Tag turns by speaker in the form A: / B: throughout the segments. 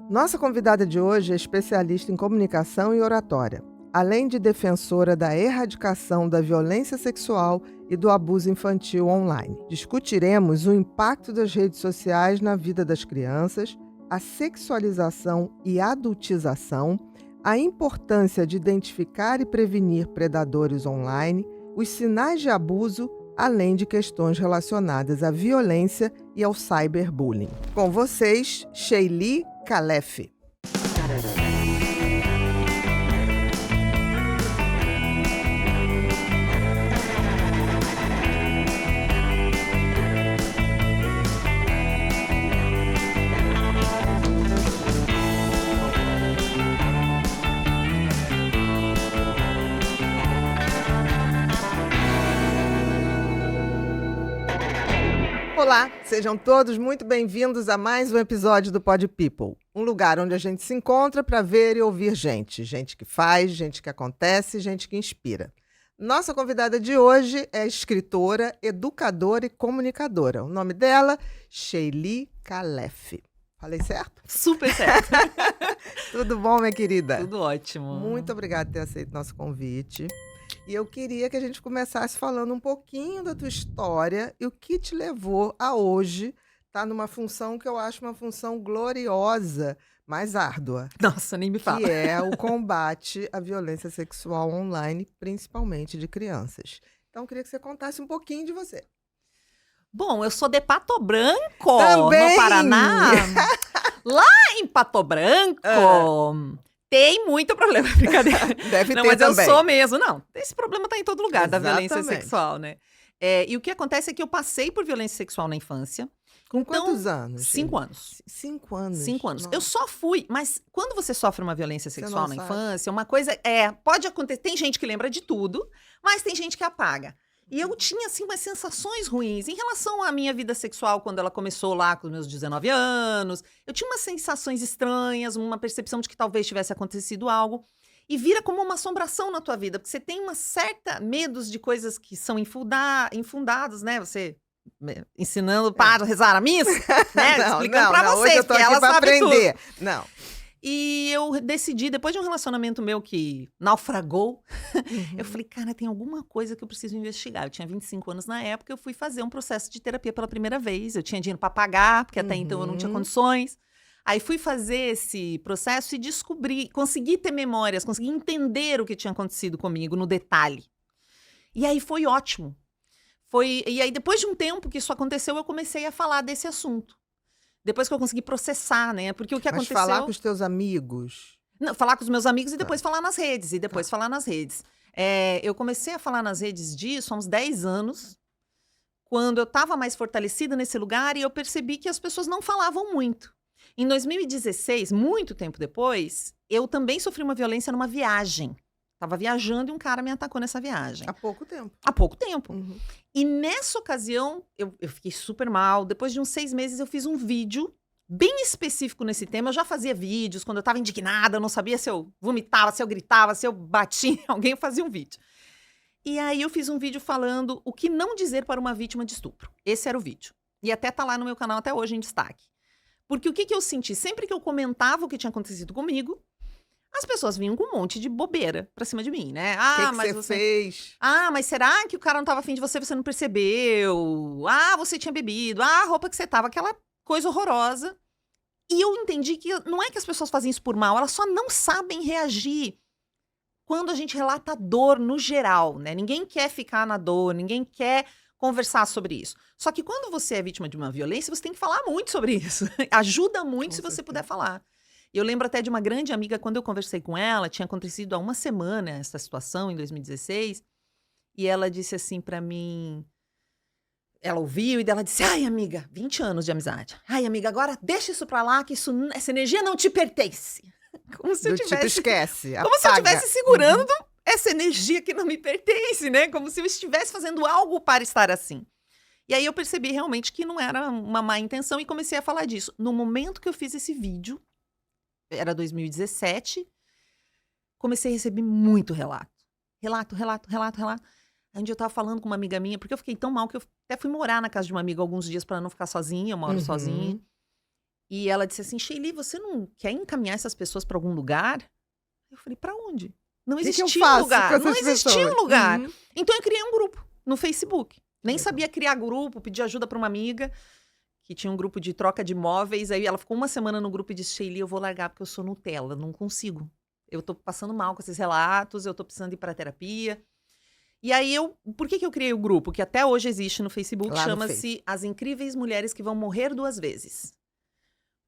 A: Nossa convidada de hoje é especialista em comunicação e oratória, além de defensora da erradicação da violência sexual e do abuso infantil online. Discutiremos o impacto das redes sociais na vida das crianças, a sexualização e adultização, a importância de identificar e prevenir predadores online, os sinais de abuso, além de questões relacionadas à violência e ao cyberbullying. Com vocês, Sheili Khalef. Olá, sejam todos muito bem-vindos a mais um episódio do Pod People, um lugar onde a gente se encontra para ver e ouvir gente que faz, gente que acontece, gente que inspira. Nossa convidada de hoje é escritora, educadora e comunicadora. O nome dela, Sheili Khalef. Falei certo?
B: Super certo.
A: Tudo bom, minha querida?
B: Tudo ótimo.
A: Muito obrigada por ter aceito nosso convite. E eu queria que a gente começasse falando um pouquinho da tua história e o que te levou a hoje estar numa função que eu acho uma função gloriosa, mas árdua.
B: Nossa, nem me fala.
A: Que é o combate à violência sexual online, principalmente de crianças. Então, eu queria que você contasse um pouquinho de você.
B: Bom, eu sou de Pato Branco,
A: Também!
B: no Paraná. Lá em Pato Branco... Tem muito problema, brincadeira.
A: Deve
B: não,
A: ter
B: mas
A: também.
B: Eu sou mesmo. Não, esse problema tá em todo lugar, da violência
A: Exatamente.
B: sexual, né? E o que acontece é que eu passei por violência sexual na infância.
A: Com
B: Então,
A: quantos anos?
B: 5 anos.
A: 5 anos?
B: 5 anos.
A: Nossa.
B: Eu só fui, mas quando você sofre uma violência
A: Você
B: sexual
A: não
B: na
A: sabe.
B: infância, uma coisa pode acontecer, tem gente que lembra de tudo, mas tem gente que apaga. E eu tinha, assim, umas sensações ruins em relação à minha vida sexual quando ela começou lá com os meus 19 anos. Eu tinha umas sensações estranhas, uma percepção de que talvez tivesse acontecido algo. E vira como uma assombração na tua vida, porque você tem uma certa medos de coisas que são infundadas, né? Você ensinando para rezar a missa, né? Explicando pra
A: hoje
B: vocês,
A: eu tô
B: porque
A: aqui
B: ela
A: pra
B: sabe
A: aprender.
B: tudo.
A: Não.
B: E eu decidi, depois de um relacionamento meu que naufragou, eu falei, cara, tem alguma coisa que eu preciso investigar. Eu tinha 25 anos na época, eu fui fazer um processo de terapia pela primeira vez. Eu tinha dinheiro para pagar, porque até então eu não tinha condições. Aí fui fazer esse processo e descobri, consegui ter memórias, consegui entender o que tinha acontecido comigo no detalhe. E aí foi ótimo. E aí depois de um tempo que isso aconteceu, eu comecei a falar desse assunto. Depois que eu consegui processar, né? Porque o que
A: Mas
B: aconteceu...
A: falar com os teus amigos.
B: Não, falar com os meus amigos e depois falar nas redes. Eu comecei a falar nas redes disso há uns 10 anos, quando eu estava mais fortalecida nesse lugar e eu percebi que as pessoas não falavam muito. Em 2016, muito tempo depois, eu também sofri uma violência numa viagem. Estava viajando e um cara me atacou nessa viagem.
A: Há pouco tempo.
B: Há pouco tempo.
A: Uhum.
B: E nessa ocasião, eu fiquei super mal. Depois de uns 6 meses, eu fiz um vídeo bem específico nesse tema. Eu já fazia vídeos quando eu estava indignada, eu não sabia se eu vomitava, se eu gritava, se eu batia em alguém, eu fazia um vídeo. E aí eu fiz um vídeo falando o que não dizer para uma vítima de estupro. Esse era o vídeo. E até tá lá no meu canal até hoje em destaque. Porque o que eu senti? Sempre que eu comentava o que tinha acontecido comigo, as pessoas vinham com um monte de bobeira pra cima de mim, né?
A: O que você fez?
B: Ah, mas será que o cara não tava afim de você, você não percebeu? Ah, você tinha bebido. Ah, a roupa que você tava, aquela coisa horrorosa. E eu entendi que não é que as pessoas fazem isso por mal, elas só não sabem reagir quando a gente relata dor no geral, né? Ninguém quer ficar na dor, ninguém quer conversar sobre isso. Só que quando você é vítima de uma violência, você tem que falar muito sobre isso. Ajuda muito se você puder falar. Eu lembro até de uma grande amiga, quando eu conversei com ela, tinha acontecido há uma semana essa situação, em 2016, e ela disse assim pra mim, ela ouviu e ela disse, ai amiga, 20 anos de amizade, ai amiga, agora deixa isso pra lá, que essa energia não te pertence. Como se eu tivesse...
A: Tipo, esquece,
B: como
A: apaga.
B: se eu estivesse segurando essa energia que não me pertence, né? Como se eu estivesse fazendo algo para estar assim. E aí eu percebi realmente que não era uma má intenção e comecei a falar disso. No momento que eu fiz esse vídeo, era 2017, comecei a receber muito relato. Relato. Onde eu tava falando com uma amiga minha, porque eu fiquei tão mal que eu até fui morar na casa de uma amiga alguns dias para não ficar sozinha, eu moro sozinha. E ela disse assim, Sheili, você não quer encaminhar essas pessoas para algum lugar? Eu falei, para onde? Não
A: Que eu
B: existia
A: faço
B: um lugar.
A: com
B: Não
A: essas
B: existia
A: pessoas?
B: um lugar.
A: Uhum.
B: Então eu criei um grupo no Facebook. Nem
A: Legal.
B: sabia criar grupo, pedi ajuda para uma amiga que tinha um grupo de troca de móveis. Aí ela ficou uma semana no grupo e disse, Sheili, eu vou largar porque eu sou Nutella, não consigo. Eu tô passando mal com esses relatos, eu tô precisando ir para terapia. E aí por que eu criei o grupo? Que até hoje existe no Facebook,
A: Lá no
B: chama-se As Incríveis Mulheres que Vão Morrer 2 Vezes.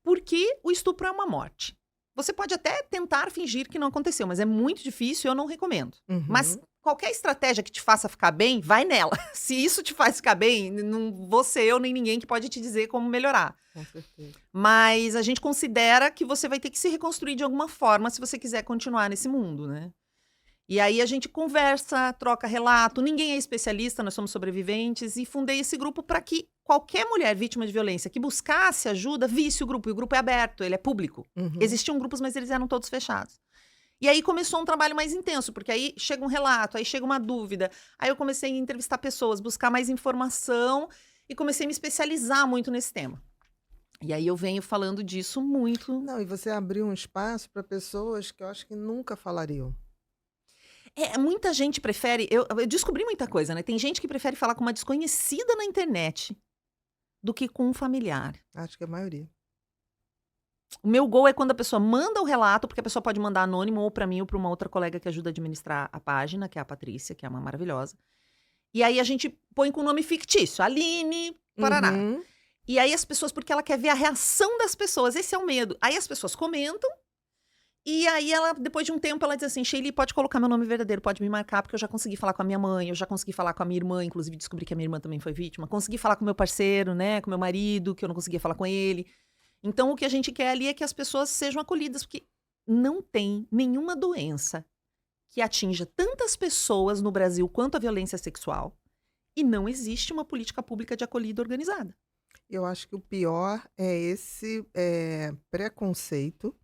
B: Porque o estupro é uma morte. Você pode até tentar fingir que não aconteceu, mas é muito difícil e eu não recomendo.
A: Uhum.
B: Mas qualquer estratégia que te faça ficar bem, vai nela. Se isso te faz ficar bem, não vou ser eu nem ninguém que pode te dizer como melhorar.
A: Com certeza.
B: Mas a gente considera que você vai ter que se reconstruir de alguma forma se você quiser continuar nesse mundo, né? E aí a gente conversa, troca relato, ninguém é especialista, nós somos sobreviventes, e fundei esse grupo para que qualquer mulher vítima de violência que buscasse ajuda, visse o grupo. E o grupo é aberto, ele é público.
A: Uhum.
B: Existiam grupos, mas eles eram todos fechados. E aí começou um trabalho mais intenso, porque aí chega um relato, aí chega uma dúvida. Aí eu comecei a entrevistar pessoas, buscar mais informação e comecei a me especializar muito nesse tema. E aí eu venho falando disso muito.
A: Não, e você abriu um espaço para pessoas que eu acho que nunca falariam.
B: Muita gente prefere... Eu descobri muita coisa, né? Tem gente que prefere falar com uma desconhecida na internet do que com um familiar.
A: Acho que é a maioria.
B: O meu gol é quando a pessoa manda o relato, porque a pessoa pode mandar anônimo ou para mim ou para uma outra colega que ajuda a administrar a página, que é a Patrícia, que é uma maravilhosa. E aí a gente põe com o nome fictício, Aline, Paraná.
A: Uhum.
B: E aí as pessoas, porque ela quer ver a reação das pessoas, esse é o medo. Aí as pessoas comentam, e aí ela, depois de um tempo, ela diz assim, Sheili, pode colocar meu nome verdadeiro, pode me marcar, porque eu já consegui falar com a minha mãe, eu já consegui falar com a minha irmã, inclusive descobri que a minha irmã também foi vítima, consegui falar com meu parceiro, né, com meu marido, que eu não conseguia falar com ele. Então o que a gente quer ali é que as pessoas sejam acolhidas, porque não tem nenhuma doença que atinja tantas pessoas no Brasil quanto a violência sexual, e não existe uma política pública de acolhida organizada.
A: Eu acho que o pior é esse preconceito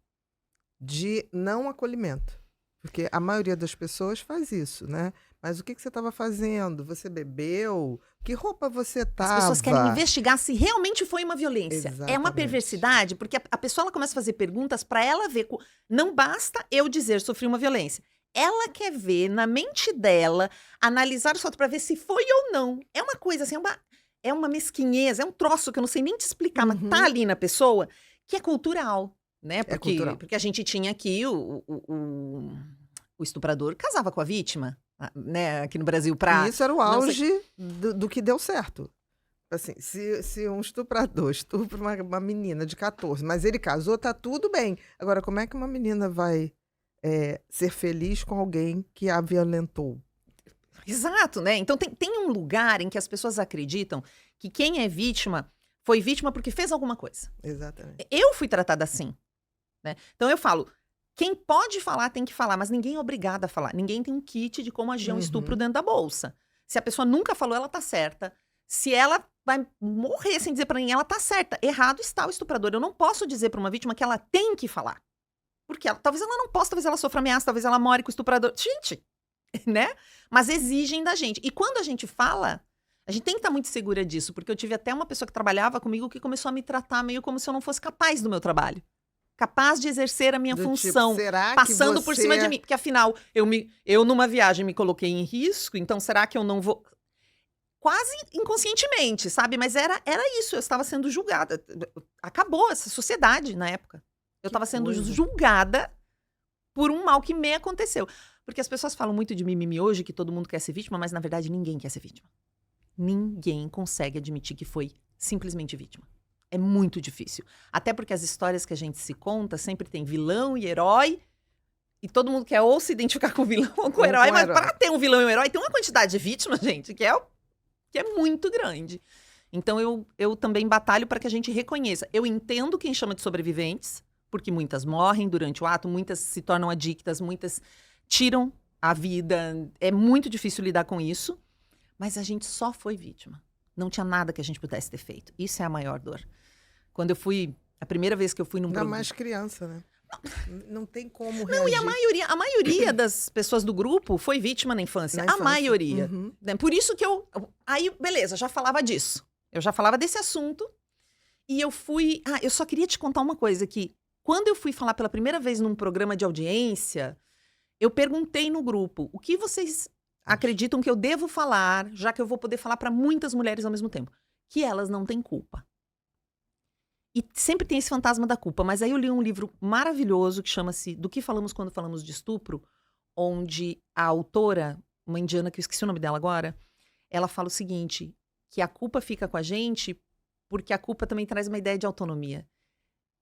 A: de não acolhimento. Porque a maioria das pessoas faz isso, né? Mas o que você estava fazendo? Você bebeu? Que roupa você estava?
B: As pessoas querem investigar se realmente foi uma violência. É uma
A: Exatamente.
B: perversidade, porque a pessoa ela começa a fazer perguntas para ela ver. Não basta eu dizer sofri uma violência. Ela quer ver na mente dela, analisar o fato para ver se foi ou não. É uma coisa assim, é uma mesquinhez, é um troço que eu não sei nem te explicar, mas tá ali na pessoa, que é cultural. Né? Porque a gente tinha aqui o estuprador casava com a vítima, né? Aqui no Brasil.
A: E isso era o auge do que deu certo. Assim, se um estuprador estupra uma menina de 14, mas ele casou, tá tudo bem. Agora, como é que uma menina vai ser feliz com alguém que a violentou?
B: Exato, né? Então tem um lugar em que as pessoas acreditam que quem é vítima foi vítima porque fez alguma coisa.
A: Exatamente.
B: Eu fui tratada assim. Né? Então eu falo, quem pode falar tem que falar, mas ninguém é obrigado a falar. Ninguém tem um kit de como agir um estupro dentro da bolsa. Se a pessoa nunca falou, ela tá certa. Se ela vai morrer sem dizer pra ninguém, ela tá certa. Errado está o estuprador. Eu não posso dizer pra uma vítima que ela tem que falar. Porque talvez ela não possa, talvez ela sofra ameaça, talvez ela more com o estuprador. Gente, né? Mas exigem da gente. E quando a gente fala, a gente tem que estar muito segura disso. Porque eu tive até uma pessoa que trabalhava comigo que começou a me tratar meio como se eu não fosse capaz do meu trabalho. Capaz de exercer a minha função,
A: tipo, será
B: passando
A: que
B: por cima de mim. Porque, afinal, eu numa viagem me coloquei em risco, então será que eu não vou... Quase inconscientemente, sabe? Mas era isso, eu estava sendo julgada. Acabou essa sociedade na época. Eu estava sendo julgada por um mal que me aconteceu. Porque as pessoas falam muito de mimimi hoje, que todo mundo quer ser vítima, mas, na verdade, ninguém quer ser vítima. Ninguém consegue admitir que foi simplesmente vítima. É muito difícil. Até porque as histórias que a gente se conta sempre tem vilão e herói. E todo mundo quer ou se identificar com o vilão ou com o herói. Mas para ter um vilão e um herói, tem uma quantidade de vítimas, gente, que é muito grande. Então eu também batalho para que a gente reconheça. Eu entendo quem chama de sobreviventes, porque muitas morrem durante o ato, muitas se tornam adictas, muitas tiram a vida. É muito difícil lidar com isso. Mas a gente só foi vítima. Não tinha nada que a gente pudesse ter feito. Isso é a maior dor. Quando eu fui... A primeira vez que eu fui num...
A: Ainda mais criança, né? Não tem como reagir.
B: Não, e a maioria das pessoas do grupo foi vítima na infância. A maioria. Né? Por isso que eu... Aí, beleza, já falava disso. Eu já falava desse assunto. E eu fui... eu só queria te contar uma coisa, que quando eu fui falar pela primeira vez num programa de audiência, eu perguntei no grupo, o que vocês acreditam que eu devo falar, já que eu vou poder falar para muitas mulheres ao mesmo tempo? Que elas não têm culpa. E sempre tem esse fantasma da culpa. Mas aí eu li um livro maravilhoso que chama-se Do que Falamos Quando Falamos de Estupro, onde a autora, uma indiana que eu esqueci o nome dela agora, ela fala o seguinte, que a culpa fica com a gente porque a culpa também traz uma ideia de autonomia.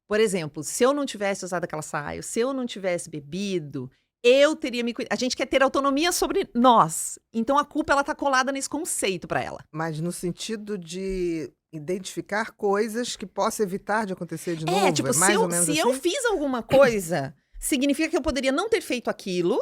B: Por exemplo, se eu não tivesse usado aquela saia, se eu não tivesse bebido, eu teria me cuidado. A gente quer ter autonomia sobre nós. Então a culpa, ela tá colada nesse conceito para ela.
A: Mas no sentido de identificar coisas que possa evitar de acontecer de novo?
B: Tipo,
A: mais ou menos
B: se
A: assim?
B: eu fiz alguma coisa, significa que eu poderia não ter feito aquilo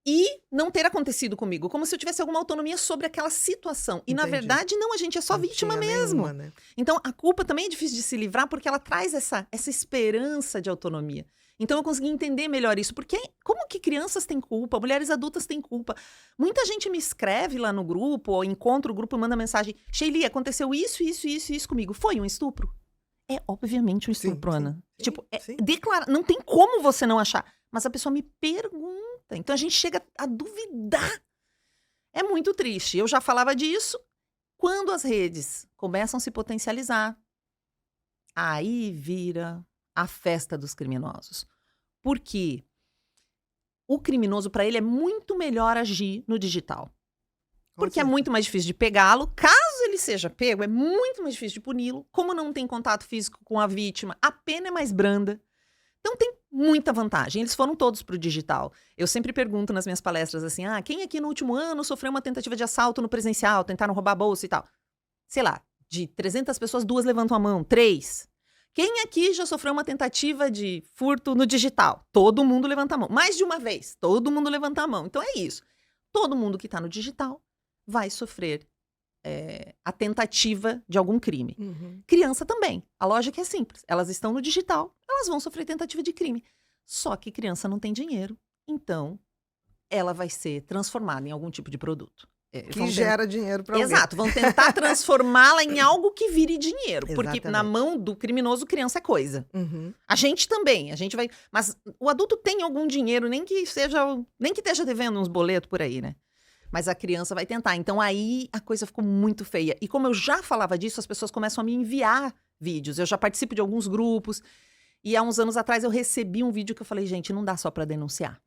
B: e não ter acontecido comigo. Como se eu tivesse alguma autonomia sobre aquela situação. E, na
A: Entendi.
B: verdade, não, a gente é só
A: Não
B: vítima
A: tinha
B: mesmo.
A: nenhuma, né?
B: Então, a culpa também é difícil de se livrar porque ela traz essa esperança de autonomia. Então, eu consegui entender melhor isso. Porque como que crianças têm culpa? Mulheres adultas têm culpa? Muita gente me escreve lá no grupo, ou encontra o grupo e manda mensagem. Sheili, aconteceu isso comigo. Foi um estupro? É obviamente um estupro,
A: Sim,
B: Ana.
A: sim,
B: Tipo,
A: sim.
B: não tem como você não achar. Mas a pessoa me pergunta. Então, a gente chega a duvidar. É muito triste. Eu já falava disso. Quando as redes começam a se potencializar, aí vira a festa dos criminosos. Porque o criminoso, para ele, é muito melhor agir no digital. Porque é muito mais difícil de pegá-lo. Caso ele seja pego, é muito mais difícil de puni-lo. Como não tem contato físico com a vítima, a pena é mais branda. Então tem muita vantagem. Eles foram todos pro digital. Eu sempre pergunto nas minhas palestras assim, quem aqui no último ano sofreu uma tentativa de assalto no presencial, tentaram roubar a bolsa e tal? Sei lá, de 300 pessoas, 2 levantam a mão, 3. Quem aqui já sofreu uma tentativa de furto no digital? Todo mundo levanta a mão. Mais de uma vez, todo mundo levanta a mão. Então é isso. Todo mundo que está no digital vai sofrer a tentativa de algum crime.
A: Uhum.
B: Criança também. A lógica é simples. Elas estão no digital, elas vão sofrer tentativa de crime. Só que criança não tem dinheiro. Então, ela vai ser transformada em algum tipo de produto.
A: Que gera dinheiro para alguém.
B: Exato, vão tentar transformá-la em algo que vire dinheiro. Porque
A: Exatamente.
B: na mão do criminoso, criança é coisa.
A: Uhum.
B: A gente também, a gente vai... Mas o adulto tem algum dinheiro, nem que esteja devendo uns boletos por aí, né? Mas a criança vai tentar. Então aí a coisa ficou muito feia. E como eu já falava disso, as pessoas começam a me enviar vídeos. Eu já participo de alguns grupos. E há uns anos atrás eu recebi um vídeo que eu falei, gente, não dá só para denunciar.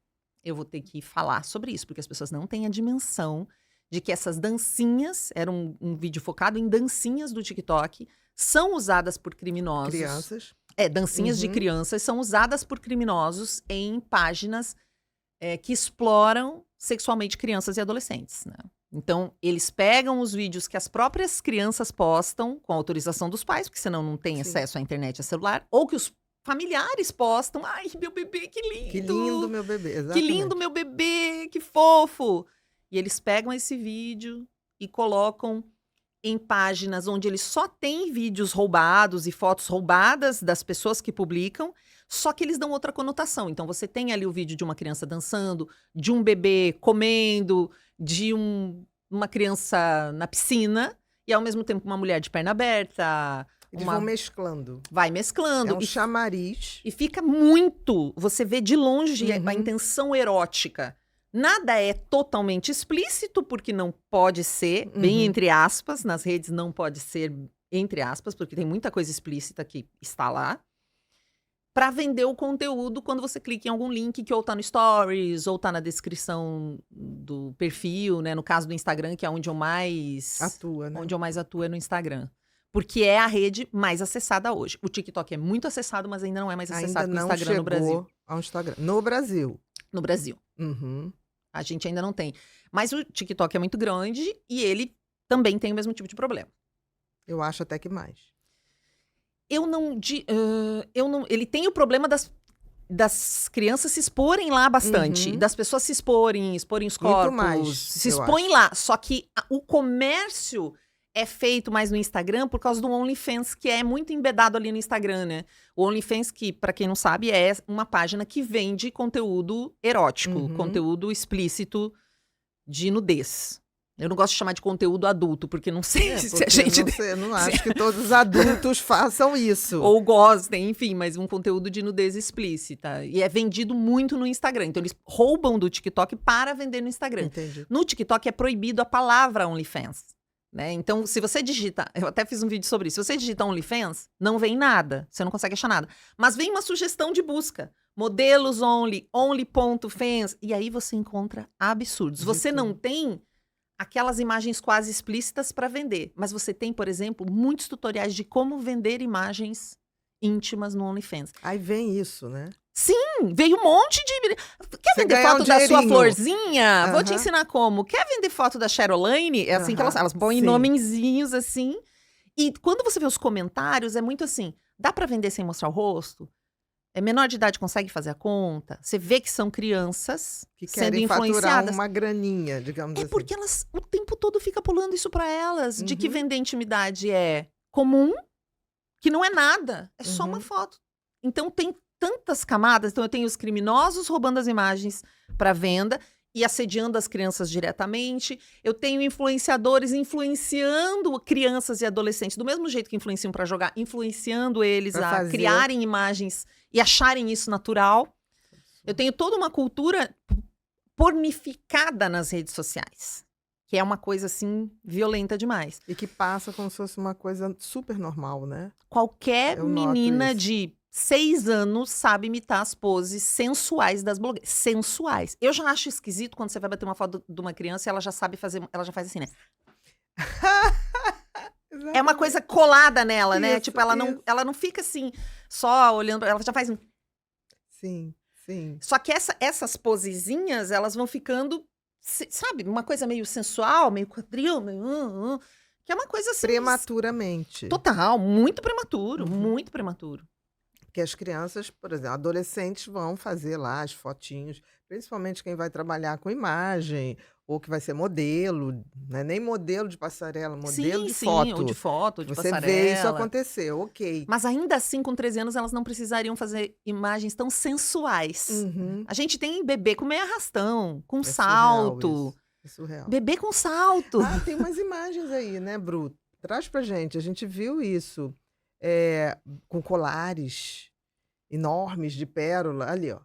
B: Eu vou ter que falar sobre isso, porque as pessoas não têm a dimensão de que essas dancinhas, era um vídeo focado em dancinhas do TikTok, são usadas por criminosos.
A: Crianças.
B: Dancinhas de crianças são usadas por criminosos em páginas que exploram sexualmente crianças e adolescentes, né? Então, eles pegam os vídeos que as próprias crianças postam com a autorização dos pais, porque senão não tem acesso à internet e a celular, ou que os familiares postam. Ai, meu bebê, que lindo!
A: Que lindo, meu bebê, exatamente.
B: Que lindo, meu bebê, que fofo! E eles pegam esse vídeo e colocam em páginas onde eles só têm vídeos roubados e fotos roubadas das pessoas que publicam, só que eles dão outra conotação. Então, você tem ali o vídeo de uma criança dançando, de um bebê comendo, de uma criança na piscina, e ao mesmo tempo uma mulher de perna aberta.
A: Eles vão mesclando.
B: Vai mesclando.
A: É um chamariz.
B: E fica muito... Você vê de longe a intenção erótica. Nada é totalmente explícito, porque não pode ser, bem entre aspas, nas redes não pode ser entre aspas, porque tem muita coisa explícita que está lá, para vender o conteúdo quando você clica em algum link que ou tá no Stories, ou tá na descrição do perfil, né? No caso do Instagram, que é onde eu mais...
A: Atua, né?
B: Onde eu mais atuo é no Instagram. Porque é a rede mais acessada hoje. O TikTok é muito acessado, mas ainda não é mais acessado que o Instagram no Brasil.
A: Ao Instagram. No Brasil.
B: No Brasil.
A: Uhum.
B: A gente ainda não tem. Mas o TikTok é muito grande e ele também tem o mesmo tipo de problema.
A: Eu acho até que mais.
B: Ele tem o problema das crianças se exporem lá bastante. Das pessoas se exporem os corpos.
A: Muito mais,
B: se expõem lá. Só que o comércio é feito mais no Instagram por causa do OnlyFans, que é muito embedado ali no Instagram, né? O OnlyFans, que, pra quem não sabe, é uma página que vende conteúdo erótico, conteúdo explícito de nudez. Eu não gosto de chamar de conteúdo adulto, porque não sei se a
A: Porque
B: gente...
A: eu não acho que todos os adultos façam isso.
B: Ou gostem, enfim, mas um conteúdo de nudez explícita. E é vendido muito no Instagram. Então, eles roubam do TikTok para vender no Instagram.
A: Entendi.
B: No TikTok é proibido a palavra OnlyFans, né? Então, se você digita... Eu até fiz um vídeo sobre isso. Se você digita OnlyFans, não vem nada. Você não consegue achar nada. Mas vem uma sugestão de busca. Modelos only.fans. E aí você encontra absurdos. Você não tem aquelas imagens quase explícitas para vender. Mas você tem, por exemplo, muitos tutoriais de como vender imagens íntimas no OnlyFans.
A: Aí vem isso, né?
B: Sim, veio um monte de... Quer
A: Você
B: vender
A: ganhar
B: foto
A: um
B: da sua
A: dinheirinho.
B: florzinha? Vou te
A: Aham.
B: ensinar como. Quer vender foto da Cherolaine? É assim que elas põem
A: sim.
B: nomezinhos assim. E quando você vê os comentários, é muito assim, dá pra vender sem mostrar o rosto? É menor de idade consegue fazer a conta? Você vê que são crianças
A: Que
B: sendo
A: querem faturar
B: influenciadas.
A: uma graninha, digamos
B: É
A: assim.
B: porque elas o tempo todo fica pulando isso pra elas, de que
A: Uhum.
B: vender intimidade é comum, que não é nada, é só uma
A: Uhum.
B: foto. Então tem tantas camadas, então eu tenho os criminosos roubando as imagens para venda e assediando as crianças diretamente. Eu tenho influenciadores influenciando crianças e adolescentes do mesmo jeito que influenciam para jogar, influenciando eles
A: Pra
B: a
A: fazer.
B: criarem imagens e acharem isso natural. Eu tenho toda uma cultura pornificada nas redes sociais, que é uma coisa assim violenta demais.
A: E que passa como se fosse uma coisa super normal, né?
B: Qualquer
A: Eu noto
B: menina
A: isso.
B: de 6 anos sabe imitar as poses sensuais das blogueiras. Sensuais. Eu já acho esquisito quando você vai bater uma foto de uma criança e ela já sabe fazer, ela já faz assim, né? É uma coisa colada nela, né?
A: Isso,
B: Tipo, ela não fica assim, só olhando, ela já faz.
A: Sim, sim.
B: Só que essas posezinhas, elas vão ficando, sabe, uma coisa meio sensual, meio quadril, meio. Que é uma coisa assim.
A: Prematuramente.
B: Total, muito prematuro,
A: Uhum.
B: muito prematuro.
A: Porque as crianças, por exemplo, adolescentes vão fazer lá as fotinhos, principalmente quem vai trabalhar com imagem, ou que vai ser modelo, né? Nem modelo de passarela, modelo de foto.
B: Ou de foto, ou de
A: Você
B: passarela.
A: vê isso acontecer, ok.
B: Mas ainda assim, com 13 anos, elas não precisariam fazer imagens tão sensuais.
A: Uhum.
B: A gente tem bebê com meio arrastão, com
A: É surreal
B: salto.
A: isso. É surreal.
B: Bebê com salto.
A: Ah, tem umas imagens aí, né, Bru? Traz pra gente. A gente viu isso com colares enormes de pérola. Ali, ó.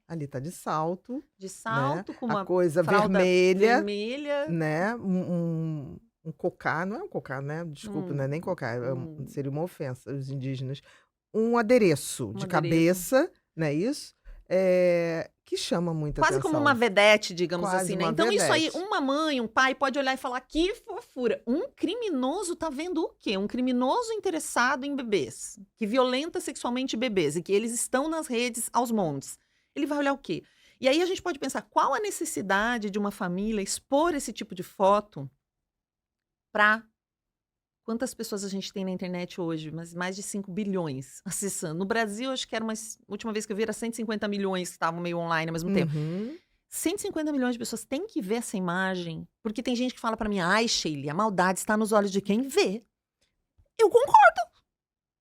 A: Ali tá de salto,
B: De salto,
A: né?
B: com
A: A
B: uma
A: coisa
B: fralda
A: vermelha,
B: vermelha.
A: né? Um cocá, não é um cocá, né? Desculpa, não é nem cocá, seria uma ofensa aos indígenas. Um adereço de
B: adereço.
A: cabeça, não é isso? Que chama muita
B: Quase
A: atenção.
B: como uma vedete, digamos
A: Quase
B: assim, né?
A: uma
B: Então, isso aí,
A: vedete.
B: uma mãe, um pai pode olhar e falar, que fofura. Um criminoso tá vendo o quê? Um criminoso interessado em bebês, que violenta sexualmente bebês e que eles estão nas redes aos montes. Ele vai olhar o quê? E aí a gente pode pensar, qual a necessidade de uma família expor esse tipo de foto para... Quantas pessoas a gente tem na internet hoje? Mas mais de 5 bilhões acessando. No Brasil, acho que era última vez que eu vi, era 150 milhões que estavam meio online ao mesmo tempo.
A: Uhum.
B: 150 milhões de pessoas têm que ver essa imagem. Porque tem gente que fala pra mim, ai, Sheila, a maldade está nos olhos de quem vê. Eu concordo.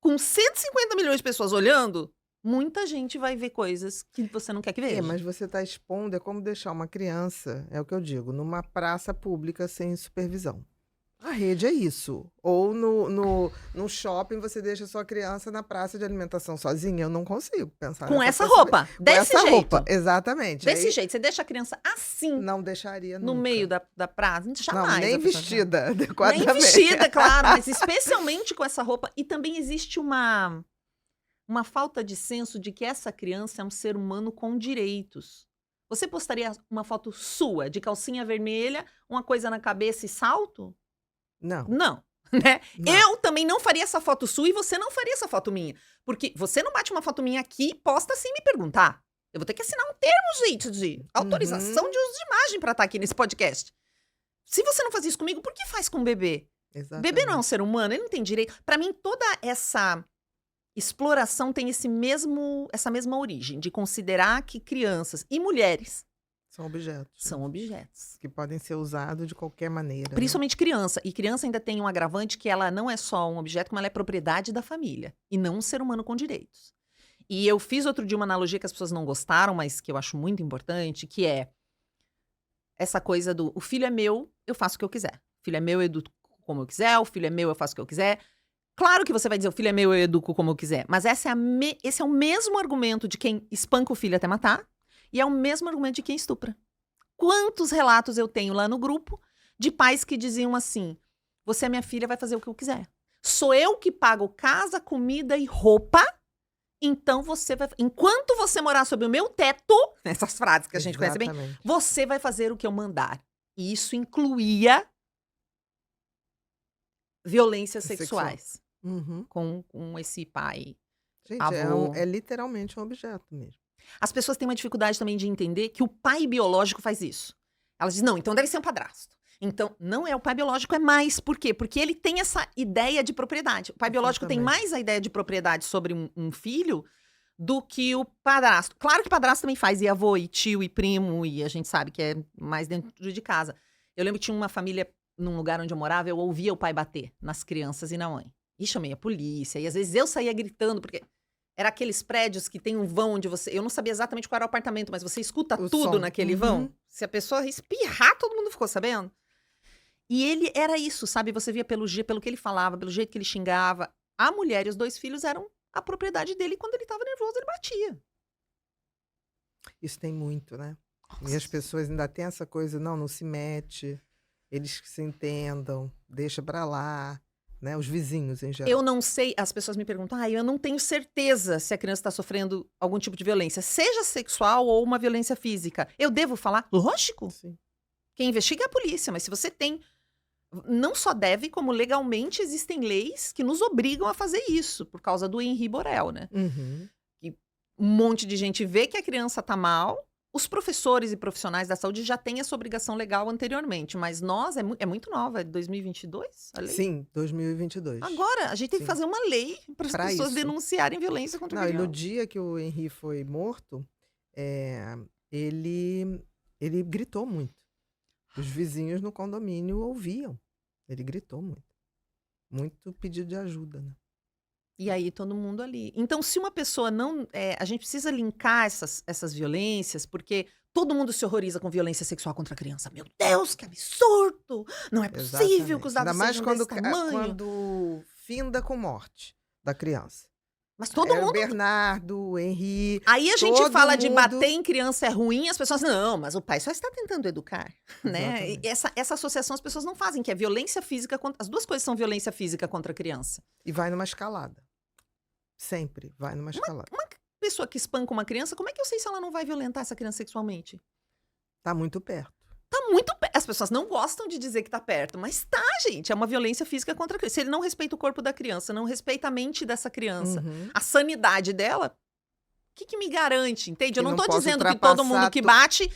B: Com 150 milhões de pessoas olhando, muita gente vai ver coisas que você não quer que veja.
A: Mas você está expondo, é como deixar uma criança, é o que eu digo, numa praça pública sem supervisão. A rede é isso. Ou no shopping você deixa sua criança na praça de alimentação sozinha. Eu não consigo pensar
B: Com
A: nessa
B: essa roupa,
A: possibilidade.
B: desse
A: Com essa
B: jeito.
A: roupa, exatamente.
B: Desse
A: Aí
B: jeito, você deixa a criança assim,
A: não deixaria
B: no
A: nunca.
B: meio da praça. Jamais.
A: Não, nem
B: a pessoa-
A: vestida
B: Nem
A: adequadamente.
B: vestida, claro, mas especialmente com essa roupa. E também existe uma falta de senso de que essa criança é um ser humano com direitos. Você postaria uma foto sua, de calcinha vermelha, uma coisa na cabeça e salto?
A: Não.
B: Não, né?
A: Não.
B: Eu também não faria essa foto sua e você não faria essa foto minha. Porque você não bate uma foto minha aqui e posta sem me perguntar. Eu vou ter que assinar um termo, gente, de autorização de uso de imagem pra estar aqui nesse podcast. Se você não faz isso comigo, por que faz com o bebê?
A: Exatamente.
B: Bebê não é um ser humano, ele não tem direito. Pra mim, toda essa exploração tem essa mesma origem, de considerar que crianças e mulheres
A: São objetos.
B: são objetos.
A: Que podem ser usados de qualquer maneira.
B: Principalmente criança. E criança ainda tem um agravante que ela não é só um objeto, como ela é propriedade da família. E não um ser humano com direitos. E eu fiz outro dia uma analogia que as pessoas não gostaram, mas que eu acho muito importante, que é... essa coisa do o filho é meu, eu faço o que eu quiser. O filho é meu, eu educo como eu quiser. O filho é meu, eu faço o que eu quiser. Claro que você vai dizer, o filho é meu, eu educo como eu quiser. Mas esse é o mesmo argumento de quem espanca o filho até matar. E é o mesmo argumento de quem estupra. Quantos relatos eu tenho lá no grupo de pais que diziam assim, você é minha filha, vai fazer o que eu quiser. Sou eu que pago casa, comida e roupa. Então você vai... Enquanto você morar sob o meu teto, essas frases que a gente conhece bem, você vai fazer o que eu mandar. E isso incluía violências sexuais.
A: Uhum.
B: Com esse pai.
A: Gente,
B: avô.
A: é literalmente um objeto mesmo.
B: As pessoas têm uma dificuldade também de entender que o pai biológico faz isso. Elas dizem, não, então deve ser um padrasto. Então, não é o pai biológico, é mais. Por quê? Porque ele tem essa ideia de propriedade. O pai biológico tem mais a ideia de propriedade sobre um filho do que o padrasto. Claro que padrasto também faz, e avô, e tio, e primo, e a gente sabe que é mais dentro de casa. Eu lembro que tinha uma família, num lugar onde eu morava, eu ouvia o pai bater nas crianças e na mãe. E chamei a polícia, e às vezes eu saía gritando, porque era aqueles prédios que tem um vão onde você... Eu não sabia exatamente qual era o apartamento, mas você escuta tudo som naquele vão. Se a pessoa espirrar, todo mundo ficou sabendo. E ele era isso, sabe? Você via pelo que ele falava, pelo jeito que ele xingava. A mulher e os 2 filhos eram a propriedade dele. Quando ele estava nervoso, ele batia.
A: Isso tem muito, né? Nossa. E as pessoas ainda têm essa coisa, não se mete, eles que se entendam, deixa pra lá, né? Os vizinhos, em geral.
B: Eu não sei, as pessoas me perguntam, eu não tenho certeza se a criança está sofrendo algum tipo de violência, seja sexual ou uma violência física. Eu devo falar? Lógico.
A: Sim. Quem
B: investiga é a polícia, mas se você tem... Não só deve, como legalmente existem leis que nos obrigam a fazer isso, por causa do Henri Borel, né?
A: Uhum.
B: E um monte de gente vê que a criança tá mal, os professores e profissionais da saúde já têm essa obrigação legal anteriormente, mas nós, é muito nova, é 2022 a lei?
A: Sim, 2022.
B: Agora, a gente tem que fazer uma lei para as pessoas denunciarem violência contra a criança.
A: E no dia que o Henri foi morto, ele gritou muito. Os vizinhos no condomínio ouviam. Ele gritou muito. Muito pedido de ajuda, né?
B: E aí todo mundo ali. Então, se uma pessoa não... a gente precisa linkar essas violências, porque todo mundo se horroriza com violência sexual contra a criança. Meu Deus, que absurdo! Não é possível que os dados sejam desse tamanho.
A: Ainda mais quando finda com morte da criança.
B: Mas todo mundo...
A: O Bernardo, o Henri...
B: Aí a gente fala de bater em criança é ruim, as pessoas... Não, mas o pai só está tentando educar, né? E essa associação as pessoas não fazem, que é violência física... As 2 coisas são violência física contra a criança.
A: E vai numa escalada. Sempre vai numa escalada.
B: Uma pessoa que espanca uma criança, como é que eu sei se ela não vai violentar essa criança sexualmente?
A: Tá muito perto.
B: Tá muito perto. As pessoas não gostam de dizer que tá perto, mas tá, gente. É uma violência física contra a criança. Se ele não respeita o corpo da criança, não respeita a mente dessa criança, a sanidade dela, o que me garante, entende? Eu não tô dizendo que todo mundo que bate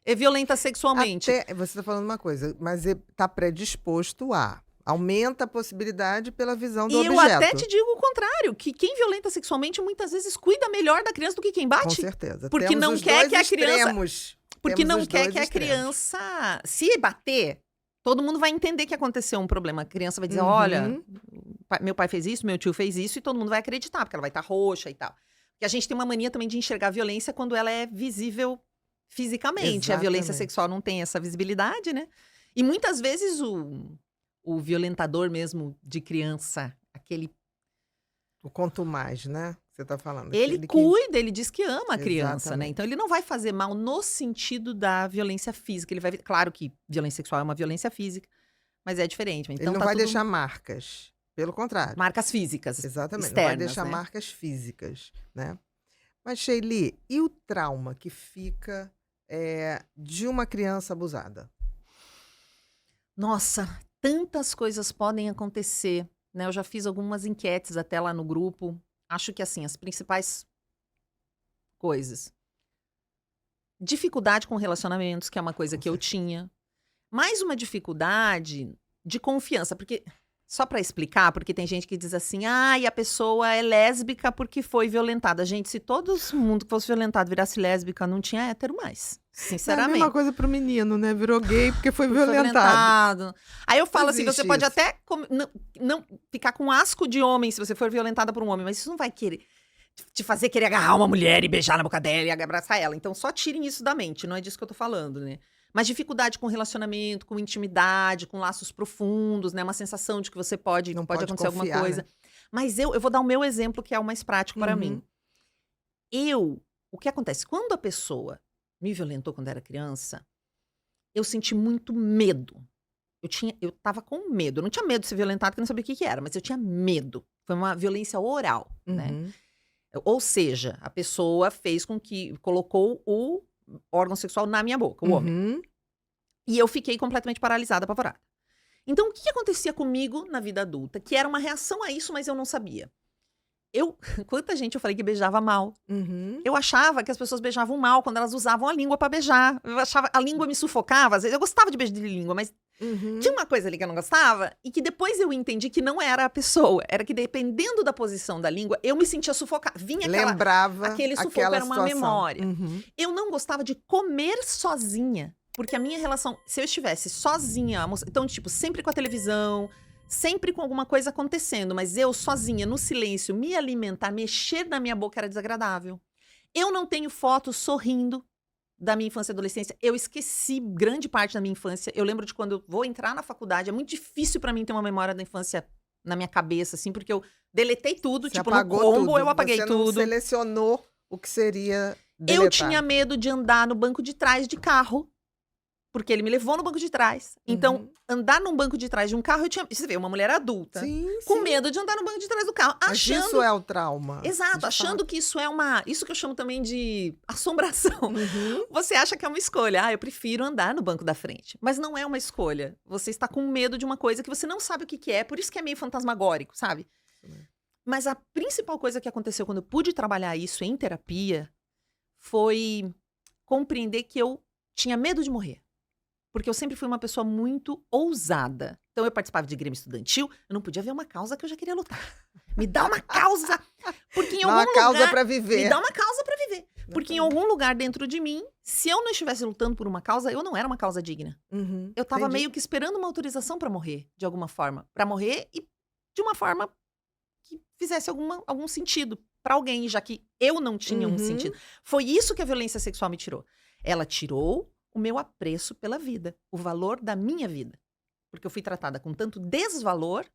B: é violenta sexualmente.
A: Você tá falando uma coisa, mas tá predisposto a... Aumenta a possibilidade pela visão do objeto.
B: E eu até te digo o contrário, que quem violenta sexualmente muitas vezes cuida melhor da criança do que quem bate.
A: Com certeza.
B: Porque
A: Temos
B: não quer que a criança... Porque não quer que a
A: extremos.
B: criança... Se bater, todo mundo vai entender que aconteceu um problema. A criança vai dizer, olha, meu pai fez isso, meu tio fez isso, e todo mundo vai acreditar, porque ela vai estar roxa e tal. Porque a gente tem uma mania também de enxergar a violência quando ela é visível fisicamente.
A: Exatamente.
B: A violência sexual não tem essa visibilidade, né? E muitas vezes o violentador mesmo de criança, aquele...
A: O quanto mais, né? Você tá falando.
B: Ele cuida, ele diz que ama a criança, né? Então ele não vai fazer mal no sentido da violência física. Ele vai... Claro que violência sexual é uma violência física, mas é diferente. Então,
A: ele não vai deixar marcas. Pelo contrário.
B: Marcas físicas.
A: Exatamente.
B: Externas,
A: não vai deixar marcas físicas, né? Mas, Sheili, e o trauma que fica de uma criança abusada?
B: Nossa, tantas coisas podem acontecer, né? Eu já fiz algumas enquetes até lá no grupo. Acho que, assim, as principais coisas. Dificuldade com relacionamentos, que é uma coisa que eu tinha. Mais uma dificuldade de confiança, porque... Só pra explicar, porque tem gente que diz assim, e a pessoa é lésbica porque foi violentada. Gente, se todo mundo que fosse violentado virasse lésbica, não tinha hétero mais. Sinceramente.
A: É a mesma coisa pro menino, né? Virou gay porque foi violentado.
B: Aí eu falo assim, você pode até não ficar com asco de homem se você for violentada por um homem, mas isso não vai querer te fazer querer agarrar uma mulher e beijar na boca dela e abraçar ela. Então só tirem isso da mente, não é disso que eu tô falando, né? Mas dificuldade com relacionamento, com intimidade, com laços profundos, né? Uma sensação de que você pode
A: Não pode
B: acontecer alguma
A: confiar,
B: coisa.
A: né?
B: Mas eu vou dar o meu exemplo, que é o mais prático para mim. O que acontece? Quando a pessoa me violentou quando era criança, eu senti muito medo. Eu tava com medo. Eu não tinha medo de ser violentado, porque eu não sabia o que que era, mas eu tinha medo. Foi uma violência oral, né?
A: Uhum.
B: Ou seja, a pessoa fez com que colocou o órgão sexual na minha boca, o homem.
A: Uhum.
B: E eu fiquei completamente paralisada, apavorada. Então, o que acontecia comigo na vida adulta? Que era uma reação a isso, mas eu não sabia. Quanta gente eu falei que beijava mal.
A: Uhum.
B: Eu achava que as pessoas beijavam mal quando elas usavam a língua pra beijar. Eu achava, a língua me sufocava. Às vezes eu gostava de beijo de língua, mas
A: Uhum.
B: tinha uma coisa ali que eu não gostava e que depois eu entendi que não era a pessoa. Era que dependendo da posição da língua, eu me sentia sufocada. Vinha
A: Lembrava
B: aquele sufoco,
A: aquela
B: era uma
A: situação.
B: memória.
A: Uhum.
B: Eu não gostava de comer sozinha. Porque a minha relação, se eu estivesse sozinha, então, tipo, sempre com a televisão, sempre com alguma coisa acontecendo, mas eu sozinha, no silêncio, me alimentar, mexer na minha boca era desagradável. Eu não tenho fotos sorrindo da minha infância e adolescência. Eu esqueci grande parte da minha infância. Eu lembro de quando eu vou entrar na faculdade, é muito difícil pra mim ter uma memória da infância na minha cabeça, assim, porque eu deletei tudo,
A: Você
B: tipo, no
A: apagou
B: combo
A: tudo.
B: eu apaguei
A: Você não
B: tudo.
A: selecionou o que seria deletado.
B: Eu tinha medo de andar no banco de trás de carro. Porque ele me levou no banco de trás. Então, andar num banco de trás de um carro, eu tinha... Você vê, uma mulher adulta.
A: Sim,
B: Com
A: sim.
B: medo de andar no banco de trás do carro.
A: Mas
B: Achando...
A: isso é o trauma.
B: Exato,
A: de
B: achando
A: fato.
B: que isso é uma... Isso que eu chamo também de assombração.
A: Uhum.
B: Você acha que é uma escolha. Ah, eu prefiro andar no banco da frente. Mas não é uma escolha. Você está com medo de uma coisa que você não sabe o que que é. Por isso que é meio fantasmagórico, sabe? Mas a principal coisa que aconteceu quando eu pude trabalhar isso em terapia foi compreender que eu tinha medo de morrer. Porque eu sempre fui uma pessoa muito ousada. Então, eu participava de grêmio estudantil, eu não podia ver uma causa que eu já queria lutar. Me dá uma causa! Porque em
A: Não
B: algum
A: há causa
B: lugar...
A: pra viver.
B: Me dá uma causa pra viver. Porque em algum lugar dentro de mim, se eu não estivesse lutando por uma causa, eu não era uma causa digna.
A: Uhum.
B: Eu tava
A: Entendi.
B: meio que esperando uma autorização pra morrer, de alguma forma. Pra morrer e de uma forma que fizesse algum sentido pra alguém, já que eu não tinha um
A: Uhum.
B: sentido. Foi isso que a violência sexual me tirou. Ela tirou o meu apreço pela vida, o valor da minha vida. Porque eu fui tratada com tanto desvalor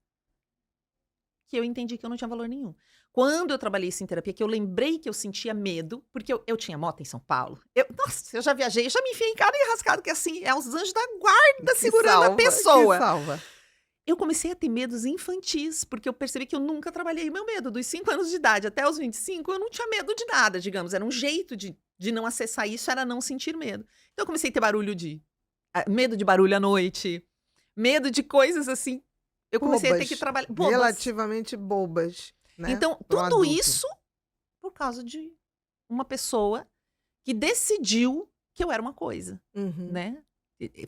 B: que eu entendi que eu não tinha valor nenhum. Quando eu trabalhei isso em terapia, que eu lembrei que eu sentia medo, porque eu tinha moto em São Paulo. Nossa, eu já viajei, já me enfiei em cada enrascado, que assim, é os anjos da guarda
A: Que
B: segurando
A: salva,
B: a pessoa.
A: que salva.
B: Eu comecei a ter medos infantis, porque eu percebi que eu nunca trabalhei o meu medo. Dos 5 anos de idade até os 25, eu não tinha medo de nada, digamos. Era um jeito de não acessar isso, era não sentir medo. Então eu comecei a ter medo de barulho à noite, medo de coisas assim. Eu comecei a ter
A: Bobas.
B: que trabalhar... Bobas.
A: Relativamente bobas, né?
B: Então,
A: Pra um
B: tudo
A: adulto.
B: isso por causa de uma pessoa que decidiu que eu era uma coisa,
A: Uhum.
B: né?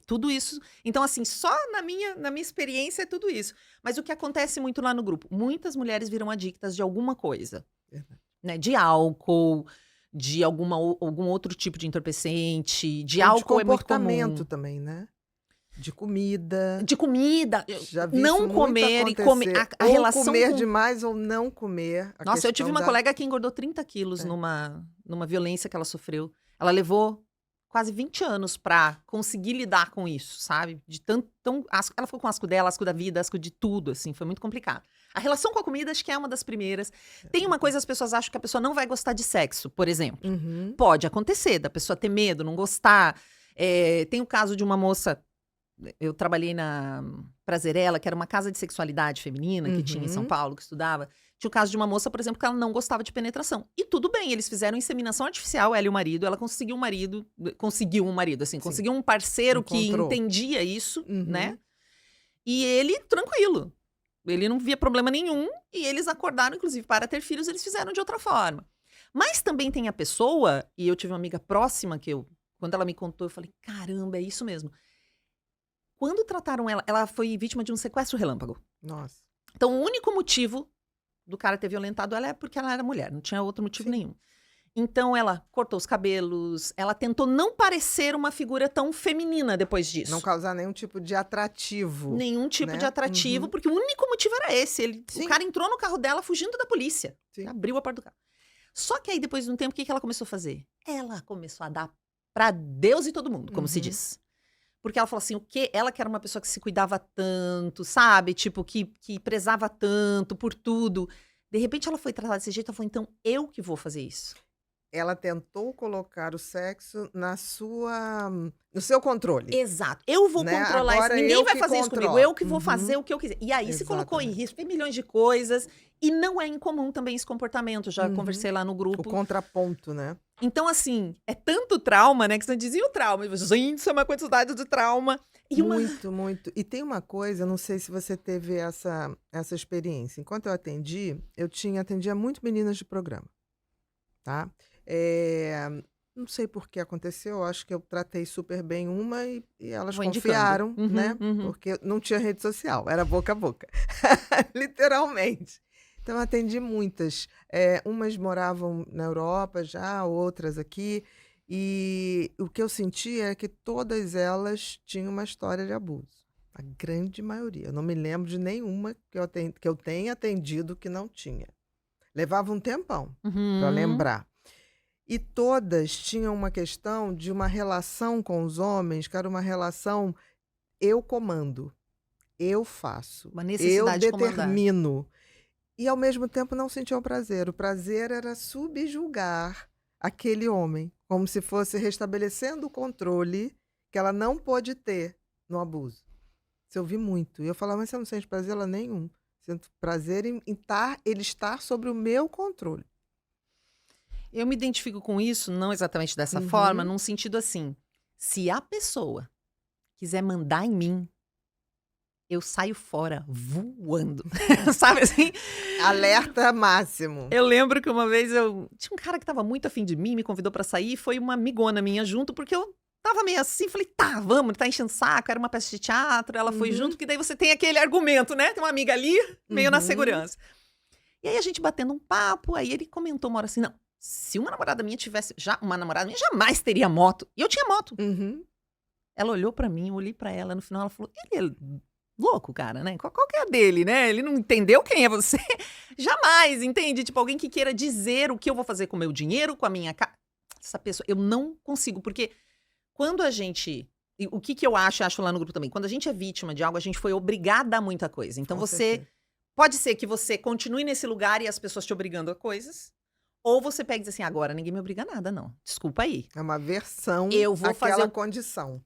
B: Tudo isso. Então, assim, só na minha experiência é tudo isso. Mas o que acontece muito lá no grupo? Muitas mulheres viram adictas de alguma coisa.
A: Verdade.
B: Né? De álcool, de algum outro tipo de entorpecente. De
A: Ou
B: álcool é muito
A: comportamento
B: comum.
A: também, né? De comida.
B: De comida.
A: Já vi
B: não
A: isso muito
B: comer e comer.
A: acontecer.
B: A
A: ou
B: relação
A: comer
B: com...
A: demais ou não comer. A
B: Nossa, eu tive
A: questão
B: uma
A: da-
B: colega que engordou 30 quilos numa violência que ela sofreu. Ela levou quase 20 anos pra conseguir lidar com isso, sabe? De ela ficou com asco dela, asco da vida, asco de tudo, assim. Foi muito complicado. A relação com a comida acho que é uma das primeiras. Tem uma coisa, as pessoas acham que a pessoa não vai gostar de sexo, por exemplo.
A: Uhum.
B: Pode acontecer, da pessoa ter medo, não gostar. Tem o caso de uma moça... Eu trabalhei na Prazerela, que era uma casa de sexualidade feminina que tinha em São
A: Uhum.
B: Paulo, que estudava. Tinha o caso de uma moça, por exemplo, que ela não gostava de penetração. E tudo bem, eles fizeram inseminação artificial, ela e o marido. Ela conseguiu um marido, assim,
A: Sim.
B: conseguiu um parceiro que
A: Encontrou.
B: entendia isso,
A: Uhum.
B: né? E ele, tranquilo. Ele não via problema nenhum. E eles acordaram, inclusive, para ter filhos, eles fizeram de outra forma. Mas também tem a pessoa, e eu tive uma amiga próxima que quando ela me contou, eu falei, caramba, é isso mesmo. Quando trataram ela foi vítima de um sequestro relâmpago.
A: Nossa.
B: Então, o único motivo do cara ter violentado ela é porque ela era mulher, não tinha outro motivo
A: Sim.
B: nenhum. Então, ela cortou os cabelos, ela tentou não parecer uma figura tão feminina depois disso.
A: Não causar nenhum tipo de atrativo.
B: Nenhum tipo
A: né?
B: de atrativo,
A: Uhum.
B: porque o único motivo era esse.
A: Sim.
B: O cara entrou no carro dela fugindo da polícia.
A: Sim.
B: Abriu a porta do carro. Só que aí, depois de um tempo, o que ela começou a fazer? Ela começou a dar pra Deus e todo mundo, como se
A: Uhum.
B: diz. Porque ela falou assim, o quê? Ela que era uma pessoa que se cuidava tanto, sabe? Tipo, que prezava tanto por tudo. De repente ela foi tratada desse jeito, ela falou, então eu que vou fazer isso.
A: Ela tentou colocar o sexo no seu controle,
B: Exato. Eu vou
A: né?
B: controlar isso.
A: Agora
B: Ninguém
A: eu
B: vai
A: que
B: fazer isso comigo.
A: controlo.
B: Eu que vou fazer o que eu quiser. E aí se colocou em
A: Exatamente.
B: risco. Tem milhões de coisas. E não é incomum também esse comportamento. Já conversei lá no
A: O
B: grupo.
A: contraponto, né?
B: Então, assim, é tanto trauma, né? Que você dizia o trauma. E você, gente, isso é uma quantidade de trauma. E
A: Muito, muito. E tem uma coisa, não sei se você teve essa experiência. Enquanto eu atendia muito meninas de programa, tá? Não sei por que aconteceu, acho que eu tratei super bem uma e elas
B: Vou indicando.
A: confiaram, né? Porque não tinha rede social, era boca a boca. Literalmente. Então, eu atendi muitas. Umas moravam na Europa já, outras aqui. E o que eu senti é que todas elas tinham uma história de abuso. A grande maioria. Eu não me lembro de nenhuma que eu tenha atendido que não tinha. Levava um tempão para lembrar. E todas tinham uma questão de uma relação com os homens, que era uma relação eu comando, eu faço,
B: Uma necessidade
A: eu
B: de comandar.
A: determino. E ao mesmo tempo não sentiam prazer. O prazer era subjugar aquele homem, como se fosse restabelecendo o controle que ela não pôde ter no abuso. Isso eu vi muito. E eu falava, mas você não sente prazer? Ela, nenhum. Sinto prazer em ele estar sobre o meu controle.
B: Eu me identifico com isso, não exatamente dessa forma, num sentido assim. Se a pessoa quiser mandar em mim, eu saio fora voando. Sabe assim?
A: Alerta máximo.
B: Eu lembro que uma vez tinha um cara que tava muito afim de mim, me convidou pra sair, e foi uma amigona minha junto, porque eu tava meio assim, falei, tá, vamos, tá enchendo saco, era uma peça de teatro, ela foi junto, porque daí você tem aquele argumento, né? Tem uma amiga ali, meio na segurança. E aí a gente batendo um papo, aí ele comentou uma hora assim, não, se uma namorada minha tivesse, uma namorada minha jamais teria moto. E eu tinha moto. Ela olhou pra mim, eu olhei pra ela, no final ela falou, ele é louco, cara, né? Qual que é a dele, né? Ele não entendeu quem é você? Jamais, entende? Tipo, alguém que queira dizer o que eu vou fazer com o meu dinheiro, com a minha casa. Essa pessoa, eu não consigo, porque quando a gente... O que eu acho lá no grupo também, quando a gente é vítima de algo, a gente foi obrigada a muita coisa. Então pode ser que você continue nesse lugar e as pessoas te obrigando a coisas, ou você pega e diz assim, agora ninguém me obriga a nada, não. Desculpa aí.
A: É uma aversão
B: Eu vou
A: àquela
B: fazer
A: condição.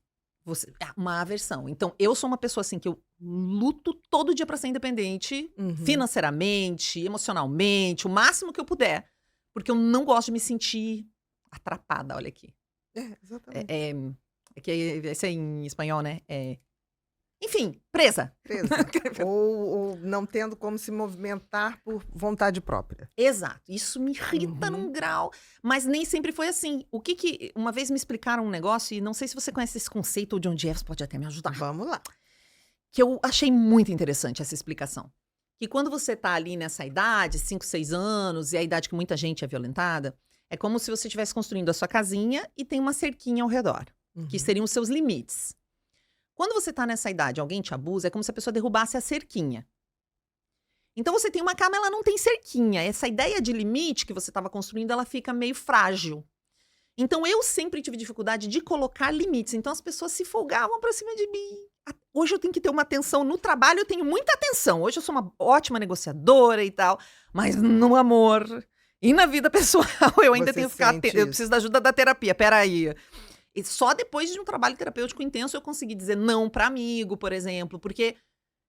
B: Uma aversão. Então, eu sou uma pessoa assim que eu luto todo dia pra ser independente, financeiramente, emocionalmente, o máximo que eu puder. Porque eu não gosto de me sentir atrapada, olha aqui.
A: Exatamente.
B: É que esse é em espanhol, né? Enfim, presa.
A: ou não tendo como se movimentar por vontade própria.
B: Exato. Isso me irrita num grau. Mas nem sempre foi assim. Uma vez me explicaram um negócio, e não sei se você conhece esse conceito, ou de onde é, você pode até me ajudar.
A: Vamos lá.
B: Que eu achei muito interessante essa explicação. Que quando você tá ali nessa idade, 5, 6 anos, e a idade que muita gente é violentada, é como se você estivesse construindo a sua casinha e tem uma cerquinha ao redor, que seriam os seus limites. Quando você tá nessa idade, alguém te abusa, é como se a pessoa derrubasse a cerquinha. Então você tem uma cama, ela não tem cerquinha. Essa ideia de limite que você estava construindo, ela fica meio frágil. Então eu sempre tive dificuldade de colocar limites. Então as pessoas se folgavam pra cima de mim. Hoje eu tenho que ter uma atenção no trabalho, eu tenho muita atenção. Hoje eu sou uma ótima negociadora e tal, mas no amor e na vida pessoal eu ainda tenho que ficar atenta. Eu preciso da ajuda da terapia. Peraí. E só depois de um trabalho terapêutico intenso eu consegui dizer não pra amigo, por exemplo, porque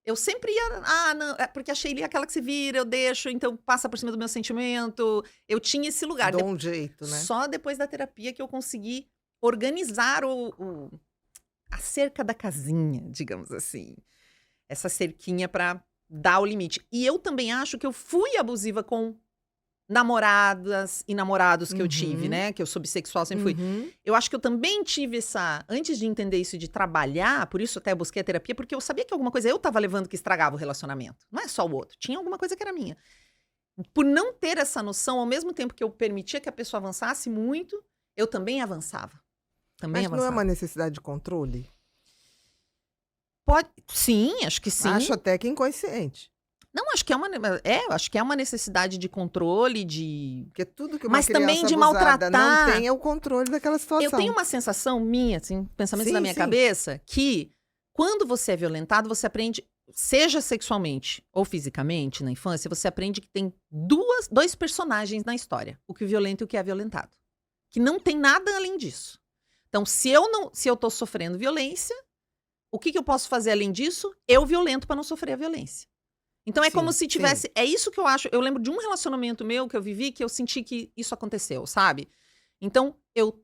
B: eu sempre ia, não, porque a Sheila é aquela que se vira, eu deixo, então passa por cima do meu sentimento. Eu tinha esse lugar.
A: Dá um jeito, né?
B: Só depois da terapia que eu consegui organizar a cerca da casinha, digamos assim. Essa cerquinha pra dar o limite. E eu também acho que eu fui abusiva com namoradas e namorados que eu tive, né? Que eu sou bissexual, sempre fui. Eu acho que eu também tive antes de entender isso, de trabalhar, por isso até eu busquei a terapia, porque eu sabia que alguma coisa eu tava levando que estragava o relacionamento. Não é só o outro. Tinha alguma coisa que era minha. Por não ter essa noção, ao mesmo tempo que eu permitia que a pessoa avançasse muito, eu também avançava.
A: Mas não é uma necessidade de controle?
B: Sim, acho que sim.
A: Acho até que inconsciente.
B: Não, acho que acho que é uma necessidade de controle, de...
A: Porque tudo que uma
B: Mas
A: criança
B: também de
A: abusada não
B: maltratar.
A: tem é o controle daquela situação.
B: Eu tenho uma sensação minha, assim, pensamentos
A: Sim,
B: da minha
A: sim.
B: cabeça, que quando você é violentado, você aprende, seja sexualmente ou fisicamente na infância, você aprende que tem dois personagens na história, o que o violento e o que é violentado. Que não tem nada além disso. Então, se eu tô sofrendo violência, o que eu posso fazer além disso? Eu violento para não sofrer a violência. Então é
A: Sim,
B: como se tivesse.
A: sim.
B: É isso que eu acho. Eu lembro de um relacionamento meu que eu vivi que eu senti que isso aconteceu, sabe? Então eu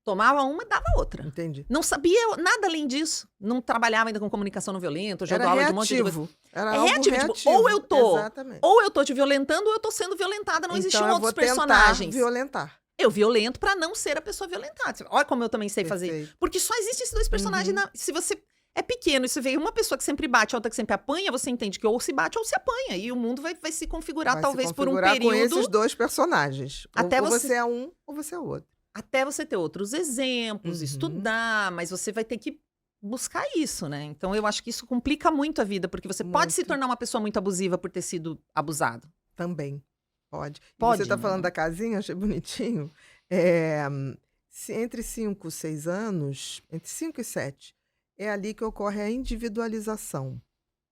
B: tomava uma e dava outra.
A: Entendi.
B: Não sabia nada além disso. Não trabalhava ainda com comunicação não violenta, eu já
A: Era
B: dou aula de um monte de coisa.
A: reativo. Era
B: É
A: algo
B: reativo, tipo,
A: reativo. Exatamente.
B: ou eu tô te violentando ou eu tô sendo violentada, não existiam
A: Então eu
B: outros
A: vou tentar
B: personagens.
A: violentar.
B: Eu violento pra não ser a pessoa violentada. Olha como eu também sei fazer.
A: Perfeito.
B: Porque só existem esses dois personagens. Se você é pequeno e você vê uma pessoa que sempre bate e outra que sempre apanha, você entende que ou se bate ou se apanha. E o mundo vai se configurar,
A: Vai
B: talvez
A: se
B: por um
A: configurar
B: período.
A: com esses dois personagens.
B: Até
A: ou
B: você-
A: você é um ou você é o outro.
B: Até você ter outros exemplos,
A: Uhum.
B: estudar, mas você vai ter que buscar isso, né? Então eu acho que isso complica muito a vida, porque você pode se
A: Muito.
B: tornar uma pessoa muito abusiva por ter sido abusado.
A: Também. Pode. E
B: Pode,
A: você está
B: né?
A: falando da casinha, achei bonitinho. Entre 5 e 6 anos, entre 5 e 7, é ali que ocorre a individualização,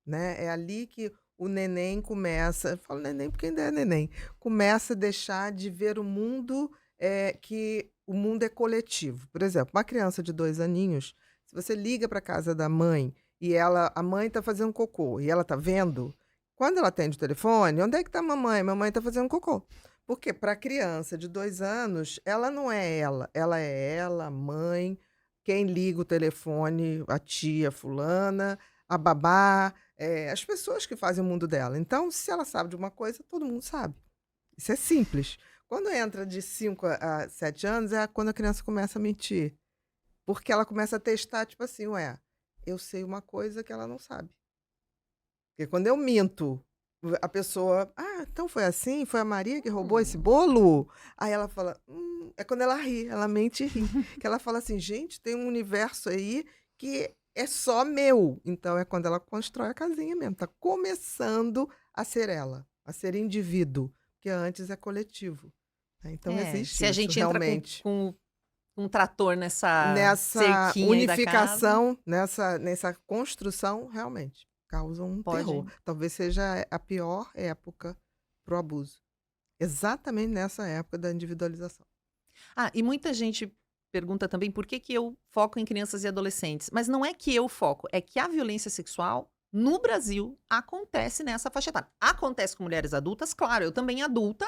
A: né? É ali que o neném começa, eu falo neném porque ainda é neném, começa a deixar de ver o mundo, que o mundo é coletivo. Por exemplo, uma criança de 2 aninhos, se você liga para casa da mãe e a mãe está fazendo cocô e ela está vendo, quando ela atende o telefone, onde é que está a mamãe? Mamãe está fazendo cocô. Porque para a criança de 2 anos, ela não é ela é ela, a mãe, quem liga o telefone, a tia fulana, a babá, as pessoas que fazem o mundo dela. Então, se ela sabe de uma coisa, todo mundo sabe. Isso é simples. Quando entra de 5 a 7 anos, é quando a criança começa a mentir. Porque ela começa a testar, tipo assim, eu sei uma coisa que ela não sabe. Porque quando eu minto, a pessoa, então foi assim? Foi a Maria que roubou esse bolo? Aí ela fala, é quando ela ri, ela mente e ri. Que ela fala assim, gente, tem um universo aí que é só meu. Então é quando ela constrói a casinha mesmo. Tá começando a ser ela, a ser indivíduo, que antes é coletivo. Então existe
B: se a
A: isso,
B: gente entra
A: realmente.
B: com um trator nessa
A: Nessa
B: cerquinha aí da casa,
A: unificação, nessa construção, realmente causa um
B: Pode.
A: terror. Talvez seja a pior época para o abuso. Exatamente nessa época da individualização.
B: E muita gente pergunta também por que eu foco em crianças e adolescentes. Mas não é que eu foco, é que a violência sexual no Brasil acontece nessa faixa etária. Acontece com mulheres adultas, claro, eu também adulta,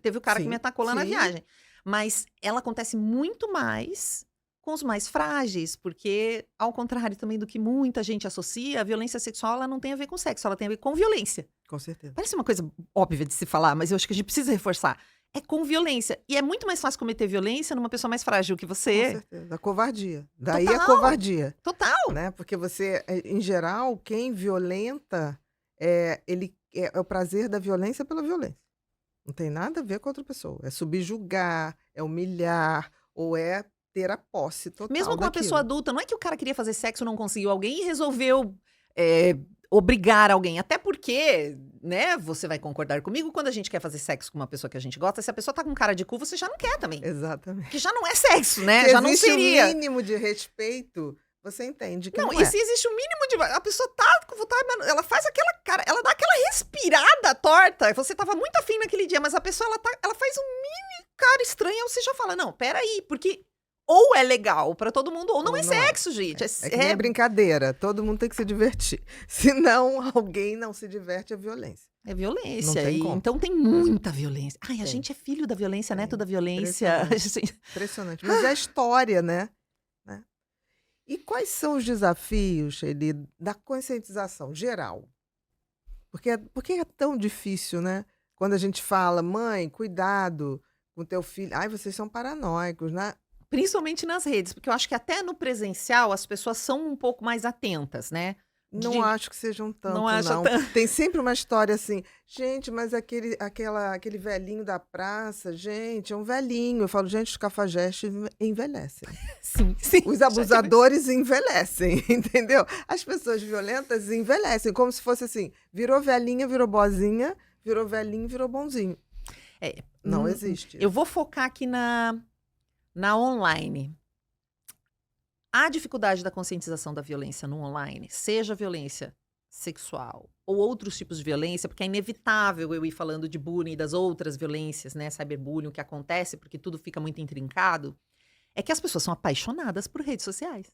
B: teve o cara que me atacou lá na viagem. Mas ela acontece muito mais com os mais frágeis, porque, ao contrário também do que muita gente associa, a violência sexual ela não tem a ver com sexo, ela tem a ver com violência.
A: Com certeza.
B: Parece uma coisa óbvia de se falar, mas eu acho que a gente precisa reforçar. É com violência. E é muito mais fácil cometer violência numa pessoa mais frágil que você.
A: Com certeza. A covardia. Daí
B: Total.
A: a covardia.
B: Total.
A: Né? Porque você, em geral, quem violenta, ele é o prazer da violência pela violência. Não tem nada a ver com outra pessoa. É subjugar, é humilhar, ou é ter a posse total
B: Mesmo com uma
A: daquilo.
B: pessoa adulta, não é que o cara queria fazer sexo, não conseguiu alguém e resolveu obrigar alguém. Até porque, né, você vai concordar comigo, quando a gente quer fazer sexo com uma pessoa que a gente gosta, se a pessoa tá com cara de cu, você já não quer também.
A: Exatamente.
B: Porque já não é sexo, né?
A: Se
B: Já não
A: existe
B: seria.
A: um mínimo de respeito, você entende que não
B: e se existe um mínimo de... A pessoa tá com vontade, ela faz aquela cara, ela dá aquela respirada torta. Você tava muito afim naquele dia, mas a pessoa, ela faz um mini cara estranha, você já fala, não, peraí, porque ou é legal pra todo mundo, ou não é sexo, gente.
A: É que nem brincadeira, todo mundo tem que se divertir. Senão alguém não se diverte, é violência.
B: É violência.
A: Não tem como.
B: Então tem muita violência. A gente é filho da violência, neto da violência.
A: Impressionante. Mas é a história, né? E quais são os desafios, Sheili, da conscientização geral? Porque é tão difícil, né? Quando a gente fala, mãe, cuidado com teu filho. Vocês são paranoicos, né?
B: Principalmente nas redes, porque eu acho que até no presencial as pessoas são um pouco mais atentas, né?
A: Não acho que sejam tanto,
B: Não acha
A: não.
B: tanto.
A: Tem sempre uma história assim, gente, mas aquele velhinho da praça, gente, é um velhinho. Eu falo, gente, os cafajestes envelhecem.
B: Sim, sim.
A: Os abusadores envelhecem, entendeu? As pessoas violentas envelhecem, como se fosse assim, virou velhinha, virou boazinha, virou velhinho, virou bonzinho. Não existe.
B: Eu vou focar aqui na online. A dificuldade da conscientização da violência no online, seja violência sexual ou outros tipos de violência, porque é inevitável eu ir falando de bullying e das outras violências, né, cyberbullying, o que acontece, porque tudo fica muito intrincado, é que as pessoas são apaixonadas por redes sociais.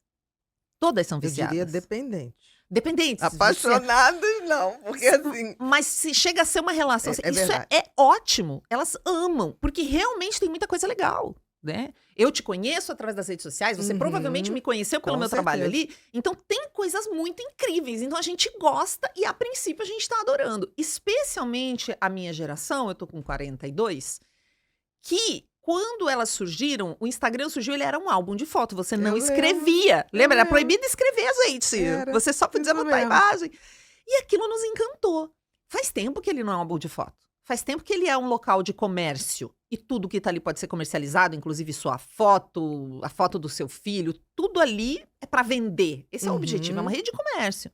B: Todas são
A: Eu
B: viciadas.
A: diria dependentes.
B: Dependentes.
A: Apaixonadas, não, porque assim...
B: Mas se chega a ser uma relação...
A: É
B: isso
A: verdade.
B: é ótimo. Elas amam, porque realmente tem muita coisa legal, né? Eu te conheço através das redes sociais, você provavelmente me conheceu pelo
A: Com
B: meu trabalho
A: certeza.
B: ali. Então tem coisas muito incríveis. Então a gente gosta e a princípio a gente tá adorando. Especialmente a minha geração, eu tô com 42, que... Quando elas surgiram, o Instagram surgiu, ele era um álbum de foto. Você não escrevia. Lembra? Era proibido escrever, gente.
A: Era,
B: Você só podia
A: isso
B: botar a
A: mesmo.
B: imagem. E aquilo nos encantou. Faz tempo que ele não é um álbum de foto. Faz tempo que ele é um local de comércio. E tudo que tá ali pode ser comercializado, inclusive sua foto, a foto do seu filho. Tudo ali é para vender. Esse é o objetivo, é uma rede de comércio.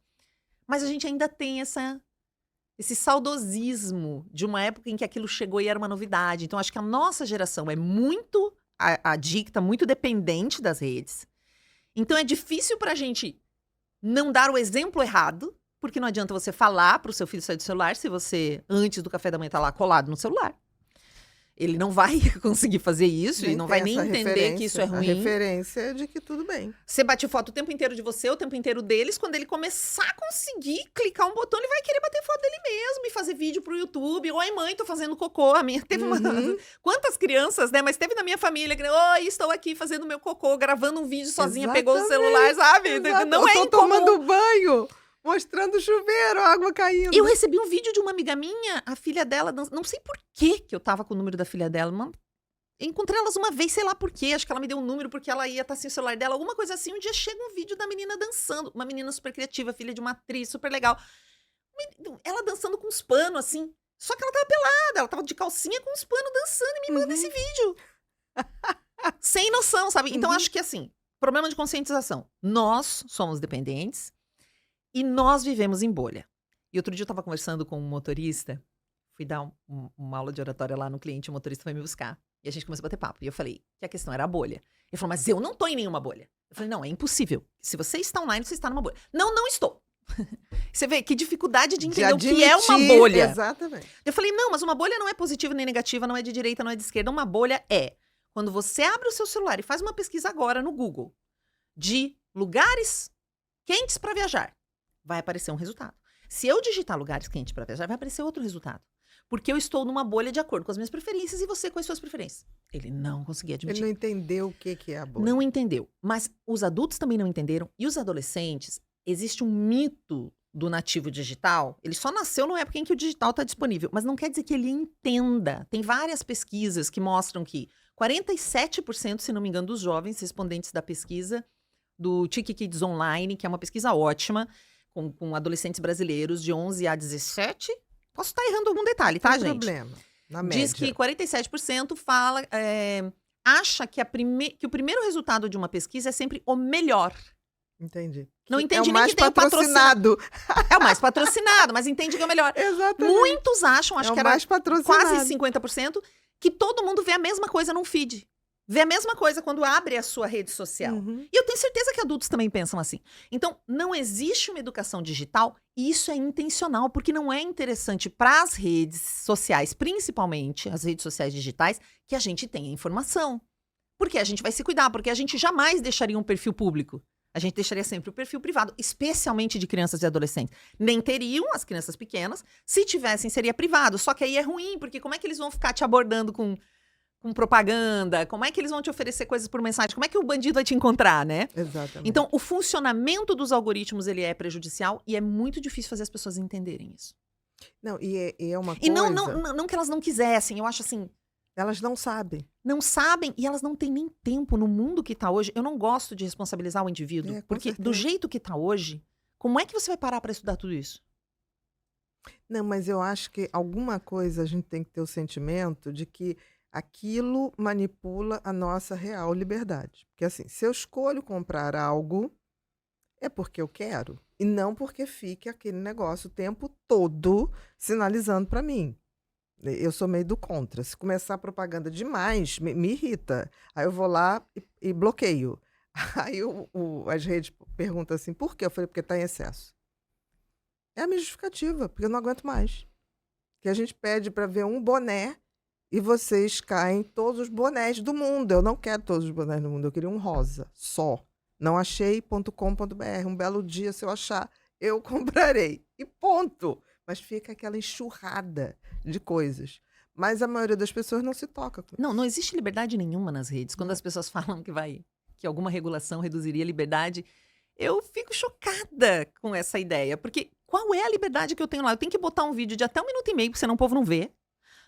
B: Mas a gente ainda tem esse saudosismo de uma época em que aquilo chegou e era uma novidade. Então, acho que a nossa geração é muito adicta, muito dependente das redes. Então, é difícil pra gente não dar o exemplo errado, porque não adianta você falar pro seu filho sair do celular se você, antes do café da manhã, tá lá colado no celular. Ele não vai conseguir fazer isso e não vai nem entender que isso é ruim.
A: A referência é de que tudo bem.
B: Você bate foto o tempo inteiro de você, o tempo inteiro deles. Quando ele começar a conseguir clicar um botão, ele vai querer bater foto dele mesmo e fazer vídeo pro YouTube. Oi, mãe, tô fazendo cocô. A minha teve uma... Quantas crianças, né? Mas teve na minha família que... Oi, estou aqui fazendo meu cocô, gravando um vídeo sozinha, pegou o celular, sabe?
A: Exato.
B: Não é
A: eu tô
B: incomum.
A: tomando banho, mostrando o chuveiro, a água caindo.
B: Eu recebi um vídeo de uma amiga minha, a filha dela... Não sei por que eu tava com o número da filha dela, mas... Encontrei elas uma vez, sei lá por quê. Acho que ela me deu um número porque ela ia estar sem o celular dela. Alguma coisa assim. Um dia chega um vídeo da menina dançando. Uma menina super criativa, filha de uma atriz, super legal. Ela dançando com os panos, assim. Só que ela tava pelada. Ela tava de calcinha com os panos dançando e me manda esse vídeo. Sem noção, sabe? Então, acho que assim, problema de conscientização. Nós somos dependentes e nós vivemos em bolha. E outro dia eu tava conversando com um motorista. Fui dar uma aula de oratória lá no cliente, o motorista foi me buscar. E a gente começou a bater papo. E eu falei que a questão era a bolha. Ele falou, mas eu não tô em nenhuma bolha. Eu falei, não, é impossível. Se você está online, você está numa bolha. Não, não estou. Você vê que dificuldade de entender o que é uma bolha.
A: Exatamente.
B: Eu falei, não, mas uma bolha não é positiva nem negativa, não é de direita, não é de esquerda. Uma bolha é quando você abre o seu celular e faz uma pesquisa agora no Google de lugares quentes para viajar, vai aparecer um resultado. Se eu digitar lugares quentes para viajar, vai aparecer outro resultado. Porque eu estou numa bolha de acordo com as minhas preferências e você com as suas preferências. Ele não conseguia admitir.
A: Ele não entendeu o que é a bolha.
B: Não entendeu. Mas os adultos também não entenderam. E os adolescentes, existe um mito do nativo digital. Ele só nasceu numa época em que o digital está disponível. Mas não quer dizer que ele entenda. Tem várias pesquisas que mostram que 47%, se não me engano, dos jovens respondentes da pesquisa do Tiki Kids Online, que é uma pesquisa ótima, com adolescentes brasileiros de 11 a 17. Posso estar errando algum detalhe, tá,
A: Não tem
B: gente?
A: problema. Na média.
B: Diz que 47% acha que o primeiro resultado de uma pesquisa é sempre o melhor.
A: Entendi.
B: Não
A: É
B: entendi
A: o
B: nem
A: mais
B: que tem o
A: patrocinado.
B: É o mais patrocinado, mas entende que é o melhor.
A: Exatamente.
B: Muitos acham, acho
A: É o
B: que era
A: mais patrocinado.
B: quase 50%, que todo mundo vê a mesma coisa num feed. Vê a mesma coisa quando abre a sua rede social. E eu tenho certeza que adultos também pensam assim. Então, não existe uma educação digital e isso é intencional, porque não é interessante para as redes sociais, principalmente as redes sociais digitais, que a gente tenha informação. Porque a gente vai se cuidar, porque a gente jamais deixaria um perfil público. A gente deixaria sempre o perfil privado, especialmente de crianças e adolescentes. Nem teriam as crianças pequenas, se tivessem seria privado. Só que aí é ruim, porque como é que eles vão ficar te abordando com propaganda, como é que eles vão te oferecer coisas por mensagem, como é que o bandido vai te encontrar, né?
A: Exatamente.
B: Então, o funcionamento dos algoritmos, ele é prejudicial e é muito difícil fazer as pessoas entenderem isso.
A: Não, e é uma
B: E
A: coisa...
B: não que elas não quisessem, eu acho assim,
A: Elas não sabem.
B: não sabem e elas não têm nem tempo no mundo que tá hoje. Eu não gosto de responsabilizar o indivíduo,
A: É, com
B: porque
A: certeza.
B: do jeito que tá hoje, Como é que você vai parar para estudar tudo isso?
A: Não, mas eu acho que alguma coisa a gente tem que ter o sentimento de que aquilo manipula a nossa real liberdade. Porque assim, se eu escolho comprar algo, é porque eu quero. E não porque fique aquele negócio o tempo todo sinalizando para mim. Eu sou meio do contra. Se começar a propaganda demais, me irrita. Aí eu vou lá e bloqueio. Aí as redes perguntam assim, por quê? Eu falei, porque está em excesso. É a minha justificativa, porque eu não aguento mais. Que a gente pede para ver um boné e vocês caem todos os bonés do mundo. Eu não quero todos os bonés do mundo, eu queria um rosa, só. Não achei.com.br. Um belo dia, se eu achar, eu comprarei. E ponto. Mas fica aquela enxurrada de coisas. Mas a maioria das pessoas não se toca com isso.
B: Não existe liberdade nenhuma nas redes. Quando as pessoas falam que alguma regulação reduziria a liberdade, eu fico chocada com essa ideia. Porque qual é a liberdade que eu tenho lá? Eu tenho que botar um vídeo de até 1 minuto e meio, porque senão o povo não vê.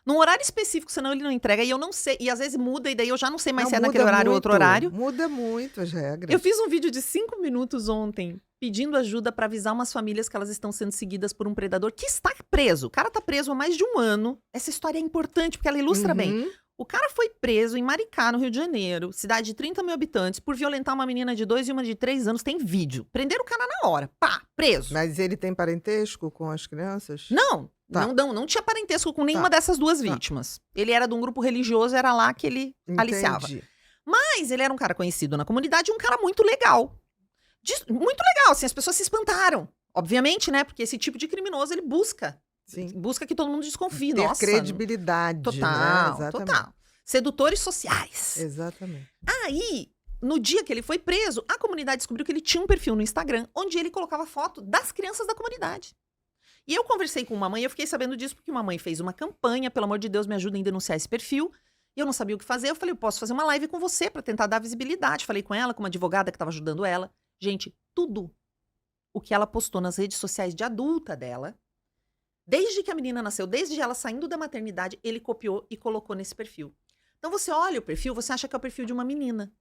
B: Num horário específico, senão ele não entrega. E eu não sei. E às vezes muda, e daí eu já não sei mais se é naquele horário ou outro horário.
A: Muda muito as regras.
B: Eu fiz um vídeo de 5 minutos ontem, pedindo ajuda para avisar umas famílias que elas estão sendo seguidas por um predador que está preso. O cara tá preso há mais de 1 ano. Essa história é importante, porque ela ilustra bem. O cara foi preso em Maricá, no Rio de Janeiro, cidade de 30 mil habitantes, por violentar uma menina de 2 e uma de 3 anos. Tem vídeo. Prenderam o cara na hora. Pá, preso.
A: Mas ele tem parentesco com as crianças?
B: Não.
A: Tá.
B: Não tinha parentesco com nenhuma dessas duas vítimas. Ele era de um grupo religioso, era lá que ele aliciava. Mas ele era um cara conhecido na comunidade e um cara muito legal. Muito legal, assim, as pessoas se espantaram. Obviamente, né? Porque esse tipo de criminoso, ele busca.
A: Sim.
B: Busca que todo mundo desconfie.
A: Ter
B: Nossa,
A: credibilidade.
B: Total,
A: né?
B: total. Sedutores sociais.
A: Exatamente.
B: Aí, no dia que ele foi preso, a comunidade descobriu que ele tinha um perfil no Instagram, onde ele colocava foto das crianças da comunidade. E eu conversei com uma mãe, eu fiquei sabendo disso porque uma mãe fez uma campanha, pelo amor de Deus, me ajudem a denunciar esse perfil. E eu não sabia o que fazer, eu falei, eu posso fazer uma live com você para tentar dar visibilidade. Falei com ela, com uma advogada que estava ajudando ela. Gente, tudo o que ela postou nas redes sociais de adulta dela, desde que a menina nasceu, desde ela saindo da maternidade, ele copiou e colocou nesse perfil. Então você olha o perfil, você acha que é o perfil de uma menina.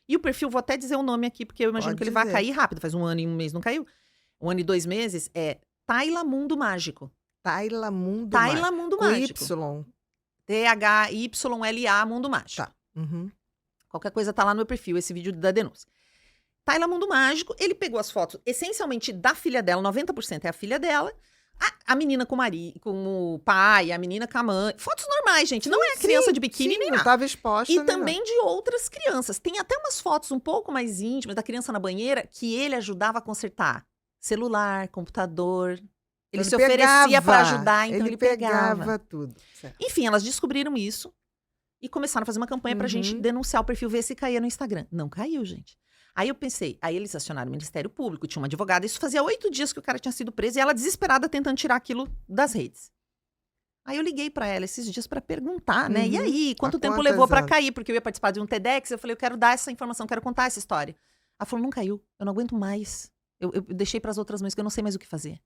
B: E o perfil, vou até dizer o nome aqui, porque eu imagino que ele vai cair rápido. Faz 1 ano e 1 mês, não caiu? 1 ano e 2 meses, é Tayla Mundo Mágico.
A: Tayla Mundo
B: Mágico.
A: Y.
B: THYLA Mundo Mágico.
A: Tá. Uhum.
B: Qualquer coisa tá lá no meu perfil, esse vídeo da denúncia. Tayla Mundo Mágico, ele pegou as fotos essencialmente da filha dela, 90% é a filha dela. A menina com o pai, a menina com a mãe. Fotos normais, gente. Não é a criança de biquíni nem nada.
A: Não estava exposta.
B: E também de outras crianças. Tem até umas fotos um pouco mais íntimas da criança na banheira que ele ajudava a consertar. Celular, computador. Ele se oferecia para ajudar, então ele pegava
A: tudo. Certo.
B: Enfim, elas descobriram isso e começaram a fazer uma campanha pra gente denunciar o perfil, ver se caía no Instagram. Não caiu, gente. Aí eu pensei, aí eles acionaram o Ministério Público, tinha uma advogada, isso fazia 8 dias que o cara tinha sido preso e ela desesperada tentando tirar aquilo das redes. Aí eu liguei pra ela esses dias pra perguntar, né? E aí, quanto tempo levou pra cair? Porque eu ia participar de um TEDx, eu falei, eu quero dar essa informação, quero contar essa história. Ela falou, não caiu, eu não aguento mais. Eu deixei pras outras mães, que eu não sei mais o que fazer.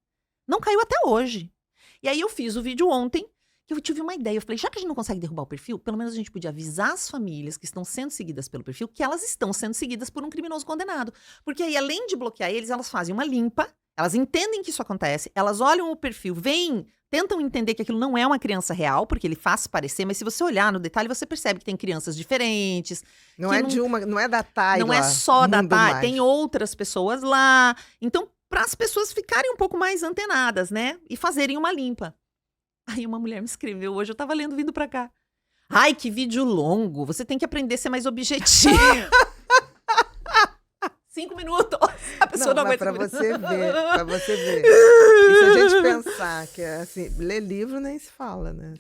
B: Não caiu até hoje. E aí eu fiz o vídeo ontem, que eu tive uma ideia. Eu falei, já que a gente não consegue derrubar o perfil, pelo menos a gente podia avisar as famílias que estão sendo seguidas pelo perfil que elas estão sendo seguidas por um criminoso condenado. Porque aí, além de bloquear eles, elas fazem uma limpa, elas entendem que isso acontece, elas olham o perfil, tentam entender que aquilo não é uma criança real, porque ele faz parecer, mas se você olhar no detalhe, você percebe que tem crianças diferentes.
A: Não é da Tayla.
B: Não é só da Tayla, tem outras pessoas lá. Então, para as pessoas ficarem um pouco mais antenadas, né? E fazerem uma limpa. Aí uma mulher me escreveu hoje, eu tava lendo vindo pra cá. Ai, que vídeo longo, você tem que aprender a ser mais objetivo. 5 minutos. A pessoa não aguenta.
A: Pra você ver. E se a gente pensar que é assim, ler livro nem se fala, né?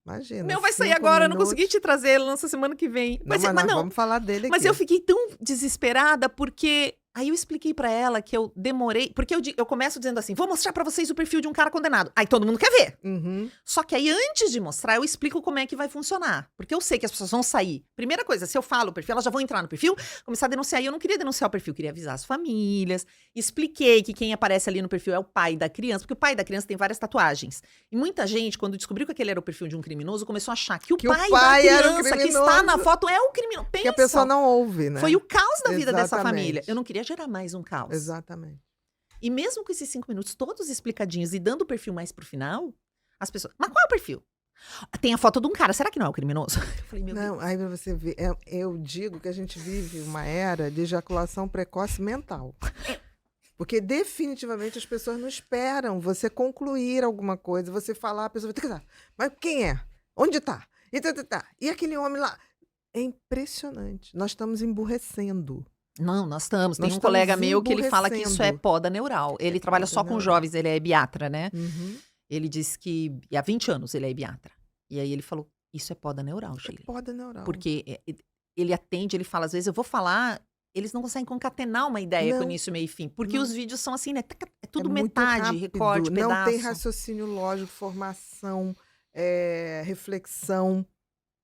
A: Imagina.
B: O meu vai sair agora, eu não consegui te trazer, ele lança semana que vem.
A: Mas nós vamos falar dele aqui.
B: Mas eu fiquei tão desesperada porque... Aí eu expliquei pra ela que eu demorei... Porque eu começo dizendo assim, vou mostrar pra vocês o perfil de um cara condenado. Aí todo mundo quer ver. Só que aí antes de mostrar, eu explico como é que vai funcionar. Porque eu sei que as pessoas vão sair. Primeira coisa, se eu falo o perfil, elas já vão entrar no perfil, começar a denunciar. E eu não queria denunciar o perfil, eu queria avisar as famílias. Expliquei que quem aparece ali no perfil é o pai da criança, porque o pai da criança tem várias tatuagens. E muita gente, quando descobriu que aquele era o perfil de um criminoso, começou a achar que o pai da criança que está na foto é o criminoso. Pensa.
A: Que a pessoa não ouve, né?
B: Foi o caos da vida dessa família. Eu não queria gerar mais um caos.
A: Exatamente.
B: E mesmo com esses 5 minutos todos explicadinhos e dando o perfil mais pro final, as pessoas... Mas qual é o perfil? Tem a foto de um cara, será que não é o criminoso? Eu falei, meu
A: Não,
B: Deus.
A: aí pra você ver, eu digo que a gente vive uma era de ejaculação precoce mental. Porque definitivamente as pessoas não esperam você concluir alguma coisa, você falar, a pessoa vai ter que mas quem é? Onde tá? E aquele homem lá? É impressionante. Nós estamos emburrecendo.
B: Não, nós estamos. Tem
A: Nós
B: um
A: estamos
B: colega meu que ele fala que isso é
A: emburrecendo.
B: poda neural. Ele trabalha
A: poda
B: só com
A: neural.
B: jovens, ele é ebiatra, né?
A: Uhum.
B: Ele disse que e há 20 anos ele é ebiatra. E aí ele falou, isso é poda neural, Shirley.
A: Poda neural.
B: Porque ele atende, ele fala, às vezes eu vou falar, eles não conseguem concatenar uma ideia com
A: Não,
B: início, meio e fim. Porque
A: não.
B: os vídeos são assim, né? É tudo
A: É muito
B: metade,
A: rápido,
B: recorte,
A: não
B: pedaço.
A: tem raciocínio lógico, formação, reflexão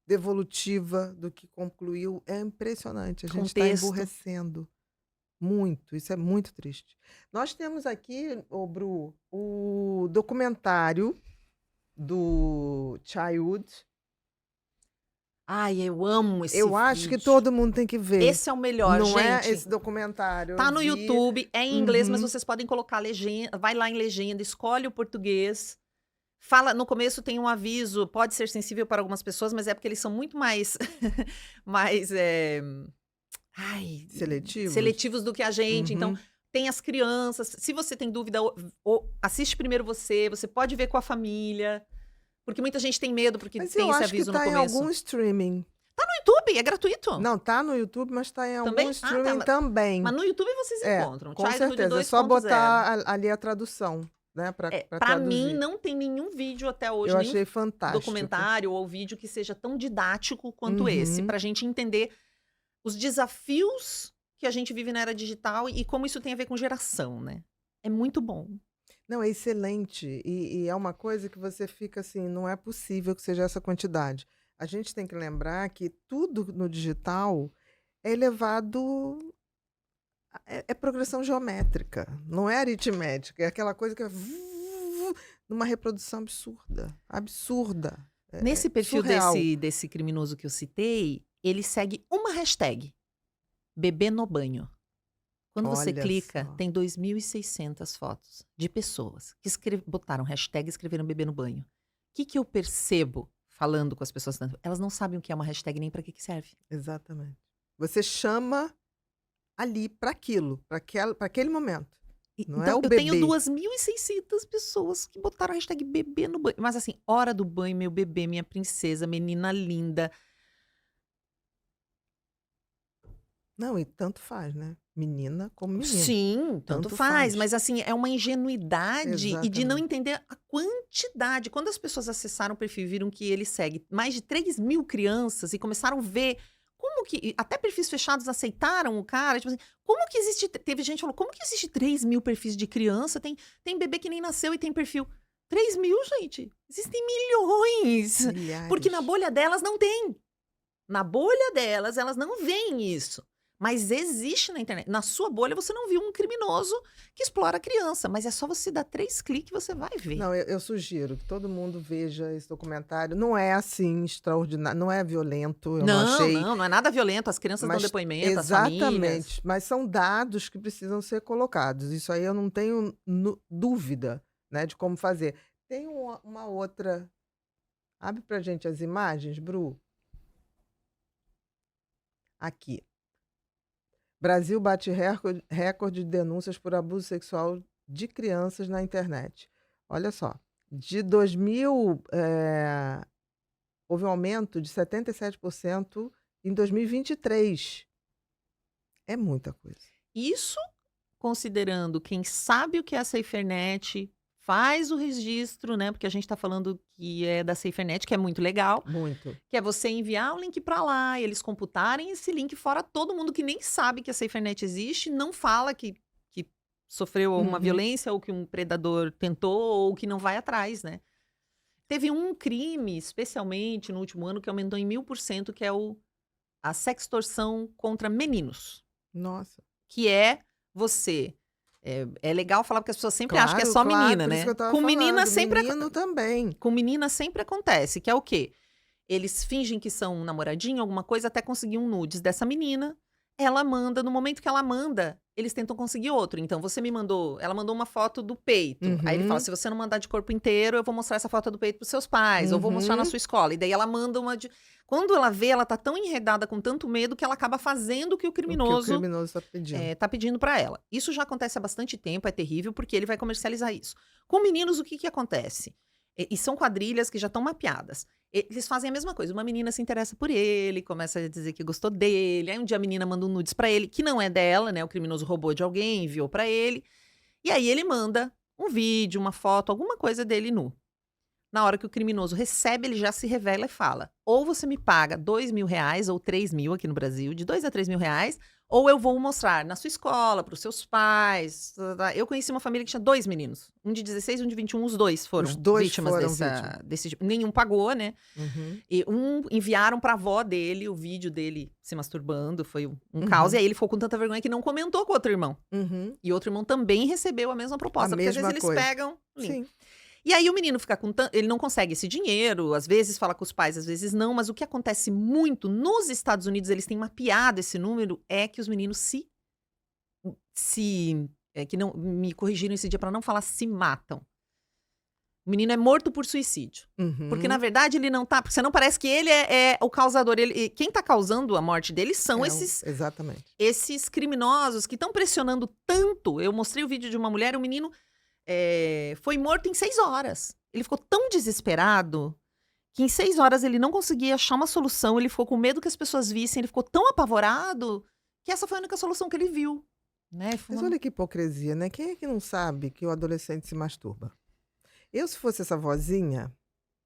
A: devolutiva do que concluiu. É impressionante. A gente está
B: Contexto.
A: emburrecendo muito. Isso é muito triste. Nós temos aqui, Bru, o documentário do Childhood.
B: Ai, eu amo esse
A: Eu acho que
B: vídeo.
A: todo mundo tem que ver.
B: Esse é o melhor,
A: Não
B: gente.
A: é esse documentário?
B: Tá
A: Eu
B: no
A: vi.
B: YouTube, é em inglês, mas
A: Uhum.
B: vocês podem colocar legenda, vai lá em legenda, escolhe o português. Fala, no começo tem um aviso, pode ser sensível para algumas pessoas, mas é porque eles são muito mais
A: Seletivos?
B: do que a gente.
A: Uhum.
B: Então, tem as crianças. Se você tem dúvida, assiste primeiro você pode ver com a família. Porque muita gente tem medo, porque
A: Mas
B: tem
A: eu
B: esse
A: acho que
B: aviso no
A: tá em
B: começo.
A: algum streaming.
B: No YouTube, é gratuito.
A: Não, tá no YouTube, mas tá em algum
B: Também?
A: streaming
B: Tá.
A: também.
B: Mas no YouTube vocês encontram.
A: Com
B: Childhood
A: certeza. É
B: 2.0.
A: só botar ali a tradução, né? Pra
B: Pra
A: traduzir.
B: mim, não tem nenhum vídeo até hoje,
A: Eu
B: nenhum
A: achei fantástico.
B: documentário ou vídeo que seja tão didático quanto
A: Uhum.
B: esse, pra gente entender os desafios que a gente vive na era digital e como isso tem a ver com geração, né? É muito bom.
A: Não, é excelente. E é uma coisa que você fica assim, não é possível que seja essa quantidade. A gente tem que lembrar que tudo no digital é elevado. É progressão geométrica, não é aritmética. É aquela coisa que é numa reprodução absurda. Absurda.
B: Nesse perfil
A: surreal.
B: desse criminoso que eu citei, ele segue uma hashtag: bebê no banho. Quando você
A: Olha
B: clica,
A: só.
B: tem 2.600 fotos de pessoas que botaram hashtag e escreveram bebê no banho. O que eu percebo falando com as pessoas? Elas não sabem o que é uma hashtag nem para que serve.
A: Exatamente. Você chama ali para aquilo, para aquele momento. Não
B: Então,
A: é o
B: eu
A: bebê.
B: tenho 2.600 pessoas que botaram a hashtag bebê no banho. Mas assim, hora do banho, meu bebê, minha princesa, menina linda.
A: Não, e tanto faz, né? Menina como menino.
B: Sim, tanto faz.
A: faz.
B: Mas assim, é uma ingenuidade e de não
A: Exatamente.
B: entender a quantidade. Quando as pessoas acessaram o perfil e viram que ele segue mais de 3.000 crianças e começaram a ver como que... Até perfis fechados aceitaram o cara. Tipo assim, como que existe... Teve gente que falou, como que existe 3.000 perfis de criança? Tem bebê que nem nasceu e tem perfil. 3.000, gente? Existem milhões.
A: Milhares.
B: Porque na bolha delas não tem. Na bolha delas, elas não veem isso. Mas existe na internet. Na sua bolha, você não viu um criminoso que explora a criança. Mas é só você dar 3 cliques que você vai ver.
A: Não, eu sugiro que todo mundo veja esse documentário. Não é assim extraordinário, não é violento. Eu não achei.
B: Não é nada violento. As crianças dão depoimento, as famílias.
A: Exatamente. Mas são dados que precisam ser colocados. Isso aí eu não tenho dúvida, né, de como fazer. Tem uma outra. Abre pra gente as imagens, Bru. Aqui. Brasil bate recorde de denúncias por abuso sexual de crianças na internet. Olha só, de 2000, houve um aumento de 77% em 2023. É muita coisa.
B: Isso considerando quem sabe o que é a SaferNet, faz o registro, né? Porque a gente está falando que é da SaferNet, que é muito legal.
A: Muito.
B: Que é você enviar o link para lá, eles computarem esse link fora. Todo mundo que nem sabe que a SaferNet existe, não fala que sofreu uma violência ou que um predador tentou ou que não vai atrás, né? Teve um crime, especialmente no último ano, que aumentou em 1000%, que é a sextorção contra meninos.
A: Nossa.
B: Que é você... É legal falar porque as pessoas sempre acham que é
A: Claro,
B: só
A: claro,
B: menina,
A: por
B: né?
A: isso que eu tava
B: Com menina
A: falando,
B: sempre
A: menino também.
B: Com menina sempre acontece, que é o quê? Eles fingem que são um namoradinho, alguma coisa, até conseguir um nudes dessa menina. Ela manda, no momento que ela manda, eles tentam conseguir outro. Então, ela mandou uma foto do peito. Aí ele fala, se você não mandar de corpo inteiro, eu vou mostrar essa foto do peito pros seus pais, ou vou mostrar na sua escola. E daí ela manda uma de... Quando ela vê, ela tá tão enredada com tanto medo que ela acaba fazendo o que o criminoso
A: tá pedindo.
B: tá pedindo pra ela. Isso já acontece há bastante tempo, é terrível, porque ele vai comercializar isso. Com meninos, o que acontece? E são quadrilhas que já estão mapeadas. Eles fazem a mesma coisa. Uma menina se interessa por ele, começa a dizer que gostou dele. Aí um dia a menina manda um nudes pra ele, que não é dela, né? O criminoso roubou de alguém, enviou pra ele. E aí ele manda um vídeo, uma foto, alguma coisa dele nu. Na hora que o criminoso recebe, ele já se revela e fala: ou você me paga R$2.000 ou 3.000 aqui no Brasil, de R$2.000 a 3.000, ou eu vou mostrar na sua escola, para os seus pais. Eu conheci uma família que tinha 2 meninos, um de 16 e um de 21, os dois foram vítimas desse tipo. Nenhum pagou, né? E enviaram para a avó dele o vídeo dele se masturbando, foi um caos, e aí ele ficou com tanta vergonha que não comentou com outro irmão. E outro irmão também recebeu a mesma proposta, porque às vezes eles pegam...
A: Sim.
B: E aí o menino fica ele não consegue esse dinheiro, às vezes fala com os pais, às vezes não, mas o que acontece muito nos Estados Unidos, eles têm mapeado esse número, é que os meninos que não me corrigiram esse dia para não falar se matam. O menino é morto por suicídio. Porque, na verdade, ele não tá... Porque senão parece que ele é o causador. Quem tá causando a morte dele são
A: Exatamente.
B: Esses criminosos que estão pressionando tanto. Eu mostrei o vídeo de uma mulher, o menino... foi morto em 6 horas. Ele ficou tão desesperado que em 6 horas ele não conseguia achar uma solução, ele ficou com medo que as pessoas vissem, ele ficou tão apavorado que essa foi a única solução que ele viu. Né?
A: Mas olha que hipocrisia, né? Quem é que não sabe que o adolescente se masturba? Eu, se fosse essa vozinha,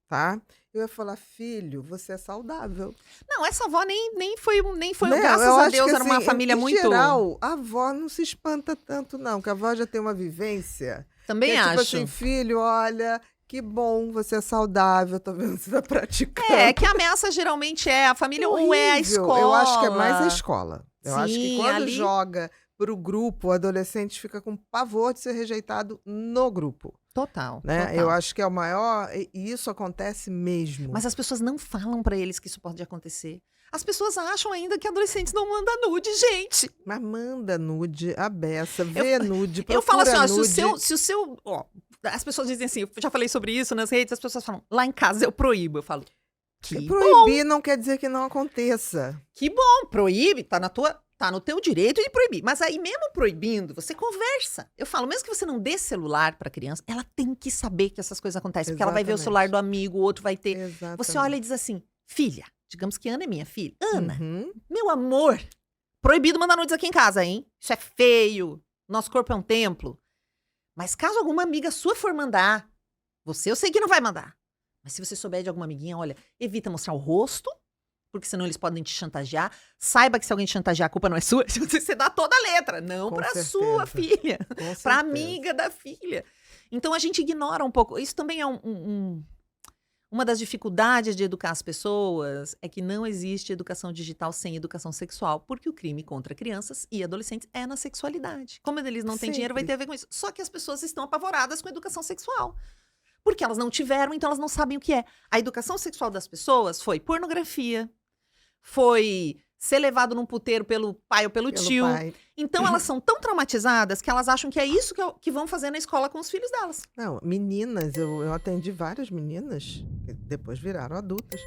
A: tá? Eu ia falar, filho, você é saudável.
B: Não, essa avó nem foi
A: Né?
B: graças
A: Eu
B: a
A: acho
B: Deus,
A: que,
B: era uma
A: assim,
B: família
A: em
B: muito...
A: geral, a avó não se espanta tanto, não, que a avó já tem uma vivência.
B: Também
A: que é
B: acho.
A: tipo assim, filho, olha, que bom, você é saudável, tô vendo que você tá praticando.
B: Que a ameaça geralmente é a família
A: Horrível.
B: ou é a escola.
A: Eu acho que é mais a escola. Eu acho que
B: Sim,
A: quando
B: ali...
A: joga pro grupo, o adolescente fica com pavor de ser rejeitado no grupo.
B: Total,
A: Né?
B: total.
A: Eu acho que é o maior... E isso acontece mesmo.
B: Mas as pessoas não falam pra eles que isso pode acontecer. As pessoas acham ainda que adolescentes não mandam nude, gente.
A: Mas manda nude, a beça, vê nude, procura
B: Eu falo assim, ó,
A: nude.
B: se o seu... Ó, as pessoas dizem assim, eu já falei sobre isso nas redes, as pessoas falam, lá em casa eu proíbo. Eu falo, que
A: proibir não quer dizer que não aconteça.
B: Que bom, proíbe, tá no teu direito de proibir. Mas aí mesmo proibindo, você conversa. Eu falo, mesmo que você não dê celular pra criança, ela tem que saber que essas coisas acontecem. Porque ela vai ver o celular do amigo, o outro vai ter.
A: Exatamente.
B: Você olha e diz assim, filha, digamos que Ana é minha filha. Ana, meu amor, proibido mandar nudes aqui em casa, hein? Isso é feio, nosso corpo é um templo. Mas caso alguma amiga sua for mandar, eu sei que não vai mandar. Mas se você souber de alguma amiguinha, olha, evita mostrar o rosto, porque senão eles podem te chantagear. Saiba que se alguém te chantagear, a culpa não é sua. Você dá toda a letra, não pra sua filha, pra amiga da filha. Então a gente ignora um pouco. Isso também é uma das dificuldades de educar as pessoas, é que não existe educação digital sem educação sexual, porque o crime contra crianças e adolescentes é na sexualidade. Como eles não têm dinheiro, vai ter a ver com isso. Só que as pessoas estão apavoradas com a educação sexual. Porque elas não tiveram, então elas não sabem o que é. A educação sexual das pessoas foi pornografia, foi ser levado num puteiro pelo pai ou pelo tio.
A: Pai.
B: Então elas são tão traumatizadas que elas acham que é isso que vão fazer na escola com os filhos delas.
A: Não, meninas, eu atendi várias meninas, que depois viraram adultas,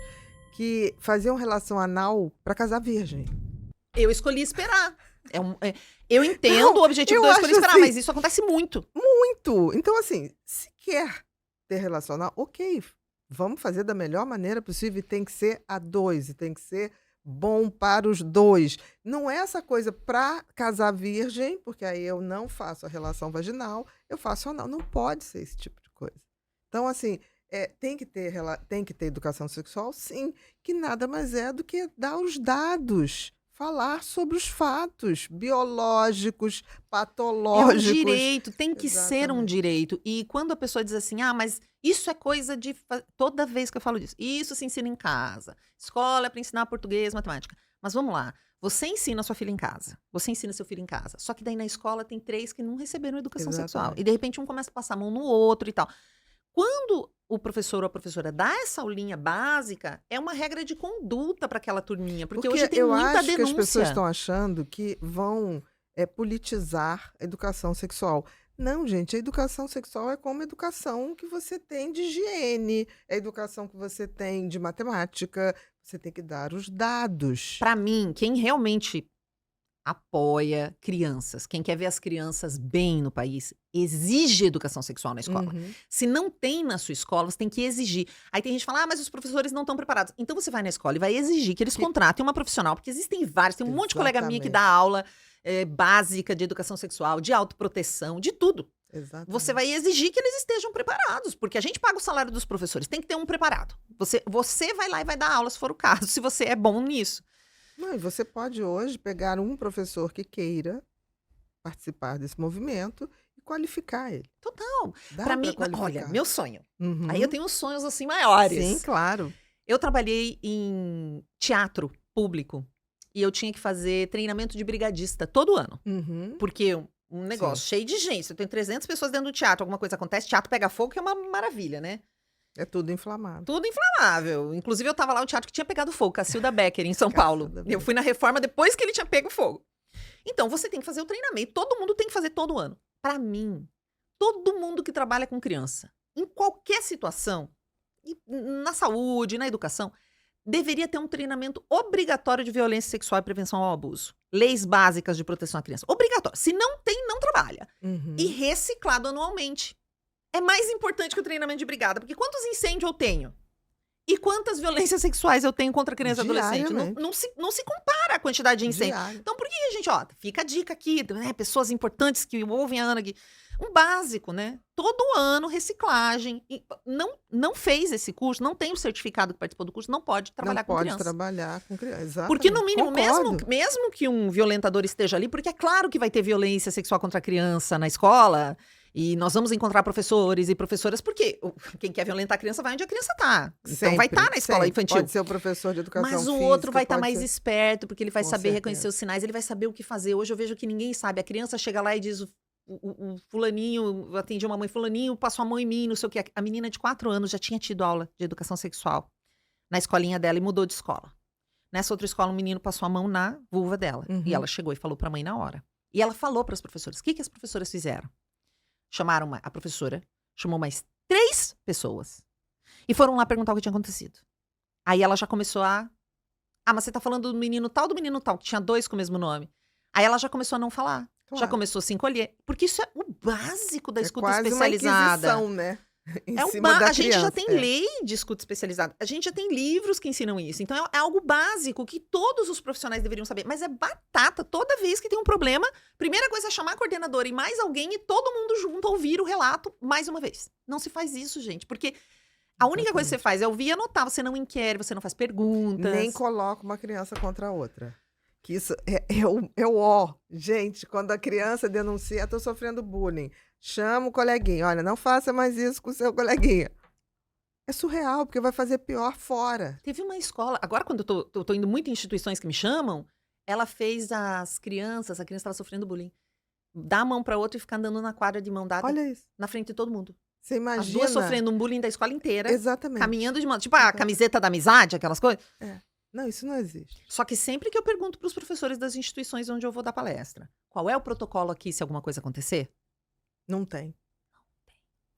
A: que faziam relação anal pra casar virgem.
B: Eu escolhi esperar. Eu entendo o objetivo do eu escolhi esperar, assim, mas isso acontece muito.
A: Muito! Então, assim, se quer ter relação anal, ok, vamos fazer da melhor maneira possível e tem que ser a 2, e tem que ser bom para os 2. Não é essa coisa para casar virgem, porque aí eu não faço a relação vaginal, eu faço anal. Não pode ser esse tipo de coisa. Então, assim, tem que ter educação sexual, sim, que nada mais é do que dar os dados, falar sobre os fatos biológicos, patológicos.
B: É um direito, tem que
A: Exatamente.
B: ser um direito. E quando a pessoa diz assim, mas isso é coisa de... Toda vez que eu falo disso, isso se ensina em casa. Escola é para ensinar português, matemática. Mas vamos lá, você ensina sua filha em casa, você ensina seu filho em casa. Só que daí na escola tem 3 que não receberam educação sexual. E de repente um começa a passar a mão no outro e tal. Quando o professor ou a professora dá essa aulinha básica, é uma regra de conduta para aquela turminha. Porque hoje tem muita denúncia.
A: Eu acho que as pessoas estão achando que vão politizar a educação sexual. Não, gente, a educação sexual é como a educação que você tem de higiene, é a educação que você tem de matemática. Você tem que dar os dados.
B: Pra mim, quem realmente apoia crianças, quem quer ver as crianças bem no país, exige educação sexual na escola.
A: Uhum.
B: Se não tem na sua escola, você tem que exigir. Aí tem gente que fala, mas os professores não estão preparados. Então você vai na escola e vai exigir que eles contratem uma profissional, porque existem vários, tem um monte de colega minha que dá aula básica de educação sexual, de autoproteção, de tudo.
A: Exatamente.
B: Você vai exigir que eles estejam preparados, porque a gente paga o salário dos professores, tem que ter um preparado. Você vai lá e vai dar aula, se for o caso, se você é bom nisso.
A: Não, e você pode hoje pegar um professor que queira participar desse movimento e qualificar ele.
B: Total.
A: Dá
B: Pra mim,
A: qualificar.
B: olha, meu sonho.
A: Uhum.
B: Aí eu tenho uns sonhos assim maiores.
A: Sim, claro.
B: Eu trabalhei em teatro público e eu tinha que fazer treinamento de brigadista todo ano.
A: Uhum.
B: Porque um negócio cheio de gente, eu tenho 300 pessoas dentro do teatro, alguma coisa acontece, teatro pega fogo, que é uma maravilha, né?
A: É tudo inflamado.
B: Tudo inflamável. Inclusive, eu tava lá, o teatro que tinha pegado fogo, Cacilda Becker, em São Paulo. Eu fui na reforma depois que ele tinha pego fogo. Então, você tem que fazer o treinamento. Todo mundo tem que fazer todo ano. Pra mim, todo mundo que trabalha com criança, em qualquer situação, na saúde, na educação, deveria ter um treinamento obrigatório de violência sexual e prevenção ao abuso. Leis básicas de proteção à criança. Obrigatório. Se não tem, não trabalha.
A: Uhum.
B: E reciclado anualmente. É mais importante que o treinamento de brigada, porque quantos incêndios eu tenho? E quantas violências sexuais eu tenho contra criança e adolescente? Não se compara a quantidade de incêndio.
A: Diário.
B: Então, por que a gente, fica a dica aqui, né? Pessoas importantes que ouvem a Ana aqui. Um básico, né? Todo ano, reciclagem. E não fez esse curso, não tem o certificado que participou do curso, não pode trabalhar com criança.
A: Não pode trabalhar com criança, exatamente.
B: Porque, no mínimo,
A: Concordo.
B: mesmo que um violentador esteja ali, porque é claro que vai ter violência sexual contra a criança na escola, e nós vamos encontrar professores e professoras, porque quem quer violentar a criança vai onde a criança tá. Então vai estar na escola infantil.
A: Pode ser o professor de educação
B: Mas o
A: física,
B: outro vai estar
A: pode
B: mais
A: ser-
B: esperto, porque ele vai
A: Com
B: saber
A: certeza.
B: reconhecer os sinais, ele vai saber o que fazer. Hoje eu vejo que ninguém sabe. A criança chega lá e diz, o fulaninho, eu atendi uma mãe, fulaninho passou a mão em mim, não sei o que. A menina de 4 anos já tinha tido aula de educação sexual na escolinha dela e mudou de escola. Nessa outra escola, um menino passou a mão na vulva dela.
A: Uhum.
B: E ela chegou e falou pra mãe na hora. E ela falou para as professoras. O que as professoras fizeram? Chamaram a professora, chamou mais 3 pessoas. E foram lá perguntar o que tinha acontecido. Aí ela já começou a... mas você tá falando do menino tal, que tinha 2 com o mesmo nome. Aí ela já começou a não falar. Já
A: Claro.
B: começou a se encolher. Porque isso é o básico da
A: É
B: escuta
A: quase
B: especializada.
A: uma inquisição, né? Em
B: É
A: cima da
B: a gente já
A: criança.
B: tem lei de escuta especializada. A gente já tem livros que ensinam isso. Então é algo básico que todos os profissionais deveriam saber. Mas é batata. Toda vez que tem um problema, primeira coisa é chamar a coordenadora e mais alguém e todo mundo junto ouvir o relato mais uma vez. Não se faz isso, gente. Porque a única coisa que você faz é ouvir e anotar. Você não inquere, você não faz perguntas.
A: Nem coloca uma criança contra a outra. Que isso é o ó. Gente, quando a criança denuncia, estou sofrendo bullying. Chama o coleguinha. Olha, não faça mais isso com o seu coleguinha. É surreal, porque vai fazer pior fora.
B: Teve uma escola, agora quando eu tô indo muito em instituições que me chamam, ela fez a criança estava sofrendo bullying, dar a mão pra outra e ficar andando na quadra de mão dada
A: Olha isso.
B: na frente de todo mundo.
A: Você
B: As
A: imagina.
B: duas sofrendo um bullying da escola inteira,
A: Exatamente.
B: caminhando de mão, tipo a camiseta da amizade, aquelas coisas.
A: Não, isso não existe.
B: Só que sempre que eu pergunto pros professores das instituições onde eu vou dar palestra, qual é o protocolo aqui se alguma coisa acontecer?
A: Não tem.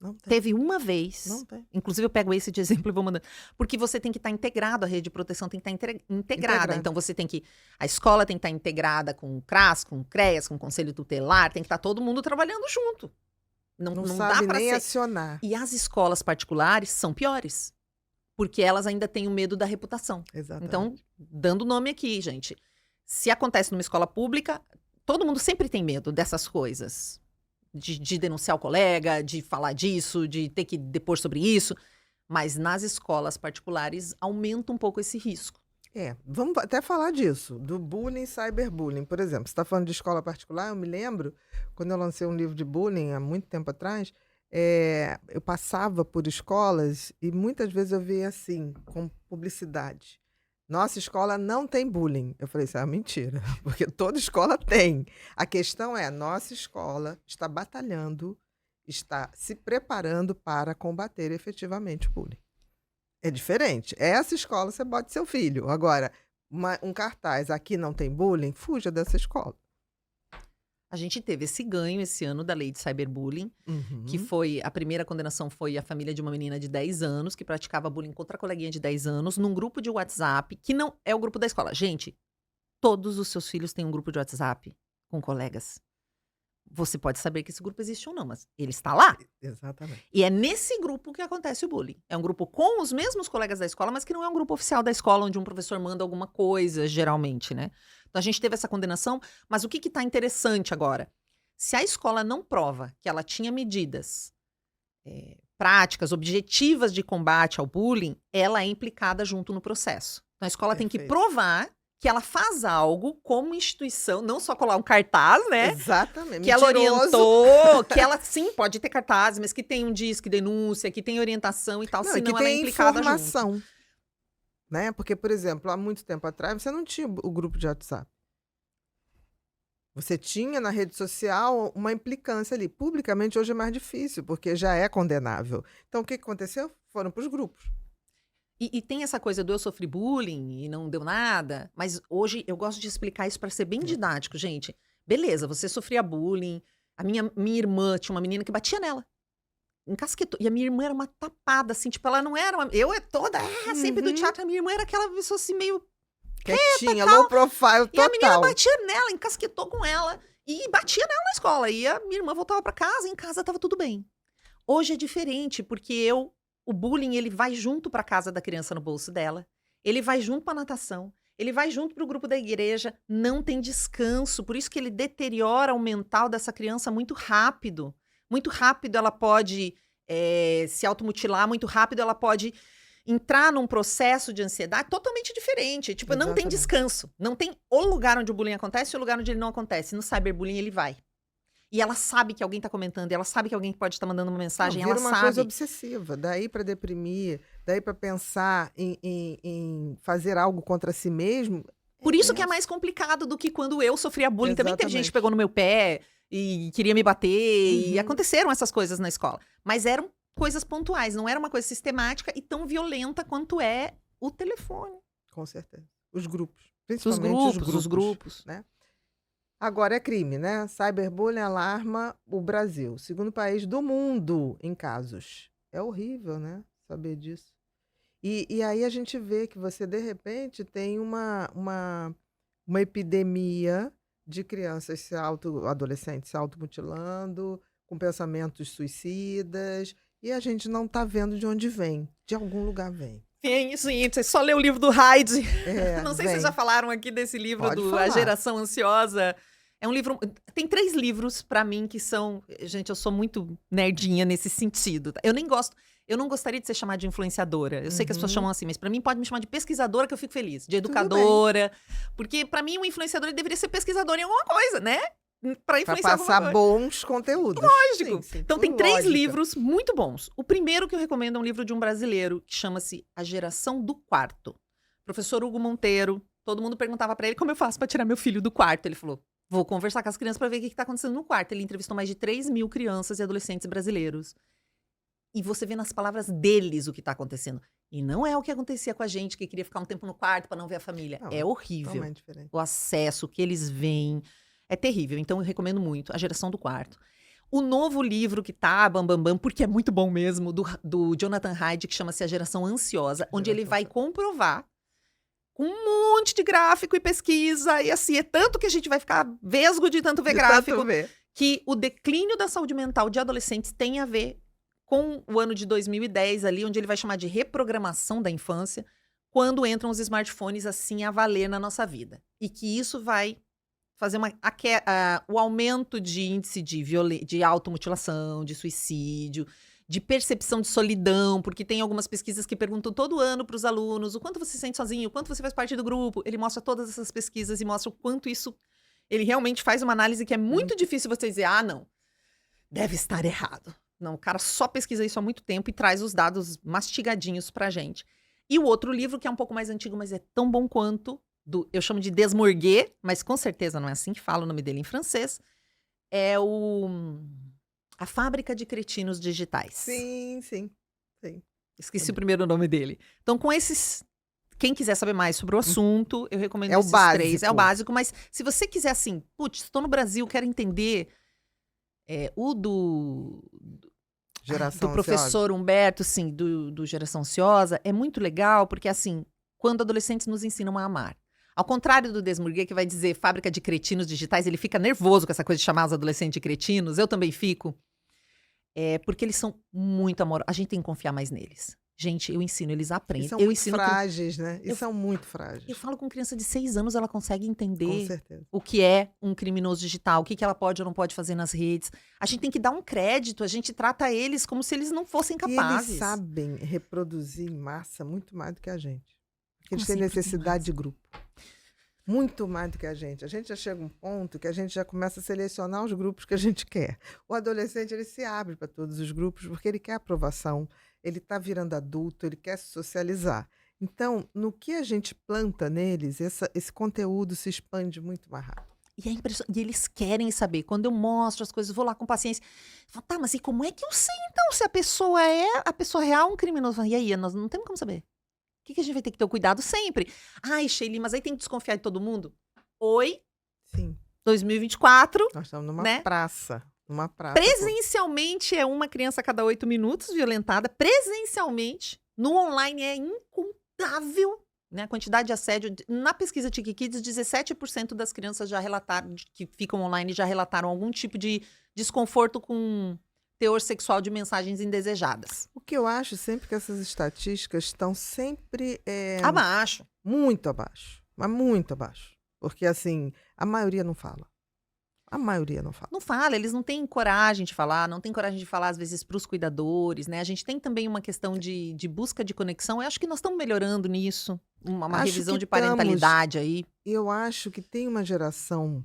A: Não tem.
B: Teve uma vez,
A: Não tem.
B: inclusive eu pego esse de exemplo e vou mandando, porque você tem que estar integrado, a rede de proteção tem que estar integrada. Então você tem que, a escola tem que estar integrada com o CRAS, com o CREAS, com o Conselho Tutelar, tem que estar todo mundo trabalhando junto. Não
A: Não
B: dá
A: sabe
B: para
A: nem
B: ser.
A: acionar.
B: E as escolas particulares são piores, porque elas ainda têm o medo da reputação.
A: Exatamente.
B: Então, dando nome aqui, gente, se acontece numa escola pública, todo mundo sempre tem medo dessas coisas. De denunciar o colega, de falar disso, de ter que depor sobre isso. Mas nas escolas particulares aumenta um pouco esse risco.
A: Vamos até falar disso, do bullying e cyberbullying. Por exemplo, você está falando de escola particular, eu me lembro, quando eu lancei um livro de bullying, há muito tempo atrás, eu passava por escolas e muitas vezes eu via assim, com publicidade. Nossa escola não tem bullying. Eu falei, isso é uma mentira, porque toda escola tem. A questão é, nossa escola está batalhando, está se preparando para combater efetivamente o bullying. É diferente. Essa escola você bota seu filho. Agora, um cartaz, aqui não tem bullying, fuja dessa escola.
B: A gente teve esse ganho esse ano da lei de cyberbullying, que foi, a primeira condenação foi a família de uma menina de 10 anos, que praticava bullying contra a coleguinha de 10 anos, num grupo de WhatsApp, que não é o grupo da escola. Gente, todos os seus filhos têm um grupo de WhatsApp com colegas. Você pode saber que esse grupo existe ou não, mas ele está lá.
A: Exatamente.
B: E é nesse grupo que acontece o bullying. É um grupo com os mesmos colegas da escola, mas que não é um grupo oficial da escola, onde um professor manda alguma coisa, geralmente, né? Então a gente teve essa condenação, mas o que está interessante agora? Se a escola não prova que ela tinha medidas práticas, objetivas de combate ao bullying, ela é implicada junto no processo. Então a escola tem que provar que ela faz algo como instituição, não só colar um cartaz, né?
A: Exatamente.
B: Que ela orientou, que ela sim pode ter cartaz, mas que tem um disque denúncia, que tem orientação e tal,
A: Não,
B: senão
A: que
B: ela é
A: tem
B: implicada junto.
A: informação. Né? Porque, por exemplo, há muito tempo atrás, você não tinha o grupo de WhatsApp. Você tinha na rede social uma implicância ali. Publicamente, hoje é mais difícil, porque já é condenável. Então, o que aconteceu? Foram para os grupos.
B: E tem essa coisa do eu sofri bullying e não deu nada, mas hoje eu gosto de explicar isso para ser bem didático, gente. Beleza, você sofria bullying. A minha irmã tinha uma menina que batia nela. Encasquetou. E a minha irmã era uma tapada, assim, tipo, ela não era uma... Eu toda, sempre do teatro, a minha irmã era aquela pessoa assim, meio...
A: Quietinha, low profile total.
B: E a menina batia nela, encasquetou com ela. E batia nela na escola. E a minha irmã voltava para casa, e em casa tava tudo bem. Hoje é diferente, porque o bullying, ele vai junto para casa da criança no bolso dela. Ele vai junto para natação. Ele vai junto para o grupo da igreja. Não tem descanso. Por isso que ele deteriora o mental dessa criança muito rápido. Muito rápido ela pode se automutilar. Muito rápido ela pode entrar num processo de ansiedade totalmente diferente. Tipo, não tem descanso. Não tem o lugar onde o bullying acontece e o lugar onde ele não acontece. No cyberbullying ele vai. E ela sabe que alguém está comentando, ela sabe que alguém pode estar mandando uma mensagem,
A: Não,
B: ela
A: vira uma coisa obsessiva, daí para deprimir, daí para pensar em fazer algo contra si mesmo.
B: Por isso que é mais complicado do que quando eu sofria bullying.
A: Exatamente.
B: Também teve gente que pegou no meu pé e queria me bater, e aconteceram essas coisas na escola. Mas eram coisas pontuais, não era uma coisa sistemática e tão violenta quanto é o telefone.
A: Com certeza. Os grupos, principalmente
B: os grupos.
A: Né? Agora é crime, né? Cyberbullying alarma o Brasil. Segundo país do mundo em casos. É horrível, né? Saber disso. E aí a gente vê que você, de repente, tem uma epidemia de crianças adolescentes se automutilando, com pensamentos suicidas, e a gente não está vendo de onde vem. De algum lugar vem.
B: Tem, gente, você só lê o livro do Hyde. Não sei se vocês já falaram aqui desse livro A Geração Ansiosa. É um livro... Tem 3 livros pra mim que são... Gente, eu sou muito nerdinha nesse sentido. Eu não gostaria de ser chamada de influenciadora. Eu sei que as pessoas chamam assim, mas pra mim pode me chamar de pesquisadora que eu fico feliz. De educadora. Porque pra mim o influenciador ele deveria ser pesquisador em alguma coisa, né? Pra influenciar
A: passar bons conteúdos.
B: Lógico.
A: Sim,
B: então tem 3 livros muito bons. O primeiro que eu recomendo é um livro de um brasileiro que chama-se A Geração do Quarto. Professor Hugo Monteiro. Todo mundo perguntava pra ele como eu faço pra tirar meu filho do quarto. Ele falou, vou conversar com as crianças pra ver o que tá acontecendo no quarto. Ele entrevistou mais de 3.000 crianças e adolescentes brasileiros. E você vê nas palavras deles o que tá acontecendo. E não é o que acontecia com a gente, que queria ficar um tempo no quarto pra não ver a família.
A: Não,
B: é horrível.
A: Totalmente diferente.
B: O acesso, o que eles veem... É terrível, então eu recomendo muito A Geração do Quarto. O novo livro que tá, bam, porque é muito bom mesmo, do Jonathan Haidt, que chama-se A Geração Ansiosa, onde ele vai comprovar, com um monte de gráfico e pesquisa, e assim, é tanto que a gente vai ficar vesgo de tanto ver gráfico, que o declínio da saúde mental de adolescentes tem a ver com o ano de 2010 ali, onde ele vai chamar de reprogramação da infância, quando entram os smartphones assim a valer na nossa vida. E que isso vai fazer o aumento de índice de automutilação, de suicídio, de percepção de solidão, porque tem algumas pesquisas que perguntam todo ano para os alunos o quanto você se sente sozinho, o quanto você faz parte do grupo. Ele mostra todas essas pesquisas e mostra o quanto isso... Ele realmente faz uma análise que é muito difícil você dizer, não, deve estar errado. Não, o cara só pesquisa isso há muito tempo e traz os dados mastigadinhos pra gente. E o outro livro, que é um pouco mais antigo, mas é tão bom quanto... eu chamo de Desmorguer, mas com certeza não é assim que fala o nome dele em francês, é A Fábrica de Cretinos Digitais.
A: Sim.
B: Esqueci o primeiro nome dele. Então, com esses quem quiser saber mais sobre o assunto, eu recomendo
A: É o
B: esses
A: básico.
B: 3. É o básico, mas se você quiser assim, putz, estou no Brasil, quero entender o do
A: Geração
B: professor Humberto, sim, do Geração Ansiosa, é muito legal, porque assim, quando adolescentes nos ensinam a amar. Ao contrário do Desmurguet, que vai dizer fábrica de cretinos digitais, ele fica nervoso com essa coisa de chamar os adolescentes de cretinos, eu também fico. Porque eles são muito amorosos. A gente tem que confiar mais neles. Gente, eu ensino, eles aprendem.
A: E são
B: eu
A: muito
B: ensino
A: frágeis, né? E são muito frágeis.
B: Eu falo com criança de 6 anos, ela consegue
A: Com
B: entender
A: certeza.
B: o que é um criminoso digital, o que ela pode ou não pode fazer nas redes. A gente tem que dar um crédito, a gente trata eles como se eles não fossem
A: E
B: capazes.
A: eles sabem reproduzir em massa muito mais do que a gente. Porque eles
B: Como
A: têm
B: assim,
A: necessidade de grupo. Muito mais do que a gente. A gente já chega a um ponto que a gente já começa a selecionar os grupos que a gente quer. O adolescente, ele se abre para todos os grupos porque ele quer aprovação, ele está virando adulto, ele quer se socializar. Então, no que a gente planta neles, esse conteúdo se expande muito mais rápido.
B: E é impressionante. E eles querem saber. Quando eu mostro as coisas, vou lá com paciência. Falo, tá, mas e como é que eu sei, então, se a pessoa é a pessoa real ou um criminoso? Falo, e aí, nós não temos como saber. O que a gente vai ter que ter o cuidado sempre? Ai, Sheili, mas aí tem que desconfiar de todo mundo? Oi,
A: Sim.
B: 2024.
A: Nós estamos numa
B: Né?
A: praça. Numa praça.
B: Presencialmente é uma criança a cada 8 minutos violentada. Presencialmente. No online é incontável, né? A quantidade de assédio. Na pesquisa Tiki Kids, 17% das crianças já relataram, que ficam online, já relataram algum tipo de desconforto com teor sexual de mensagens indesejadas.
A: O que eu acho sempre que essas estatísticas estão sempre
B: Abaixo.
A: muito abaixo. Mas muito abaixo. Porque, assim, a maioria não fala. A maioria não fala.
B: Não fala, eles não têm coragem de falar, não têm coragem de falar, às vezes, para os cuidadores, né? A gente tem também uma questão de busca de conexão. Eu acho que nós estamos melhorando nisso. Uma
A: Acho
B: revisão
A: que
B: de parentalidade aí.
A: Eu acho que tem uma geração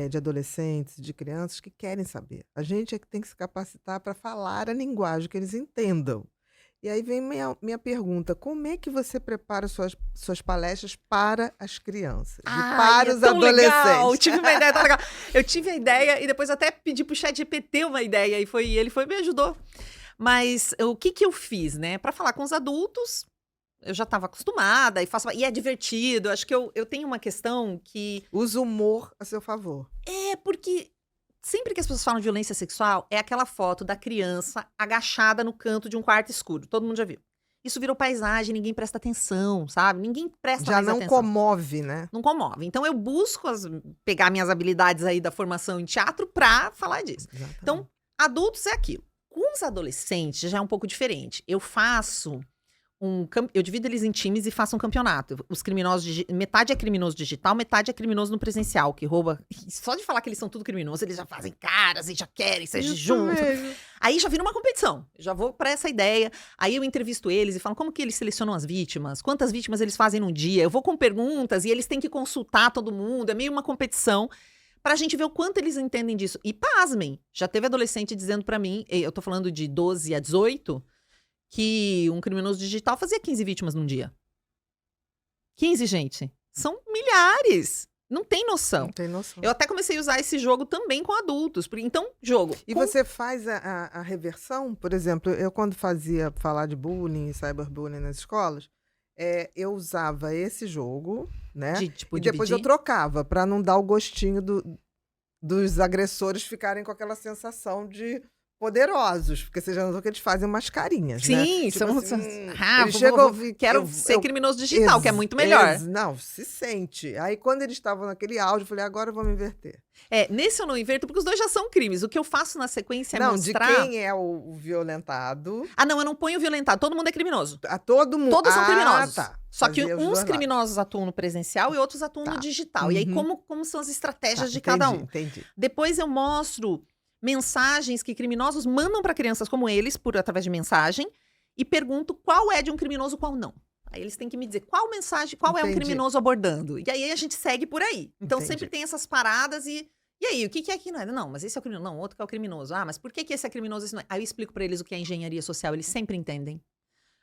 A: de adolescentes, de crianças que querem saber. A gente é que tem que se capacitar para falar a linguagem que eles entendam. E aí vem minha pergunta: como é que você prepara suas palestras para as crianças e para os
B: tão legal.
A: adolescentes?
B: Eu tive uma ideia tão legal. Eu tive a ideia e depois até pedi pro ChatGPT uma ideia e ele me ajudou. Mas o que eu fiz, né? Para falar com os adultos, eu já estava acostumada e é divertido. Acho que eu tenho uma questão que
A: Usa o humor a seu favor.
B: porque sempre que as pessoas falam de violência sexual, é aquela foto da criança agachada no canto de um quarto escuro. Todo mundo já viu. Isso virou paisagem, ninguém presta atenção, sabe? Ninguém presta
A: Já
B: mais
A: não
B: atenção.
A: comove, né?
B: Não comove. Então eu busco pegar minhas habilidades aí da formação em teatro pra falar disso.
A: Exatamente.
B: Então, adultos é aquilo. Com os adolescentes já é um pouco diferente. Eu faço eu divido eles em times e faço um campeonato. Os criminosos, metade é criminoso digital, metade é criminoso no presencial, que rouba. Só de falar que eles são tudo criminosos, eles já fazem caras e já querem ser
A: Isso
B: juntos.
A: mesmo.
B: Aí já vira uma competição. Eu já vou pra essa ideia. Aí eu entrevisto eles e falo como que eles selecionam as vítimas, quantas vítimas eles fazem num dia. Eu vou com perguntas e eles têm que consultar todo mundo. É meio uma competição pra gente ver o quanto eles entendem disso. E pasmem, já teve adolescente dizendo pra mim, eu tô falando de 12 a 18, que um criminoso digital fazia 15 vítimas num dia. 15, gente. São milhares. Não tem noção.
A: Não tem noção.
B: Eu até comecei a usar esse jogo também com adultos. Então, jogo.
A: E você faz a reversão? Por exemplo, eu quando fazia falar de bullying e cyberbullying nas escolas, eu usava esse jogo, né?
B: Tipo,
A: e depois
B: dividir.
A: eu trocava, para não dar o gostinho dos agressores ficarem com aquela sensação de poderosos. Porque você já notou que eles fazem umas carinhas, né?
B: Sim,
A: Tipo
B: são.
A: assim,
B: Eles
A: chegam,
B: quero ser criminoso digital, que é muito melhor.
A: Não, se sente. Aí quando eles estavam naquele áudio, eu falei, agora eu vou me inverter.
B: Nesse eu não inverto, porque os dois já são crimes. O que eu faço na sequência é
A: Não,
B: mostrar...
A: de quem é o violentado.
B: Ah, não, eu não ponho violentado. Todo mundo é criminoso.
A: A todo mundo.
B: Todos são criminosos.
A: Tá.
B: Só que
A: Fazia os dois
B: uns
A: lados.
B: criminosos atuam no presencial e outros atuam
A: Tá.
B: no digital. E aí,
A: Uhum.
B: como são as estratégias
A: Tá,
B: de cada um?
A: Entendi.
B: Depois eu mostro mensagens que criminosos mandam para crianças como eles, através de mensagem, e pergunto qual é de um criminoso, qual não. Aí eles têm que me dizer qual mensagem, qual é um
A: Entendi.
B: criminoso abordando. E aí a gente segue por aí. Então
A: Entendi.
B: sempre tem essas paradas e aí, o que é que não é? Não, mas esse é o criminoso. Não, outro que é o criminoso. Ah, mas por que esse é criminoso, esse não é? Aí eu explico para eles o que é engenharia social, eles sempre entendem.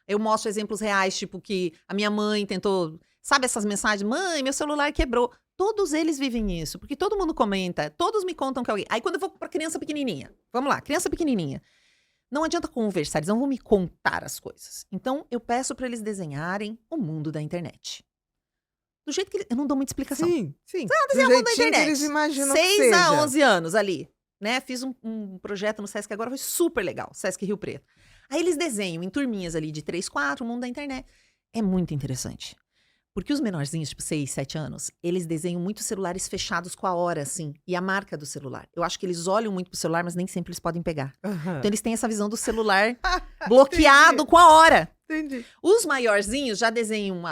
B: Eu mostro exemplos reais, tipo que a minha mãe tentou... Sabe essas mensagens? Mãe, meu celular quebrou. Todos eles vivem isso, porque todo mundo comenta, todos me contam que alguém... Aí quando eu vou pra criança pequenininha, vamos lá, criança pequenininha. Não adianta conversar, eles não vão me contar as coisas. Então, eu peço para eles desenharem o mundo da internet. Do jeito que eu não dou muita explicação.
A: Sim.
B: Do
A: Do jeitinho que
B: internet.
A: eles imaginam que
B: 6 a
A: seja.
B: 11 anos ali, né? Fiz um projeto no Sesc agora, foi super legal, Sesc Rio Preto. Aí eles desenham em turminhas ali de 3, 4, o mundo da internet. É muito interessante. Porque os menorzinhos, tipo 6, 7 anos, eles desenham muito celulares fechados com a hora, assim, e a marca do celular. Eu acho que eles olham muito pro celular, mas nem sempre eles podem pegar.
A: Aham.
B: Então eles têm essa visão do celular bloqueado com a hora.
A: Entendi.
B: Os maiorzinhos já desenham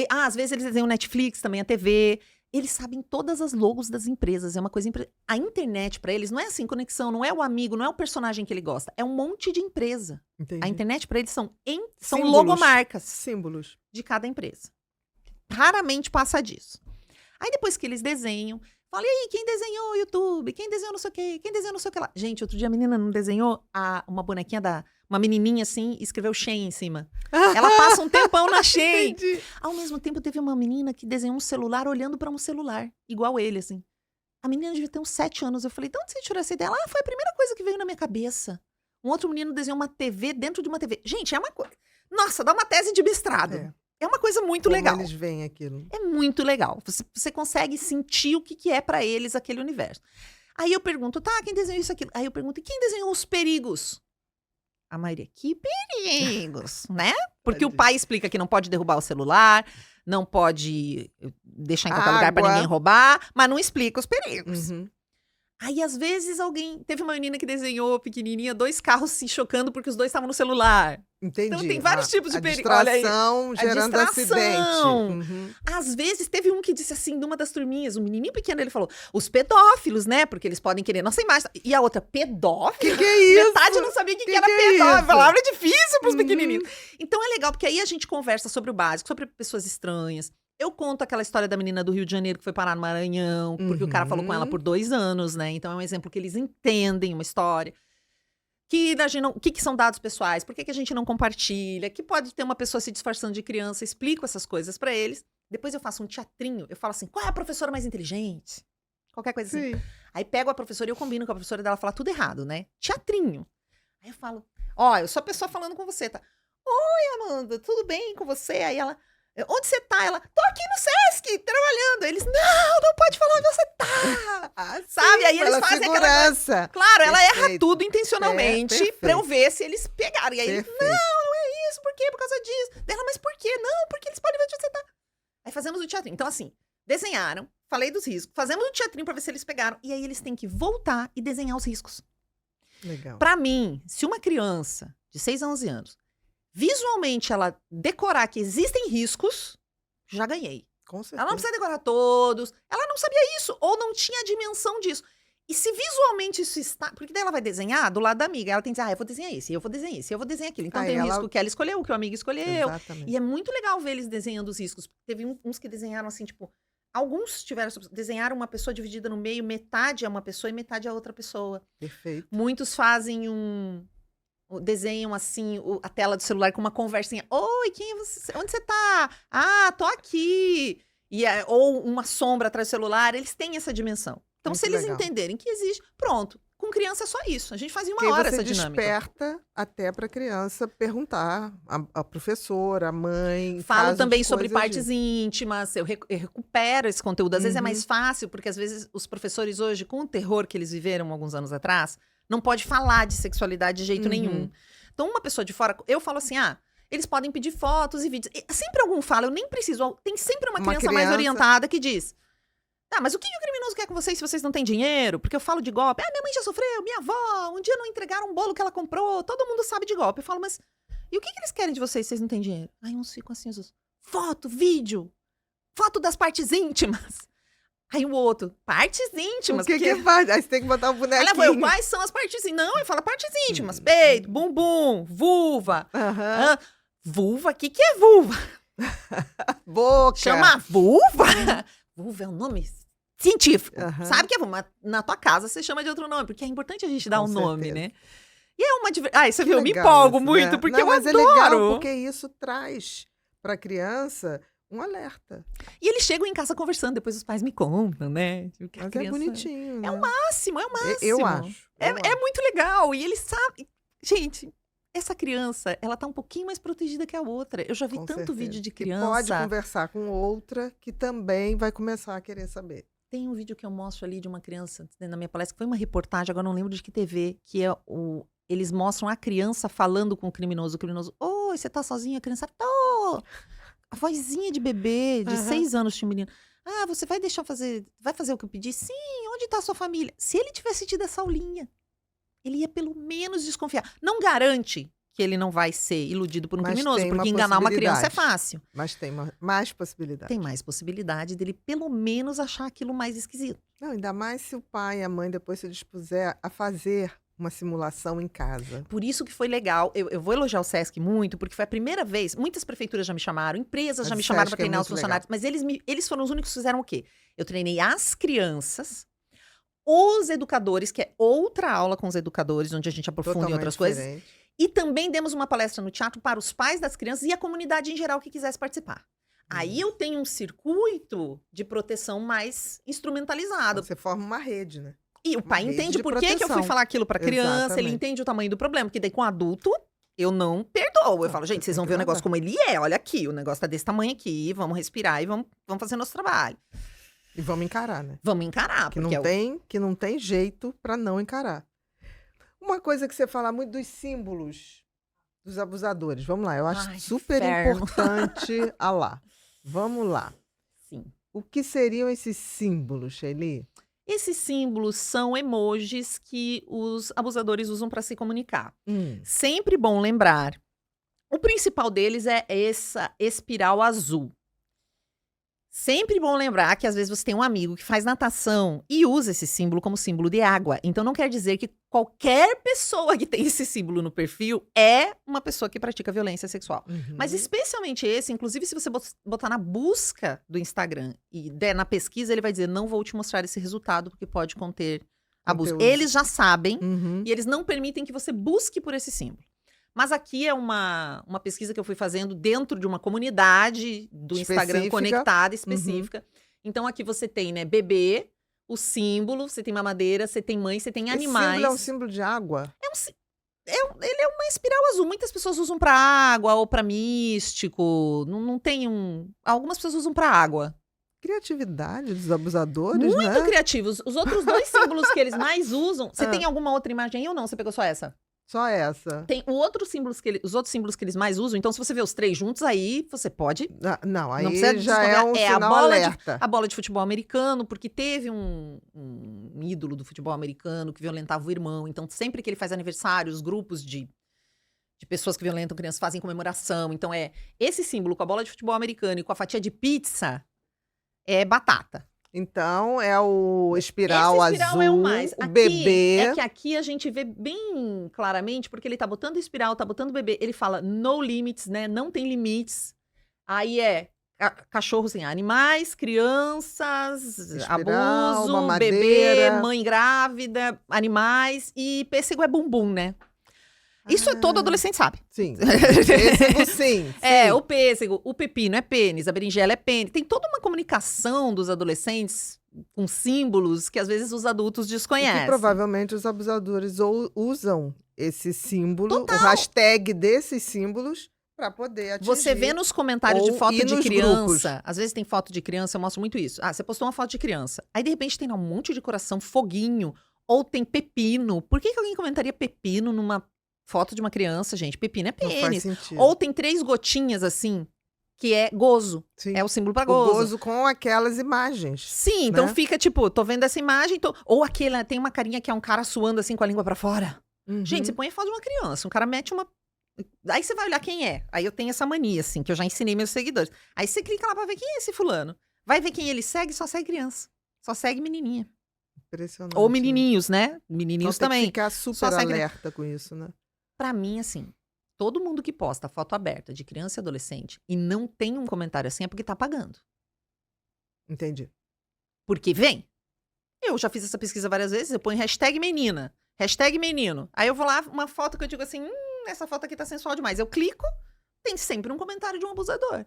B: às vezes eles desenham Netflix, também a TV. Eles sabem todas as logos das empresas. É uma coisa. A internet, pra eles, não é assim, conexão, não é o amigo, não é o personagem que ele gosta. É um monte de empresa.
A: Entendi.
B: A internet, pra eles, são
A: Símbolos.
B: logomarcas
A: Símbolos.
B: de cada empresa. Raramente passa disso. Aí depois que eles desenham, fala, e aí, quem desenhou o YouTube? Quem desenhou não sei o quê? Quem desenhou não sei o que lá? Gente, outro dia a menina não desenhou uma bonequinha uma menininha assim, e escreveu Shein em cima. Ela passa um tempão na Shein.
A: Entendi.
B: Ao mesmo tempo, teve uma menina que desenhou um celular olhando pra um celular, igual ele, assim. A menina devia ter uns 7 anos. Eu falei, de onde você tirou essa ideia? Ela, foi a primeira coisa que veio na minha cabeça. Um outro menino desenhou uma TV dentro de uma TV. Gente, é uma coisa... Nossa, dá uma tese de mestrado. É uma coisa muito
A: Como
B: legal.
A: eles veem aquilo.
B: É muito legal. Você consegue sentir o que é pra eles aquele universo. Aí eu pergunto, tá, quem desenhou isso aqui? Aí eu pergunto, e quem desenhou os perigos? A maioria, que perigos, né? Porque o pai explica que não pode derrubar o celular, não pode deixar em qualquer lugar pra ninguém roubar, mas não explica os perigos.
A: Uhum.
B: Aí, às vezes, teve uma menina que desenhou, pequenininha, 2 carros se chocando porque os 2 estavam no celular.
A: Entendi.
B: Então, tem vários tipos de perigo.
A: A
B: Olha aí.
A: distração gerando acidente. Uhum.
B: Às vezes, teve um que disse assim, numa das turminhas, um menininho pequeno, ele falou, os pedófilos, né? Porque eles podem querer nossa imagem. E a outra, pedófilo?
A: Que é isso?
B: Metade não sabia o que era
A: é
B: pedófilo.
A: isso?
B: Palavra difícil pros
A: Uhum.
B: pequenininhos. Então, é legal, porque aí a gente conversa sobre o básico, sobre pessoas estranhas. Eu conto aquela história da menina do Rio de Janeiro que foi parar no Maranhão, porque o cara falou com ela por 2 anos, né? Então, é um exemplo que eles entendem uma história. O que são dados pessoais? Por que a gente não compartilha? Que pode ter uma pessoa se disfarçando de criança. Explico essas coisas pra eles. Depois eu faço um teatrinho. Eu falo assim, qual é a professora mais inteligente? Qualquer coisa assim.
A: Sim.
B: Aí pego a professora e eu combino com a professora dela falar tudo errado, né? Teatrinho. Aí eu falo, ó, eu sou a pessoa falando com você, tá? Oi, Amanda, tudo bem com você? Aí ela, onde você tá? Ela, tô aqui no Sesc, trabalhando. Eles, não pode falar onde você tá. Sabe? Aí eles fazem aquela coisa. Claro, ela erra tudo intencionalmente pra eu ver se eles pegaram. E aí eles, não é isso, por quê? Por causa disso. Dela, mas por quê? Não, porque eles podem ver onde você tá. Aí fazemos o teatrinho. Então, assim, desenharam, falei dos riscos, fazemos o teatrinho pra ver se eles pegaram. E aí eles têm que voltar e desenhar os riscos.
A: Legal.
B: Pra mim, se uma criança de 6 a 11 anos, visualmente ela decorar que existem riscos, já ganhei.
A: Com certeza.
B: Ela não precisa decorar todos. Ela não sabia isso, ou não tinha a dimensão disso. E se visualmente isso está... Porque daí ela vai desenhar do lado da amiga. Ela tem que dizer, eu vou desenhar esse, eu vou desenhar esse, eu vou desenhar aquilo. Então
A: Aí
B: tem o
A: ela-
B: risco que ela escolheu, o que o amigo escolheu.
A: Exatamente.
B: E é muito legal ver eles desenhando os riscos. Teve uns que desenharam assim, tipo... Alguns desenharam uma pessoa dividida no meio, metade é uma pessoa e metade é outra pessoa.
A: Perfeito.
B: Muitos fazem desenham assim a tela do celular com uma conversinha. Oi, quem é você? Onde você tá? Ah, tô aqui. Ou uma sombra atrás do celular. Eles têm essa dimensão. Então,
A: Muito
B: se eles
A: legal.
B: entenderem que existe, pronto. Com criança é só isso. A gente faz em
A: Porque
B: uma
A: aí
B: hora
A: você
B: essa dinâmica.
A: desperta até para a criança perguntar a professora, a mãe.
B: Falo
A: caso
B: também
A: de
B: sobre
A: coisas
B: partes íntimas, eu recupero esse conteúdo. Às vezes é
A: Uhum.
B: mais fácil, porque às vezes os professores hoje, com o terror que eles viveram alguns anos atrás, não pode falar de sexualidade de jeito
A: Uhum.
B: nenhum. Então, uma pessoa de fora, eu falo assim, eles podem pedir fotos e vídeos. Sempre algum fala, eu nem preciso. Tem sempre uma criança mais orientada que diz, tá, mas o que o criminoso quer com vocês se vocês não têm dinheiro? Porque eu falo de golpe. Minha mãe já sofreu, minha avó, um dia não entregaram um bolo que ela comprou, todo mundo sabe de golpe. Eu falo, mas e o que eles querem de vocês se vocês não têm dinheiro? Aí uns ficam assim, foto, vídeo, foto das partes íntimas. Aí o outro, partes íntimas.
A: O que faz? Aí você tem que botar o bonequinho.
B: Ela falou, quais são as partes íntimas? Não, ele fala partes íntimas. Peito, bumbum, vulva.
A: Aham.
B: Vulva? O que é vulva?
A: Boca.
B: Chama vulva? Vulva é um nome científico.
A: Aham.
B: Sabe que é vulva? Na tua casa você chama de outro nome, porque é importante a gente dar
A: Com
B: um nome,
A: certeza.
B: né? E é uma você
A: Que
B: viu, eu me
A: legal
B: empolgo
A: isso,
B: muito,
A: né?
B: porque
A: Não,
B: eu
A: mas
B: adoro.
A: é legal, porque isso traz para a criança um alerta.
B: E eles chegam em casa conversando, depois os pais me contam, né? Que a
A: Mas
B: criança...
A: é bonitinho, né?
B: É o máximo, é o máximo.
A: Eu acho.
B: É muito legal. E eles sabem. Gente, essa criança, ela tá um pouquinho mais protegida que a outra. Eu já vi
A: Com
B: tanto
A: certeza.
B: vídeo de
A: Que pode
B: criança.
A: conversar com outra que também vai começar a querer saber.
B: Tem um vídeo que eu mostro ali de uma criança na minha palestra, que foi uma reportagem, agora não lembro de que TV, que é eles mostram a criança falando com o criminoso. O criminoso, oi, você tá sozinha? A criança, tô! A vozinha de bebê, de 6 anos, tinha um menino. Ah, você vai vai fazer o que eu pedi? Sim, onde tá a sua família? Se ele tivesse tido essa aulinha, ele ia pelo menos desconfiar. Não garante que ele não vai ser iludido por um
A: Mas
B: criminoso,
A: tem
B: porque
A: uma
B: enganar uma criança é
A: possibilidade.
B: fácil.
A: Mas tem mais possibilidade.
B: Tem mais possibilidade dele pelo menos achar aquilo mais esquisito.
A: Não, ainda mais se o pai e a mãe depois se dispuser a fazer uma simulação em casa.
B: Por isso que foi legal. Eu vou elogiar o Sesc muito, porque foi a primeira vez. Muitas prefeituras já me chamaram, empresas
A: Mas
B: já me
A: o
B: chamaram
A: Sesc
B: para
A: é
B: treinar os
A: muito
B: funcionários. Mas eles foram os únicos que fizeram o quê? Eu treinei as crianças, os educadores, que é outra aula com os educadores, onde a gente aprofunda em
A: Totalmente
B: outras coisas.
A: diferente.
B: E também demos uma palestra no teatro para os pais das crianças e a comunidade em geral que quisesse participar. Aí eu tenho um circuito de proteção mais instrumentalizado.
A: Você forma uma rede, né?
B: E o
A: Uma
B: pai
A: rede
B: entende
A: de
B: por que que eu fui
A: proteção.
B: falar aquilo pra criança, ele
A: Exatamente.
B: entende o tamanho do problema, porque daí com adulto eu não perdoo. Eu
A: Não,
B: falo,
A: você
B: gente, vocês
A: tem
B: vão
A: que
B: ver o negócio
A: mandar.
B: como ele é, olha aqui, o negócio tá desse tamanho aqui, vamos respirar e vamos fazer nosso trabalho.
A: E vamos encarar, né?
B: Vamos encarar,
A: Que
B: porque
A: não tem jeito para não encarar. Uma coisa que você fala muito dos símbolos dos abusadores. Vamos lá, eu acho
B: Ai,
A: super
B: inferno.
A: importante. Lá. Vamos lá.
B: Sim.
A: O que seriam esses símbolos, Shelly?
B: Esses símbolos são emojis que os abusadores usam para se comunicar. Sempre bom lembrar. O principal deles é essa espiral azul. Sempre bom lembrar que às vezes você tem um amigo que faz natação e usa esse símbolo como símbolo de água. Então não quer dizer que qualquer pessoa que tem esse símbolo no perfil é uma pessoa que pratica violência sexual. Mas especialmente esse, inclusive se você botar na busca do Instagram e der na pesquisa, ele vai dizer, não vou te mostrar esse resultado porque pode conter abuso.
A: Conteúdo.
B: Eles já sabem
A: Uhum.
B: e eles não permitem que você busque por esse símbolo. Mas aqui é uma pesquisa que eu fui fazendo dentro de uma comunidade do Instagram
A: Específica.
B: conectada, específica. Então aqui você tem, né, bebê, o símbolo, você tem mamadeira, você tem mãe, você tem
A: Esse
B: animais.
A: símbolo é um símbolo de água?
B: Ele é uma espiral azul. Muitas pessoas usam pra água ou pra místico. Não tem um. Algumas pessoas usam pra água.
A: Criatividade dos abusadores,
B: Muito
A: né?
B: criativos. Os outros dois símbolos que eles mais usam. Você
A: Ah.
B: tem alguma outra imagem aí ou não? Você pegou só essa?
A: Só essa.
B: Tem os outros símbolos que eles mais usam. Então, se você vê os três juntos, aí você pode.
A: Ah, não, aí
B: precisa
A: já é
B: desconfiar.
A: um
B: É a
A: sinal
B: bola de-
A: alerta.
B: A bola de futebol americano, porque teve um ídolo do futebol americano que violentava o irmão. Então, sempre que ele faz aniversário, os grupos de pessoas que violentam crianças fazem comemoração. Então, esse símbolo com a bola de futebol americano e com a fatia de pizza é batata.
A: Então, é o espiral
B: Esse espiral
A: azul,
B: é o mais.
A: o
B: Aqui,
A: bebê.
B: É que aqui a gente vê bem claramente, porque ele tá botando espiral, tá botando bebê. Ele fala no limits, né? Não tem limites. Aí cachorro sem animais, crianças,
A: Espiral,
B: abuso,
A: mamadeira.
B: bebê, mãe grávida, animais e pêssego é bumbum, né? Isso todo adolescente sabe.
A: Sim. Pêssego, sim.
B: O pêssego, o pepino é pênis, a berinjela é pênis. Tem toda uma comunicação dos adolescentes com símbolos que às vezes os adultos
A: E
B: desconhecem.
A: que provavelmente os abusadores usam esse símbolo,
B: Total.
A: o hashtag desses símbolos, para poder atingir.
B: Você vê nos comentários de
A: Ou
B: foto
A: ir
B: de
A: nos
B: criança,
A: grupos.
B: às vezes tem foto de criança, eu mostro muito isso. Ah, você postou uma foto de criança. Aí, de repente, tem um monte de coração, foguinho, ou tem pepino. Por que alguém comentaria pepino numa foto de uma criança, gente? Pepino é
A: Não faz
B: pênis.
A: sentido.
B: Ou tem 3 gotinhas, assim, que é gozo.
A: Sim.
B: É o símbolo pra
A: o
B: gozo.
A: gozo com aquelas imagens.
B: Sim, então
A: né?
B: fica tipo, tô vendo essa imagem, ou aquela, tem uma carinha que é um cara suando assim com a língua pra fora.
A: Uhum.
B: Gente, você põe a foto de uma criança, um cara mete uma... Aí você vai olhar quem é. Aí eu tenho essa mania, assim, que eu já ensinei meus seguidores. Aí você clica lá pra ver quem é esse fulano. Vai ver quem ele segue, só segue criança. Só segue menininha.
A: Impressionante.
B: Ou
A: né?
B: menininhos, né? Menininhos
A: Então tem
B: também.
A: que ficar super
B: Só segue-
A: alerta com isso, né?
B: Pra mim, assim, todo mundo que posta foto aberta de criança e adolescente e não tem um comentário assim é porque tá pagando.
A: Entendi.
B: Porque vem. Eu já fiz essa pesquisa várias vezes, eu ponho hashtag menina, hashtag menino. Aí eu vou lá, uma foto que eu digo assim, essa foto aqui tá sensual demais. Eu clico, tem sempre um comentário de um abusador.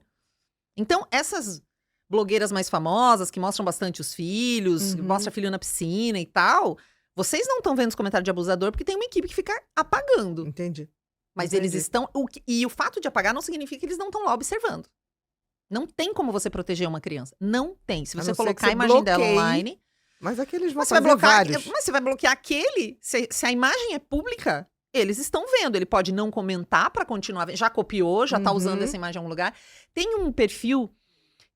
B: Então, essas blogueiras mais famosas, que mostram bastante os filhos,
A: Uhum.
B: mostra filho na piscina e tal, Vocês não estão vendo os comentários de abusador porque tem uma equipe que fica apagando.
A: Entendi.
B: Mas
A: Entendi.
B: eles estão... E o fato de apagar não significa que eles não estão lá observando. Não tem como você proteger uma criança. Não tem. Se
A: A
B: você
A: não ser que
B: colocar
A: você
B: a imagem dela
A: bloqueie.
B: online...
A: Mas aqui eles vão
B: Mas você vai
A: fazer
B: bloquear,
A: vários.
B: mas você vai bloquear aquele? Se a imagem é pública, eles estão vendo. Ele pode não comentar pra continuar vendo. Já copiou, já tá usando essa imagem em algum lugar. Tem um perfil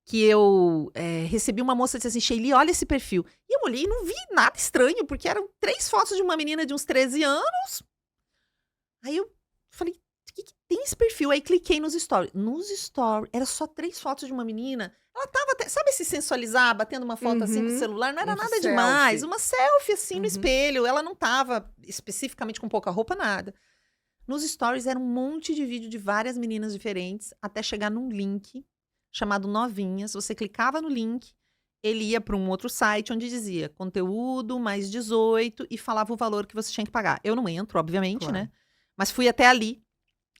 B: que eu recebi, uma moça disse assim, Sheili, olha esse perfil. E eu olhei e não vi nada estranho, porque eram 3 fotos de uma menina de uns 13 anos. Aí eu falei, o que tem esse perfil? Aí cliquei nos stories. Nos stories, era só 3 fotos de uma menina. Ela tava até, sabe se sensualizar, batendo uma foto assim com o celular? Não era nada
A: selfie.
B: demais. Uma selfie assim no espelho. Ela não tava especificamente com pouca roupa, nada. Nos stories era um monte de vídeo de várias meninas diferentes, até chegar num link chamado Novinhas. Você clicava no link, ele ia para um outro site onde dizia conteúdo mais 18 e falava o valor que você tinha que pagar. Eu não entro, obviamente,
A: Claro.
B: né? Mas fui até ali,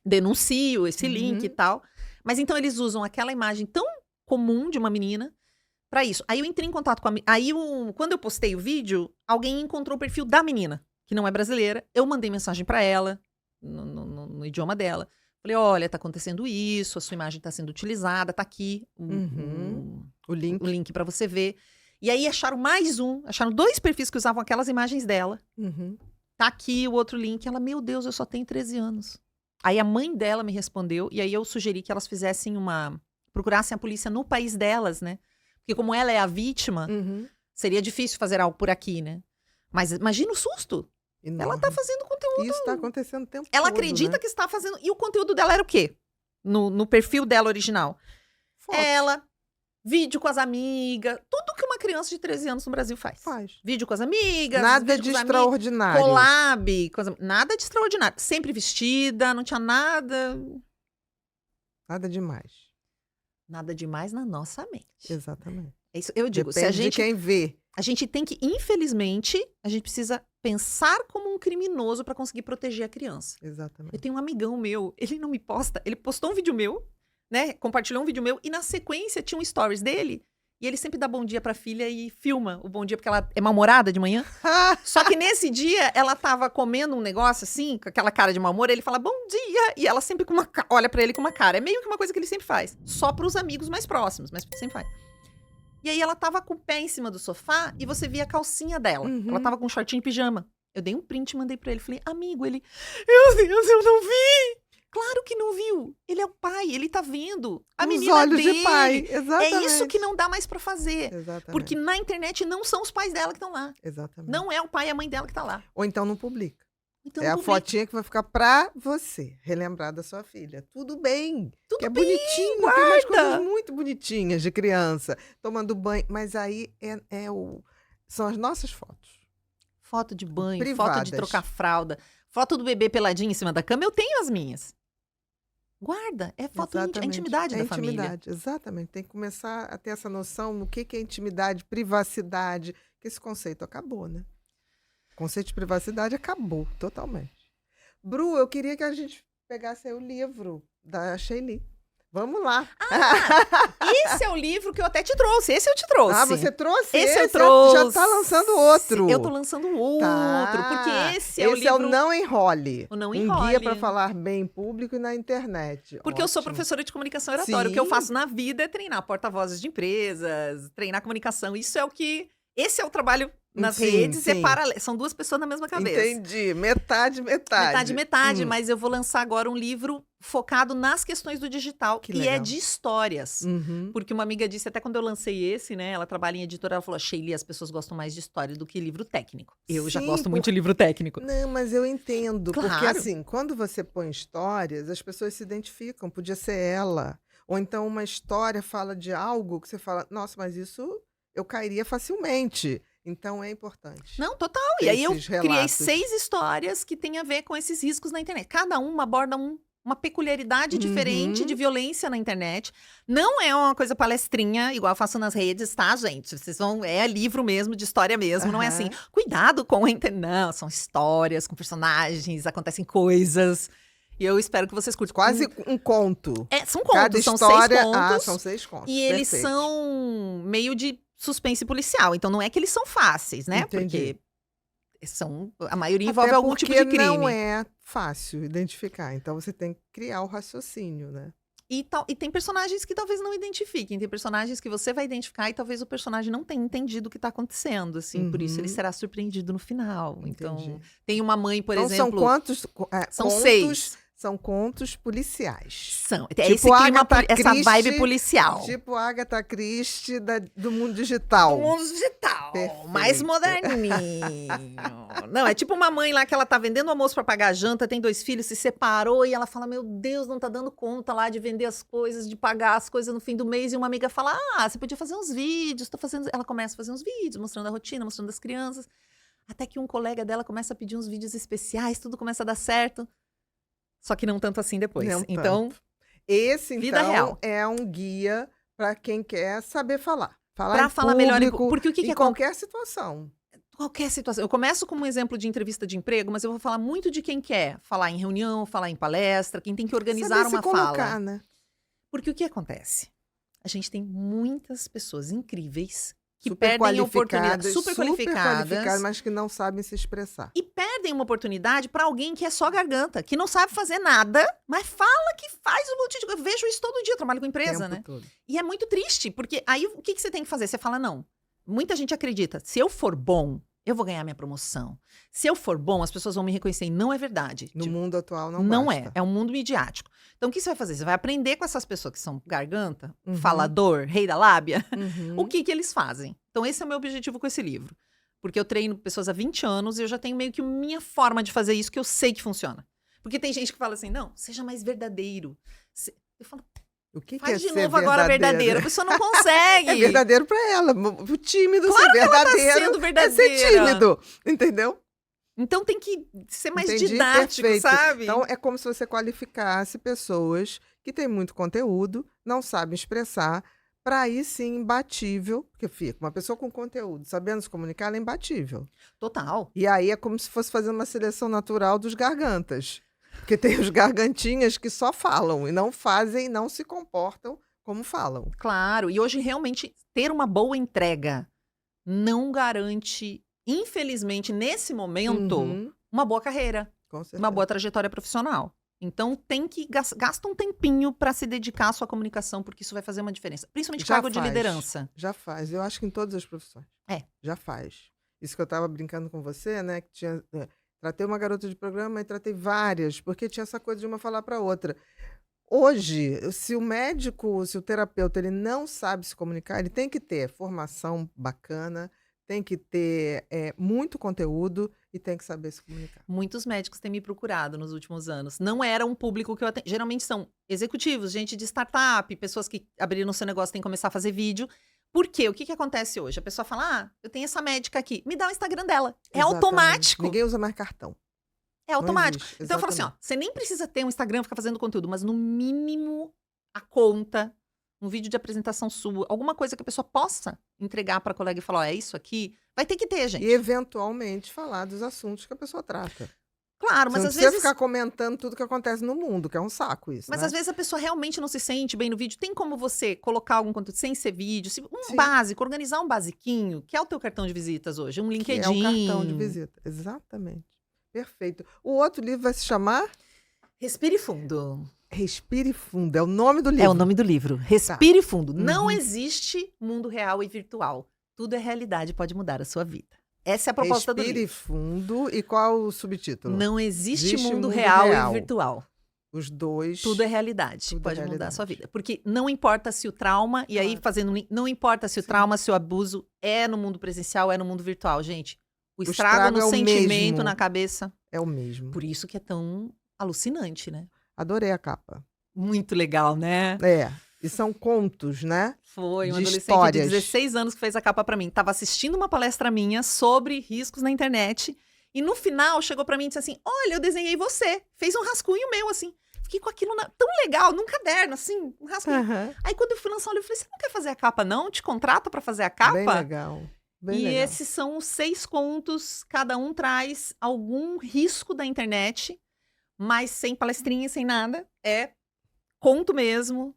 B: denuncio esse link e tal. Mas então eles usam aquela imagem tão comum de uma menina pra isso. Aí eu entrei em contato com a... Quando eu postei o vídeo, alguém encontrou o perfil da menina, que não é brasileira. Eu mandei mensagem pra ela, no idioma dela. Falei, olha, tá acontecendo isso, a sua imagem tá sendo utilizada, tá aqui
A: O link.
B: o link pra você ver. E aí acharam 2 perfis que usavam aquelas imagens dela. Tá aqui o outro link. Ela, meu Deus, eu só tenho 13 anos. Aí a mãe dela me respondeu, e aí eu sugeri que elas fizessem procurassem a polícia no país delas, né? Porque como ela é a vítima, seria difícil fazer algo por aqui, né? Mas imagina o susto.
A: Enorme.
B: Ela tá fazendo conteúdo.
A: Isso tá acontecendo o tempo
B: Ela
A: todo,
B: acredita
A: né?
B: que está fazendo... E o conteúdo dela era o quê? No perfil dela original.
A: Fotos.
B: Ela, vídeo com as amigas, tudo que uma criança de 13 anos no Brasil faz. Vídeo com as amigas,
A: Nada
B: vídeo
A: de
B: com os
A: extraordinário.
B: collab, nada de extraordinário. Sempre vestida, não tinha nada...
A: Nada demais.
B: Nada demais na nossa mente.
A: Exatamente.
B: É isso, eu digo,
A: Depende
B: se a gente...
A: de quem vê.
B: A gente tem que, infelizmente, a gente precisa pensar como um criminoso pra conseguir proteger a criança.
A: Exatamente.
B: Eu tenho um amigão meu, ele não me posta, ele postou um vídeo meu, né? Compartilhou um vídeo meu e na sequência tinha um stories dele e ele sempre dá bom dia pra filha e filma o bom dia porque ela é mal-humorada de manhã. Só que nesse dia ela tava comendo um negócio assim, com aquela cara de mau humor, ele fala bom dia e ela sempre olha pra ele com uma cara. É meio que uma coisa que ele sempre faz, só pros amigos mais próximos, mas sempre faz. E aí ela tava com o pé em cima do sofá e você via a calcinha dela. Ela tava com um shortinho de pijama. Eu dei um print e mandei pra ele. Falei, amigo, ele... Meu Deus, eu não vi! Claro que não viu. Ele é o pai, ele tá vendo. A menina
A: Os olhos
B: dele.
A: de pai. Exatamente.
B: É isso que não dá mais pra fazer.
A: Exatamente.
B: Porque na internet não são os pais dela que estão lá.
A: Exatamente.
B: Não é o pai e a mãe dela que tá lá.
A: Ou então não publica.
B: Então,
A: É a
B: publica.
A: fotinha que vai ficar pra você, relembrar da sua filha. Tudo bem.
B: Tudo
A: que é
B: bem,
A: bonitinho, tem
B: guarda.
A: umas coisas muito bonitinhas de criança, tomando banho. Mas aí são as nossas fotos.
B: Foto de banho, foto
A: Privadas.
B: de trocar fralda, foto do bebê peladinho em cima da cama. Eu tenho as minhas. Guarda, é foto é
A: Exatamente.
B: intimidade
A: É
B: da família.
A: intimidade, exatamente. Tem que começar a ter essa noção no que é intimidade, privacidade, que esse conceito acabou, né? O conceito de privacidade acabou totalmente. Bru, eu queria que a gente pegasse aí o livro da Sheili. Vamos lá.
B: Esse é o livro que eu até te trouxe. Esse eu te trouxe.
A: Ah, você trouxe?
B: Esse eu
A: Já
B: trouxe.
A: tá lançando outro.
B: Eu tô lançando outro,
A: Tá.
B: porque esse é o
A: Esse é
B: livro...
A: o Não Enrole.
B: O Não
A: Um
B: Enrole.
A: guia para falar bem em público e na internet.
B: Porque eu sou
A: Ótimo.
B: professora de comunicação e oratória. O que eu
A: Sim.
B: faço na vida é treinar porta-vozes de empresas, treinar comunicação. Isso é o que... Esse é o trabalho nas
A: Sim,
B: redes. É
A: sim.
B: São 2 pessoas na mesma cabeça.
A: Entendi. Metade.
B: Metade. Mas eu vou lançar agora um livro focado nas questões do digital.
A: Que
B: e é
A: legal.
B: de histórias.
A: Uhum.
B: Porque uma amiga disse, até quando eu lancei esse, né? Ela trabalha em editora, ela falou, Sheili, as pessoas gostam mais de história do que livro técnico. Eu já
A: Sim,
B: gosto muito de livro técnico.
A: Não, mas eu entendo. Porque
B: Claro.
A: assim, quando você põe histórias, as pessoas se identificam. Podia ser ela. Ou então uma história fala de algo que você fala, nossa, mas isso eu cairia facilmente. Então é importante.
B: Não, total. E aí eu
A: Esses
B: criei
A: relatos.
B: 6 histórias que têm a ver com esses riscos na internet. Cada uma aborda uma peculiaridade diferente
A: Uhum.
B: de violência na internet. Não é uma coisa palestrinha, igual eu faço nas redes, tá, gente? Vocês vão... É livro mesmo, de história mesmo. Não é assim,
A: Aham.
B: cuidado com a internet. Não, são histórias com personagens, acontecem coisas. E eu espero que vocês curtam.
A: Quase um conto.
B: São
A: Cada
B: contos, são
A: história.
B: 6 contos.
A: São 6 contos.
B: E eles
A: Perfeito.
B: são meio de suspense policial. Então não é que eles são fáceis, né?
A: Entendi.
B: Porque A maioria envolve algum tipo de
A: Até porque
B: crime.
A: não é fácil identificar. Então, você tem que criar o raciocínio, né?
B: E tem personagens que talvez não identifiquem. Tem personagens que você vai identificar e talvez o personagem não tenha entendido o que tá acontecendo, assim. Por isso ele será surpreendido no final. Então,
A: Entendi.
B: tem uma mãe, por
A: Então,
B: exemplo...
A: são quantos?
B: São
A: contos,
B: 6.
A: São contos policiais.
B: São. É
A: Tipo
B: esse clima,
A: Agatha
B: essa vibe
A: Christie,
B: policial.
A: Tipo Agatha Christie do mundo digital.
B: Do mundo digital.
A: Perfeito.
B: Mais moderninho. Não, é tipo uma mãe lá que ela tá vendendo almoço pra pagar a janta, tem 2 filhos, se separou e ela fala, meu Deus, não tá dando conta lá de vender as coisas, de pagar as coisas no fim do mês. E uma amiga fala, você podia fazer uns vídeos, tô fazendo... Ela começa a fazer uns vídeos, mostrando a rotina, mostrando as crianças. Até que um colega dela começa a pedir uns vídeos especiais, tudo começa a dar certo. Só que não tanto assim depois.
A: Não
B: Então,
A: tanto. Esse,
B: vida
A: então,
B: real.
A: é um guia para quem quer saber falar. Falar
B: Pra
A: em
B: falar melhor
A: público,
B: porque o que
A: em
B: que
A: qualquer situação.
B: qualquer situação. Eu começo com um exemplo de entrevista de emprego, mas eu vou falar muito de quem quer falar em reunião, falar em palestra, quem tem que organizar
A: Saber
B: uma
A: se colocar,
B: fala.
A: né?
B: Porque o que acontece? A gente tem muitas pessoas incríveis que
A: Super
B: perdem oportunidades,
A: super
B: qualificadas,
A: qualificadas, mas que não sabem se expressar.
B: e perdem uma oportunidade para alguém que é só garganta, que não sabe fazer nada, mas fala que faz um monte de coisa. Eu vejo isso todo dia, eu trabalho com empresa,
A: Tempo
B: né?
A: todo.
B: E é muito triste, porque aí o que você tem que fazer? Você fala, não. Muita gente acredita, se eu for bom, eu vou ganhar minha promoção. Se eu for bom, as pessoas vão me reconhecer. E não é verdade.
A: No
B: Tipo,
A: mundo atual não
B: não
A: basta.
B: é um mundo midiático. Então o que você vai fazer? Você vai aprender com essas pessoas que são garganta,
A: Uhum.
B: falador, rei da lábia,
A: Uhum.
B: o que eles fazem. Então esse é o meu objetivo com esse livro. Porque eu treino pessoas há 20 anos e eu já tenho meio que minha forma de fazer isso que eu sei que funciona. Porque tem gente que fala assim, não, seja mais verdadeiro. Eu falo,
A: O que
B: faz
A: é
B: de
A: ser
B: novo agora verdadeiro. A pessoa não consegue.
A: É verdadeiro pra ela. O tímido
B: Claro
A: ser
B: que ela tá
A: verdadeiro
B: sendo
A: é ser
B: verdadeira.
A: tímido. Entendeu?
B: Então tem que ser mais
A: Entendi,
B: didático,
A: perfeito.
B: sabe?
A: Então, é como se você qualificasse pessoas que têm muito conteúdo, não sabem expressar, para aí sim imbatível, porque fica uma pessoa com conteúdo, sabendo se comunicar, ela é imbatível.
B: Total.
A: E aí é como se fosse fazer uma seleção natural dos gargantas. Porque tem os gargantinhas que só falam e não fazem, não se comportam como falam.
B: Claro. E hoje realmente ter uma boa entrega não garante, infelizmente, nesse momento,
A: Uhum,
B: uma boa carreira,
A: com certeza.
B: uma boa trajetória profissional. Então tem que gasta um tempinho para se dedicar à sua comunicação, porque isso vai fazer uma diferença. Principalmente
A: Já
B: cargo de
A: faz.
B: liderança.
A: Já faz. Eu acho que em todas as profissões.
B: É.
A: Já faz. Isso que eu estava brincando com você, né? Que tinha, tratei uma garota de programa e tratei várias, porque tinha essa coisa de uma falar para outra. Hoje, se o médico, se o terapeuta, ele não sabe se comunicar, ele tem que ter formação bacana, tem que ter muito conteúdo e tem que saber se comunicar.
B: Muitos médicos têm me procurado nos últimos anos. Não era um público que eu atendo. Geralmente são executivos, gente de startup, pessoas que abriram seu negócio e têm que começar a fazer vídeo. Por quê? O que acontece hoje? A pessoa fala, eu tenho essa médica aqui, me dá o Instagram dela. É
A: Exatamente.
B: automático.
A: Ninguém usa mais cartão.
B: É automático.
A: existe,
B: Então eu falo assim, ó,
A: exatamente.
B: você nem precisa ter um Instagram, ficar fazendo conteúdo, mas no mínimo a conta, um vídeo de apresentação sua, alguma coisa que a pessoa possa entregar para colega e falar, ó, é isso aqui, vai ter que ter, gente.
A: E eventualmente falar dos assuntos que a pessoa trata.
B: Claro,
A: Você
B: mas
A: não
B: às
A: precisa
B: vezes,
A: ficar comentando tudo que acontece no mundo, que é um saco isso,
B: mas
A: né?
B: às vezes a pessoa realmente não se sente bem no vídeo. Tem como você colocar algum conteúdo sem ser vídeo, um
A: Sim.
B: básico, organizar um basiquinho, que é o teu cartão de visitas hoje, um
A: Que
B: LinkedIn.
A: é um cartão de visita. Exatamente. Perfeito. O outro livro vai se chamar
B: Respire fundo.
A: Respire Fundo. É o nome do livro.
B: É o nome do livro. Respire fundo.
A: Uhum.
B: Não existe mundo real e virtual. Tudo é realidade, pode mudar a sua vida. Essa é a proposta do
A: Respire
B: livro.
A: Fundo. E qual o subtítulo?
B: Não existe
A: Existe
B: mundo
A: mundo
B: real
A: real.
B: e virtual.
A: Os dois.
B: Tudo é realidade,
A: Tudo é
B: pode mudar a
A: realidade.
B: sua vida. Porque não importa se o trauma, e aí
A: Claro.
B: fazendo um link, não importa se o
A: Sim.
B: trauma, se o abuso é no mundo presencial, é no mundo virtual, gente. O estrago
A: estrago
B: no
A: é o
B: sentimento,
A: mesmo.
B: na cabeça.
A: É o mesmo.
B: Por isso que é tão alucinante, né?
A: Adorei a capa.
B: Muito legal, né?
A: É. E são contos, né?
B: Foi um
A: De
B: adolescente
A: histórias.
B: de 16 anos que fez a capa pra mim. Tava assistindo uma palestra minha sobre riscos na internet. E no final chegou pra mim e disse assim: olha, eu desenhei você. Fez um rascunho meu, assim. Fiquei com aquilo tão legal, num caderno, assim, um rascunho.
A: Aham.
B: Aí quando eu fui lançar o livro, eu falei: você não quer fazer a capa, não? Te contrata pra fazer a capa?
A: Bem legal. Bem
B: E
A: legal.
B: esses são os 6 contos, cada um traz algum risco da internet, mas sem palestrinha, sem nada. É conto mesmo.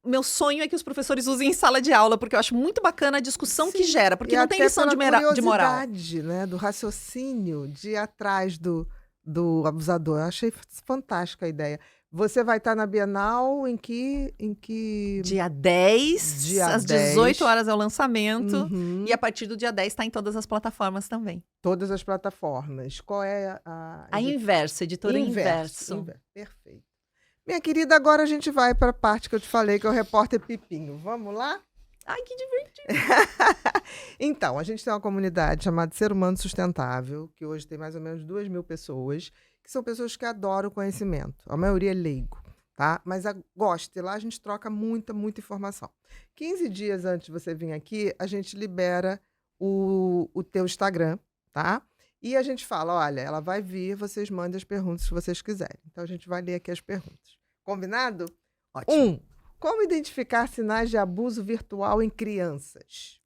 B: Meu sonho é que os professores usem em sala de aula, porque eu acho muito bacana a discussão que gera, porque
A: E
B: não tem
A: até
B: lição de
A: pela
B: moral.
A: curiosidade, né, do raciocínio, de ir atrás do abusador. Eu achei fantástica a ideia. Você vai estar na Bienal em que...
B: Dia 10,
A: Dia
B: às
A: 10.
B: 18 horas é o lançamento.
A: Uhum.
B: E a partir do dia 10 está em todas as plataformas também.
A: Todas as plataformas. Qual é a...
B: A Inverso, editora Inverso.
A: Perfeito. Minha querida, agora a gente vai para a parte que eu te falei, que é o repórter Pipinho. Vamos lá?
B: Ai, que divertido.
A: Então, a gente tem uma comunidade chamada Ser Humano Sustentável, que hoje tem mais ou menos 2.000 pessoas, que são pessoas que adoram conhecimento. A maioria é leigo, tá? Mas gosta. E lá a gente troca muita informação. 15 dias antes de você vir aqui, a gente libera o teu Instagram, tá? E a gente fala, olha, ela vai vir, vocês mandem as perguntas que vocês quiserem. Então, a gente vai ler aqui as perguntas. Combinado?
B: Ótimo.
A: Como identificar sinais de abuso virtual em crianças?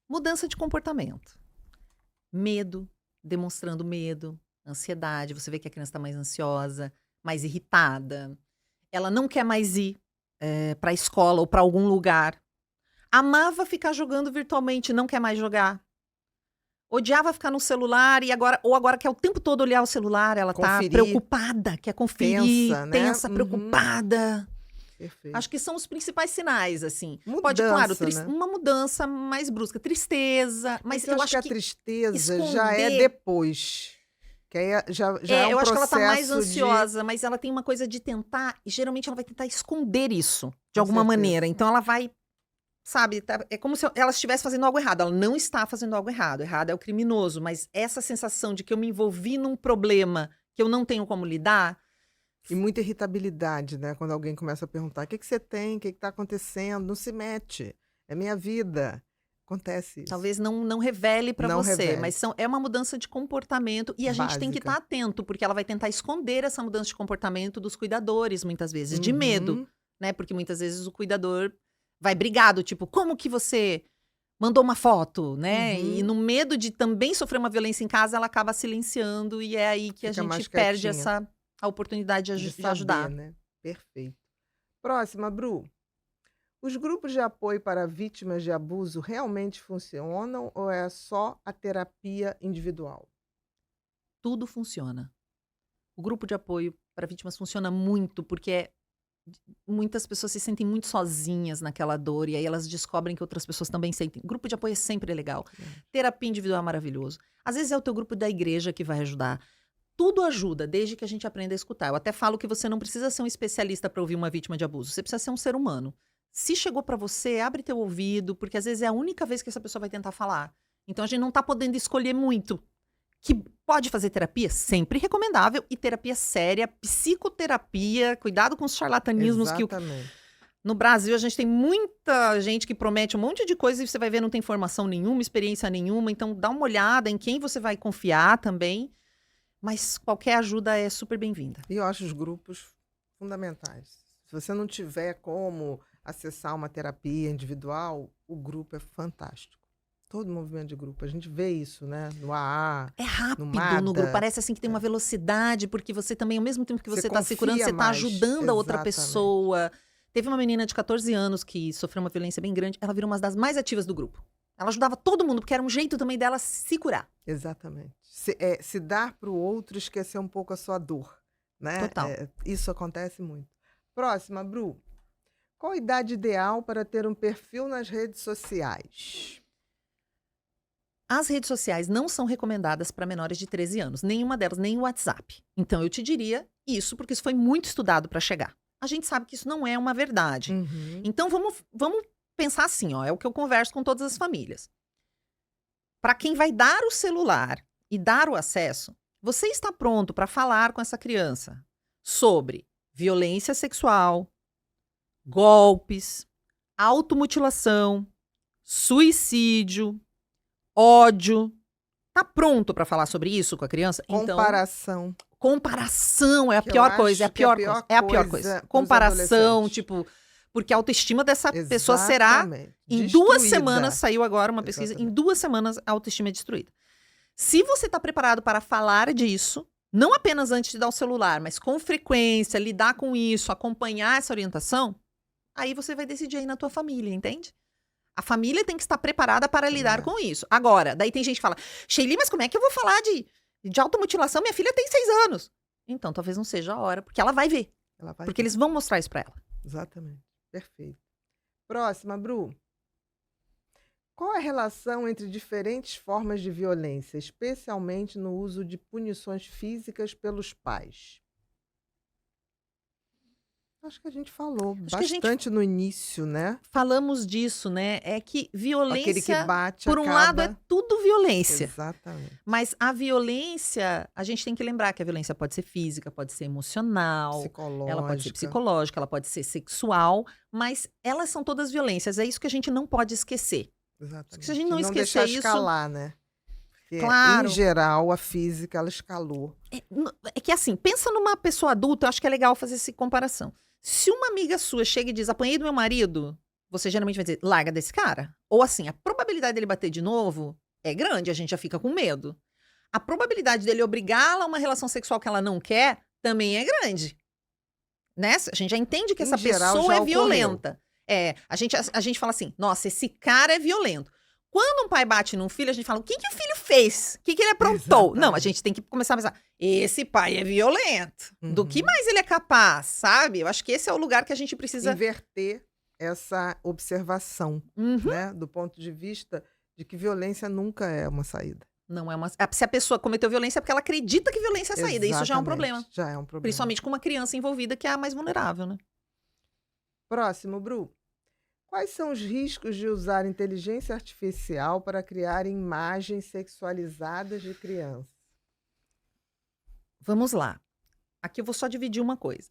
B: Mudança de comportamento. Medo, demonstrando medo, ansiedade. Você vê que a criança está mais ansiosa, mais irritada. Ela não quer mais ir para a escola ou para algum lugar. Amava ficar jogando virtualmente, não quer mais jogar. Odiava ficar no celular agora quer o tempo todo olhar o celular. Ela tá preocupada, quer conferir, tensa, preocupada.
A: Perfeito.
B: Acho que são os principais sinais, assim.
A: Mudança,
B: pode, claro,
A: né?
B: uma mudança mais brusca. Tristeza, mas
A: eu acho que a tristeza já é depois. Que aí já é um
B: eu acho que ela tá mais
A: processo
B: ansiosa, mas ela tem uma coisa de tentar, e geralmente ela vai tentar esconder isso, de alguma maneira. Então ela vai, sabe, é como se ela estivesse fazendo algo errado. Ela não está fazendo algo errado. Errado é o criminoso, mas essa sensação de que eu me envolvi num problema que eu não tenho como lidar.
A: E muita irritabilidade, né? Quando alguém começa a perguntar, o que você tem? O que está acontecendo? Não se mete. É minha vida. Acontece isso.
B: Talvez não revele para você,
A: revele.
B: mas é uma mudança de comportamento e a gente tem que estar atento, porque ela vai tentar esconder essa mudança de comportamento dos cuidadores, muitas vezes, de medo, né? Porque muitas vezes o cuidador vai brigado, tipo, como que você mandou uma foto, né? E no medo de também sofrer uma violência em casa, ela acaba silenciando e é aí que a gente perde a oportunidade de ajudar.
A: Né? Perfeito. Próxima, Bru. Os grupos de apoio para vítimas de abuso realmente funcionam ou é só a terapia individual?
B: Tudo funciona. O grupo de apoio para vítimas funciona muito, porque muitas pessoas se sentem muito sozinhas naquela dor e aí elas descobrem que outras pessoas também sentem. Grupo de apoio é sempre legal. Terapia individual é maravilhoso. Às vezes é o teu grupo da igreja que vai ajudar. Tudo ajuda, desde que a gente aprenda a escutar. Eu até falo que você não precisa ser um especialista para ouvir uma vítima de abuso. Você precisa ser um ser humano. Se chegou para você, abre teu ouvido, porque às vezes é a única vez que essa pessoa vai tentar falar. Então a gente não tá podendo escolher muito. Que pode fazer terapia? Sempre recomendável. E terapia séria, psicoterapia, cuidado com os charlatanismos.
A: Exatamente.
B: No Brasil, a gente tem muita gente que promete um monte de coisa e você vai ver não tem informação nenhuma, experiência nenhuma. Então dá uma olhada em quem você vai confiar também. Mas qualquer ajuda é super bem-vinda.
A: E eu acho os grupos fundamentais. Se você não tiver como acessar uma terapia individual, o grupo é fantástico. Todo movimento de grupo. A gente vê isso, né? No AA,
B: é rápido
A: no MADA.
B: No grupo. Parece assim que tem uma velocidade, porque você também, ao mesmo tempo que você está se curando, você está ajudando a outra pessoa. Teve uma menina de 14 anos que sofreu uma violência bem grande. Ela virou uma das mais ativas do grupo. Ela ajudava todo mundo, porque era um jeito também dela se curar.
A: Exatamente. Se dar para o outro, esquecer um pouco a sua dor. Né?
B: Total.
A: Isso acontece muito. Próxima, Bru. Qual a idade ideal para ter um perfil nas redes sociais?
B: As redes sociais não são recomendadas para menores de 13 anos. Nenhuma delas, nem o WhatsApp. Então, eu te diria isso, porque isso foi muito estudado para chegar. A gente sabe que isso não é uma verdade. Então, vamos pensar assim, ó, é o que eu converso com todas as famílias. Para quem vai dar o celular e dar o acesso, você está pronto para falar com essa criança sobre violência sexual, golpes, automutilação, suicídio, ódio. Tá pronto para falar sobre isso com a criança?
A: Comparação.
B: Então, comparação é a pior coisa, é a pior coisa. Comparação, tipo, porque a autoestima dessa pessoa será em 2 semanas, saiu agora uma pesquisa, em 2 semanas a autoestima é destruída. Se você está preparado para falar disso, não apenas antes de dar o celular, mas com frequência, lidar com isso, acompanhar essa orientação, aí você vai decidir aí na tua família, entende? A família tem que estar preparada para lidar com isso. Agora, daí tem gente que fala, Sheili, mas como é que eu vou falar de automutilação? Minha filha tem 6 anos. Então, talvez não seja a hora, porque ela vai ver. Porque eles vão mostrar isso para ela.
A: Exatamente. Perfeito. Próxima, Bru. Qual a relação entre diferentes formas de violência, especialmente no uso de punições físicas pelos pais? Acho que a gente falou bastante no início, né?
B: Falamos disso, né? É que violência,
A: aquele que bate,
B: por um lado, é tudo violência.
A: Exatamente.
B: Mas a violência, a gente tem que lembrar que a violência pode ser física, pode ser emocional, ela pode ser psicológica, ela pode ser sexual, mas elas são todas violências. É isso que a gente não pode esquecer.
A: Exatamente.
B: Se a gente não esquecer
A: deixar
B: isso,
A: escalar, né? Porque,
B: claro.
A: Em geral, a física, ela escalou.
B: É que assim, pensa numa pessoa adulta, eu acho que é legal fazer essa comparação. Se uma amiga sua chega e diz, apanhei do meu marido, você geralmente vai dizer, larga desse cara. Ou assim, a probabilidade dele bater de novo é grande, a gente já fica com medo. A probabilidade dele obrigá-la a uma relação sexual que ela não quer também é grande. Né? A gente já entende que essa pessoa é violenta. A gente fala assim, nossa, esse cara é violento. Quando um pai bate num filho, a gente fala, o que o filho fez? O que ele aprontou? Exatamente. Não, a gente tem que começar a pensar, esse pai é violento. Do que mais ele é capaz, sabe? Eu acho que esse é o lugar que a gente precisa...
A: inverter essa observação, né? Do ponto de vista de que violência nunca é uma saída.
B: Não é uma... Se a pessoa cometeu violência é porque ela acredita que violência é a saída.
A: Exatamente.
B: Isso já é um problema.
A: Já é um problema.
B: Principalmente com uma criança envolvida, que é a mais vulnerável, né?
A: Próximo, Bru. Quais são os riscos de usar inteligência artificial para criar imagens sexualizadas de crianças?
B: Vamos lá. Aqui eu vou só dividir uma coisa.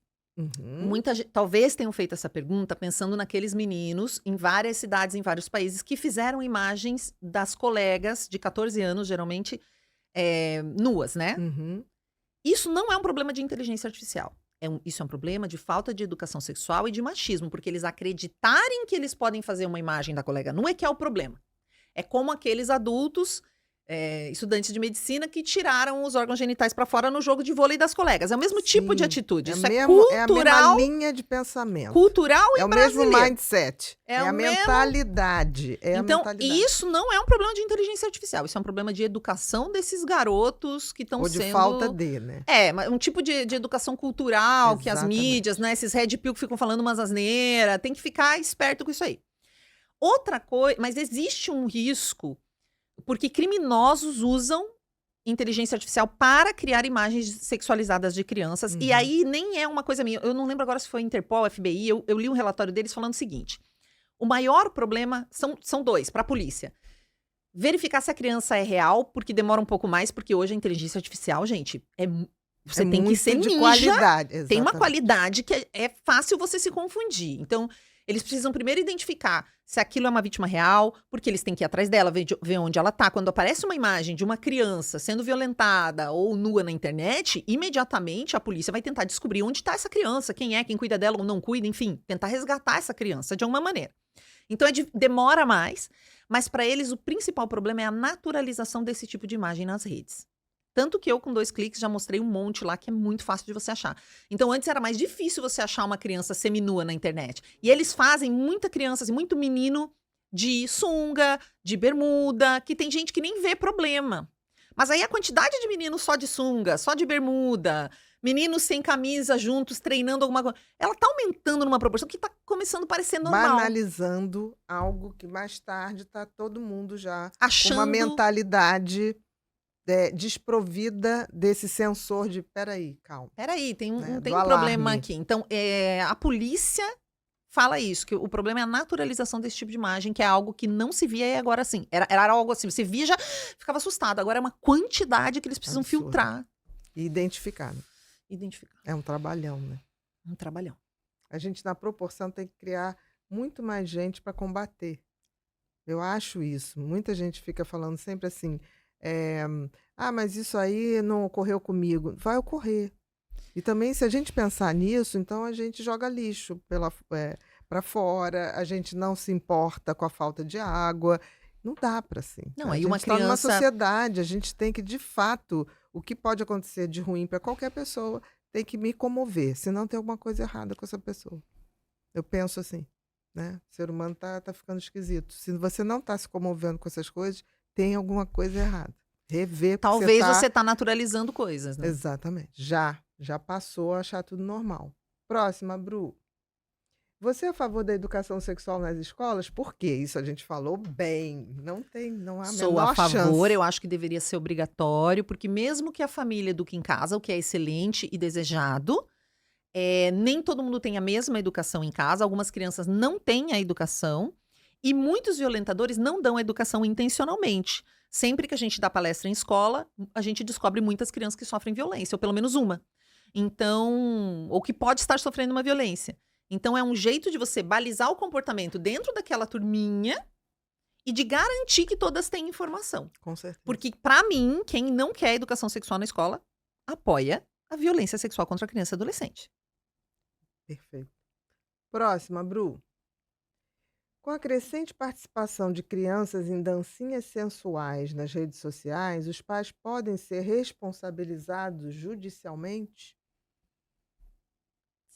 B: Muita gente, talvez tenham feito essa pergunta pensando naqueles meninos em várias cidades, em vários países, que fizeram imagens das colegas de 14 anos, geralmente, nuas, né? Isso não é um problema de inteligência artificial. Isso é um problema de falta de educação sexual e de machismo, porque eles acreditarem que eles podem fazer uma imagem da colega nua é que é o problema. É como aqueles adultos, estudantes de medicina, que tiraram os órgãos genitais para fora no jogo de vôlei das colegas. É o mesmo tipo de atitude. Isso é cultural.
A: É a mesma linha de pensamento.
B: Cultural e brasileiro.
A: É o mesmo mindset. É a mentalidade.
B: Então, isso não é um problema de inteligência artificial. Isso é um problema de educação desses garotos que estão sendo...
A: Ou de falta de, né?
B: Um tipo de educação cultural. Exatamente. Que as mídias, né? Esses red pill que ficam falando umas asneiras. Tem que ficar esperto com isso aí. Outra coisa... Mas existe um risco... Porque criminosos usam inteligência artificial para criar imagens sexualizadas de crianças. E aí nem é uma coisa minha. Eu não lembro agora se foi Interpol, FBI. Eu li um relatório deles falando o seguinte. O maior problema são dois para a polícia. Verificar se a criança é real, porque demora um pouco mais. Porque hoje a inteligência artificial, gente, você tem que ser ninja.
A: Qualidade. Exatamente.
B: Tem uma qualidade que é fácil você se confundir. Então... Eles precisam primeiro identificar se aquilo é uma vítima real, porque eles têm que ir atrás dela, ver onde ela tá. Quando aparece uma imagem de uma criança sendo violentada ou nua na internet, imediatamente a polícia vai tentar descobrir onde está essa criança, quem cuida dela ou não cuida, enfim, tentar resgatar essa criança de alguma maneira. Então demora mais, mas para eles o principal problema é a naturalização desse tipo de imagem nas redes. Tanto que eu, com 2 cliques, já mostrei um monte lá que é muito fácil de você achar. Então, antes era mais difícil você achar uma criança seminua na internet. E eles fazem muita criança, assim, muito menino de sunga, de bermuda, que tem gente que nem vê problema. Mas aí a quantidade de meninos só de sunga, só de bermuda, meninos sem camisa juntos, treinando alguma coisa, ela tá aumentando numa proporção que tá começando a parecer normal.
A: Banalizando algo que mais tarde tá todo mundo já
B: achando...
A: com uma mentalidade... desprovida desse sensor de peraí, calma.
B: Peraí, tem um problema aqui. Então, a polícia fala isso, que o problema é a naturalização desse tipo de imagem, que é algo que não se via e agora sim. Era algo assim, você via já ficava assustado. Agora é uma quantidade que eles precisam filtrar.
A: E identificar. Né?
B: Identificar.
A: É um trabalhão, né?
B: Um trabalhão.
A: A gente, na proporção, tem que criar muito mais gente para combater. Eu acho isso. Muita gente fica falando sempre assim... mas isso aí não ocorreu comigo. Vai ocorrer. E também, se a gente pensar nisso, então a gente joga lixo para fora, a gente não se importa com a falta de água. Não dá para assim.
B: Não,
A: a
B: aí
A: gente
B: uma
A: está numa
B: criança...
A: sociedade, a gente tem que, de fato, o que pode acontecer de ruim para qualquer pessoa, tem que me comover, senão tem alguma coisa errada com essa pessoa. Eu penso assim. né? O ser humano tá ficando esquisito. Se você não tá se comovendo com essas coisas, tem alguma coisa errada. Rever, porque você
B: Talvez
A: tá...
B: você tá naturalizando coisas, né?
A: Exatamente. Já passou a achar tudo normal. Próxima, Bru. Você é a favor da educação sexual nas escolas? Por quê? Isso a gente falou bem. Não há a
B: Sou a
A: menor
B: favor,
A: chance.
B: eu acho que deveria ser obrigatório, porque mesmo que a família eduque em casa, o que é excelente e desejado, nem todo mundo tem a mesma educação em casa, algumas crianças não têm a educação, e muitos violentadores não dão a educação intencionalmente. Sempre que a gente dá palestra em escola, a gente descobre muitas crianças que sofrem violência, ou pelo menos uma. Então, ou que pode estar sofrendo uma violência. Então, é um jeito de você balizar o comportamento dentro daquela turminha e de garantir que todas têm informação.
A: Com certeza.
B: Porque, pra mim, quem não quer educação sexual na escola apoia a violência sexual contra a criança e adolescente.
A: Perfeito. Próxima, Bru. Com a crescente participação de crianças em dancinhas sensuais nas redes sociais, os pais podem ser responsabilizados judicialmente?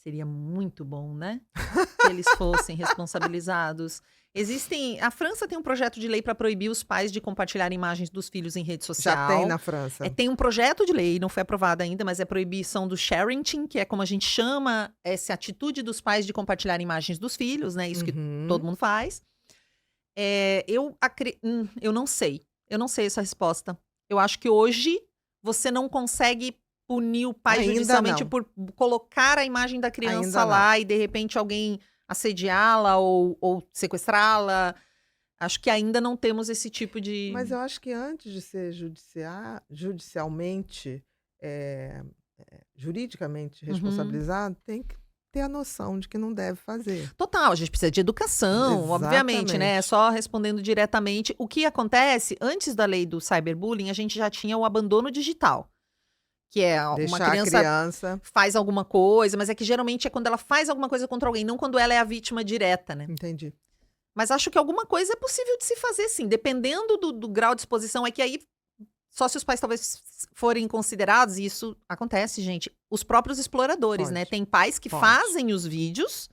B: Seria muito bom, né? Que eles fossem responsabilizados. A França tem um projeto de lei para proibir os pais de compartilhar imagens dos filhos em rede social.
A: Já tem na França.
B: Tem um projeto de lei, não foi aprovado ainda, mas é proibição do sharing, que é como a gente chama essa atitude dos pais de compartilhar imagens dos filhos, né? Isso que todo mundo faz. Eu não sei. Eu não sei essa resposta. Eu acho que hoje você não consegue punir o pai
A: Ainda
B: judicialmente
A: não.
B: por colocar a imagem da criança
A: Ainda
B: lá e de repente alguém assediá-la ou sequestrá-la. Acho que ainda não temos esse tipo de...
A: Mas eu acho que antes de ser judicialmente, juridicamente responsabilizado, tem que ter a noção de que não deve fazer.
B: Total, a gente precisa de educação, obviamente, né?
A: Exatamente.
B: Só respondendo diretamente. O que acontece, antes da lei do cyberbullying, a gente já tinha o abandono digital. Que é uma
A: Deixar a
B: criança
A: criança...
B: faz alguma coisa, mas é que geralmente é quando ela faz alguma coisa contra alguém, não quando ela é a vítima direta, né?
A: Entendi.
B: Mas acho que alguma coisa é possível de se fazer, sim. Dependendo do grau de exposição, é que aí, só se os pais talvez forem considerados, e isso acontece, gente, os próprios exploradores,
A: Pode.
B: né? Tem pais que
A: Pode.
B: fazem os vídeos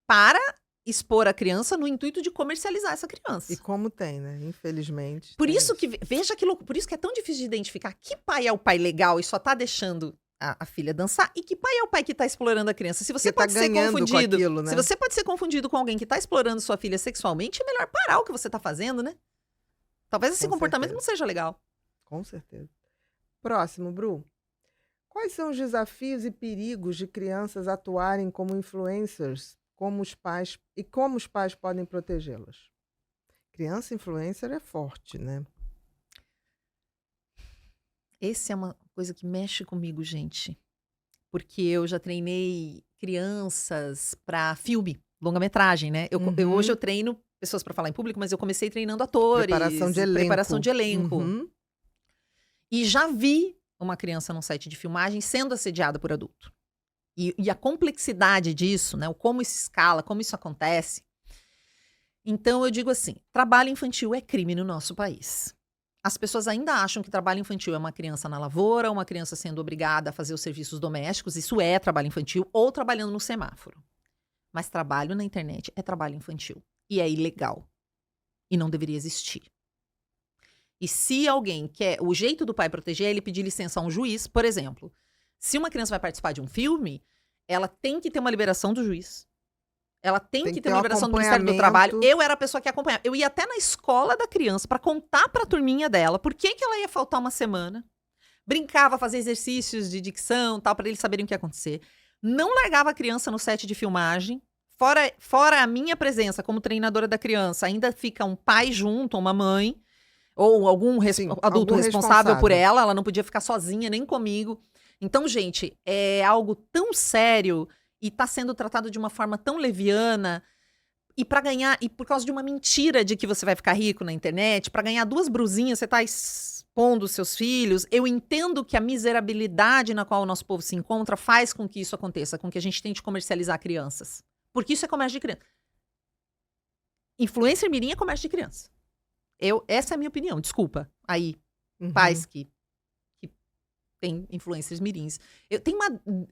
B: para expor a criança no intuito de comercializar essa criança.
A: E como tem, né? Infelizmente.
B: Por
A: tem
B: isso que, veja que louco, por isso que é tão difícil de identificar que pai é o pai legal e só tá deixando a filha dançar e que pai é o pai que tá explorando a criança. Se você
A: Porque tá
B: pode ser
A: ganhando com
B: confundido,
A: aquilo, né?
B: se você pode ser confundido com alguém que tá explorando sua filha sexualmente, é melhor parar o que você tá fazendo, né? Talvez esse
A: Com
B: comportamento
A: certeza.
B: não seja legal.
A: Com certeza. Próximo, Bru. Quais são os desafios e perigos de crianças atuarem como influencers, como os pais podem protegê-las? Criança influencer é forte, né?
B: Essa é uma coisa que mexe comigo, gente. Porque eu já treinei crianças pra filme, longa-metragem, né? Hoje eu treino pessoas pra falar em público, mas eu comecei treinando atores.
A: Preparação de elenco.
B: Preparação de elenco.
A: Uhum.
B: E já vi uma criança num set de filmagem sendo assediada por adulto. E a complexidade disso, né? O como isso escala, como isso acontece. Então eu digo assim, trabalho infantil é crime no nosso país. As pessoas ainda acham que trabalho infantil é uma criança na lavoura, uma criança sendo obrigada a fazer os serviços domésticos, isso é trabalho infantil, ou trabalhando no semáforo. Mas trabalho na internet é trabalho infantil. E é ilegal. E não deveria existir. E se alguém quer... O jeito do pai proteger é ele pedir licença a um juiz, por exemplo. Se uma criança vai participar de um filme, ela tem que ter uma liberação do juiz. Ela tem que ter uma liberação do Ministério do Trabalho. Eu era a pessoa que acompanhava. Eu ia até na escola da criança para contar para a turminha dela por que ela ia faltar uma semana. Brincava, fazia exercícios de dicção, tal, para eles saberem o que ia acontecer. Não largava a criança no set de filmagem. Fora a minha presença como treinadora da criança, ainda fica um pai junto, uma mãe, ou algum adulto responsável por ela. Ela não podia ficar sozinha, nem comigo. Então, gente, é algo tão sério e tá sendo tratado de uma forma tão leviana. E para ganhar, e por causa de uma mentira de que você vai ficar rico na internet, para ganhar 2 brusinhas, você tá expondo os seus filhos. Eu entendo que a miserabilidade na qual o nosso povo se encontra faz com que isso aconteça, com que a gente tente comercializar crianças. Porque isso é comércio de criança. Influencer mirim é comércio de criança. Essa é a minha opinião, desculpa. Aí, pais que tem influencers mirins. Eu tenho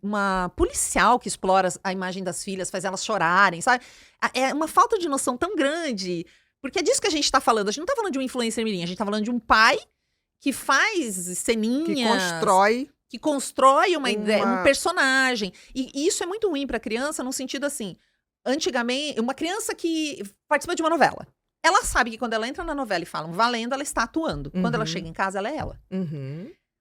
B: uma policial que explora a imagem das filhas, faz elas chorarem, sabe? É uma falta de noção tão grande, porque é disso que a gente tá falando. A gente não tá falando de um influencer mirim, a gente tá falando de um pai que faz ceninhas, que constrói uma ideia, um personagem. E isso é muito ruim pra criança, no sentido assim, antigamente, uma criança que participa de uma novela, ela sabe que quando ela entra na novela e fala valendo, ela está atuando. Quando ela chega em casa, ela é ela.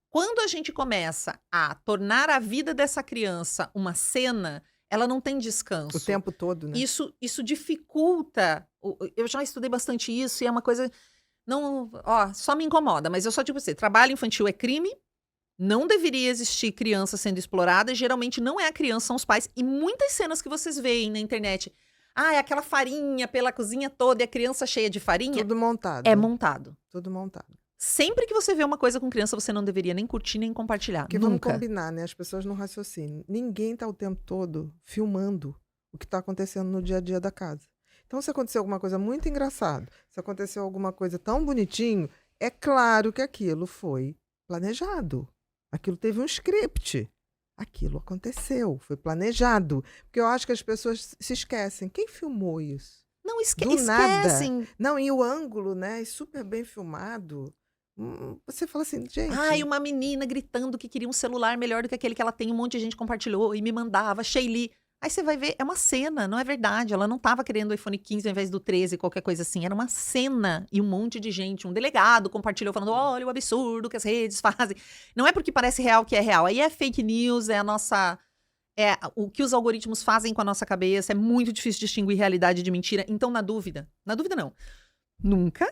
B: Quando a gente começa a tornar a vida dessa criança uma cena, ela não tem descanso.
A: O tempo todo, né?
B: Isso dificulta. Eu já estudei bastante isso e é uma coisa... Não, só me incomoda, mas eu só digo pra você, trabalho infantil é crime, não deveria existir criança sendo explorada, e geralmente não é a criança, são os pais. E muitas cenas que vocês veem na internet, é aquela farinha pela cozinha toda e a criança cheia de farinha.
A: Tudo montado.
B: É montado.
A: Tudo montado.
B: Sempre que você vê uma coisa com criança, você não deveria nem curtir, nem compartilhar.
A: Porque vamos combinar, né? As pessoas não raciocinam. Ninguém tá o tempo todo filmando o que tá acontecendo no dia a dia da casa. Então, se aconteceu alguma coisa muito engraçada, se aconteceu alguma coisa tão bonitinho, é claro que aquilo foi planejado. Aquilo teve um script. Aquilo aconteceu, foi planejado. Porque eu acho que as pessoas se esquecem. Quem filmou isso?
B: Não,
A: esquecem. Não, e o ângulo, né? É super bem filmado. Você fala assim, gente...
B: Ai, uma menina gritando que queria um celular melhor do que aquele que ela tem. Um monte de gente compartilhou e me mandava, Sheili. Aí você vai ver, é uma cena, não é verdade. Ela não estava querendo o iPhone 15 ao invés do 13, qualquer coisa assim. Era uma cena e um monte de gente. Um delegado compartilhou falando, olha o absurdo que as redes fazem. Não é porque parece real que é real. Aí é fake news, é a nossa... É o que os algoritmos fazem com a nossa cabeça. É muito difícil distinguir realidade de mentira. Então, na dúvida não. Nunca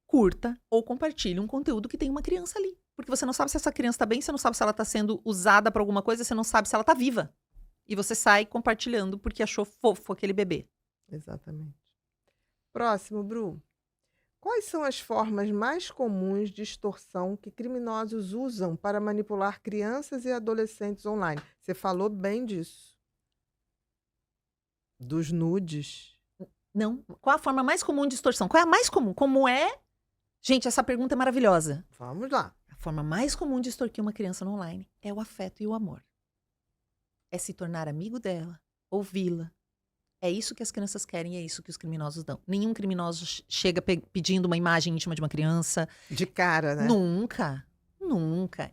B: curta ou compartilhe um conteúdo que tem uma criança ali. Porque você não sabe se essa criança está bem, você não sabe se ela está sendo usada para alguma coisa, você não sabe se ela está viva. E você sai compartilhando porque achou fofo aquele bebê.
A: Exatamente. Próximo, Bru. Quais são as formas mais comuns de extorsão que criminosos usam para manipular crianças e adolescentes online? Você falou bem disso. Dos nudes.
B: Não. Qual a forma mais comum de extorsão? Qual é a mais comum? Como é? Gente, essa pergunta é maravilhosa.
A: Vamos lá.
B: A forma mais comum de extorquir uma criança no online é o afeto e o amor. É se tornar amigo dela, ouvi-la. É isso que as crianças querem e é isso que os criminosos dão. Nenhum criminoso chega pedindo uma imagem íntima de uma criança.
A: De cara, né?
B: Nunca.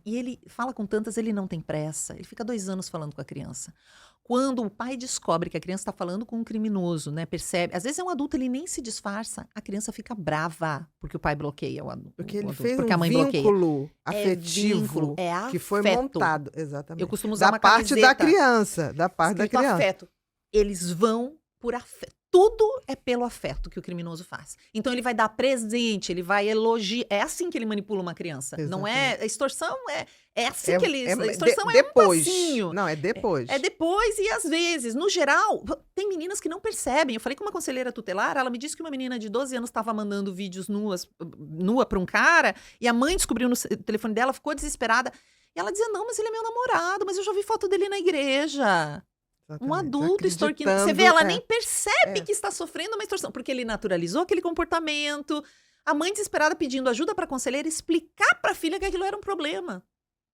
B: E ele fala com tantas, ele não tem pressa. Ele fica 2 anos falando com a criança. Quando o pai descobre que a criança está falando com um criminoso, né? Percebe. Às vezes é um adulto, ele nem se disfarça. A criança fica brava porque o pai bloqueia o adulto.
A: Porque ele
B: adulto,
A: fez
B: porque a mãe
A: vínculo afetivo que foi montado. Exatamente.
B: Eu costumo usar uma
A: parte
B: camiseta
A: da criança. Da parte da criança.
B: Afeto. Eles vão por afeto. Tudo é pelo afeto que o criminoso faz. Então ele vai dar presente, ele vai elogiar. É assim que ele manipula uma criança.
A: Exatamente.
B: Não é. A extorsão é assim que ele. A extorsão
A: depois.
B: Um passinho.
A: Não, é depois.
B: É depois e às vezes, no geral, tem meninas que não percebem. Eu falei com uma conselheira tutelar, ela me disse que uma menina de 12 anos estava mandando vídeos nua para um cara, e a mãe descobriu no telefone dela, ficou desesperada. E ela dizia: não, mas ele é meu namorado, mas eu já vi foto dele na igreja.
A: Exatamente.
B: Um adulto extorquindo. Você vê, ela nem percebe que está sofrendo uma extorsão, porque ele naturalizou aquele comportamento. A mãe desesperada pedindo ajuda para a conselheira explicar para a filha que aquilo era um problema.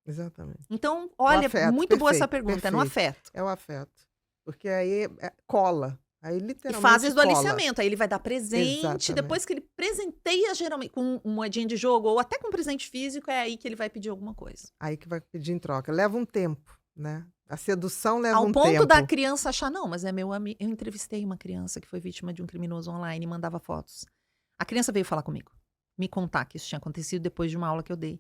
A: Exatamente.
B: Então, olha,
A: afeto,
B: muito boa essa pergunta.
A: perfeito.
B: É no afeto.
A: É o afeto. Porque aí cola. Aí literalmente
B: e fases do
A: cola.
B: aliciamento. Aí ele vai dar presente.
A: Exatamente.
B: Depois que ele presenteia, geralmente, com uma moedinha de jogo ou até com presente físico, é aí que ele vai pedir alguma coisa.
A: Aí que vai pedir em troca. Leva um tempo, né? A sedução leva um tempo.
B: Ao ponto da criança achar, não, mas é meu amigo. Eu entrevistei uma criança que foi vítima de um criminoso online e mandava fotos. A criança veio falar comigo, me contar que isso tinha acontecido depois de uma aula que eu dei.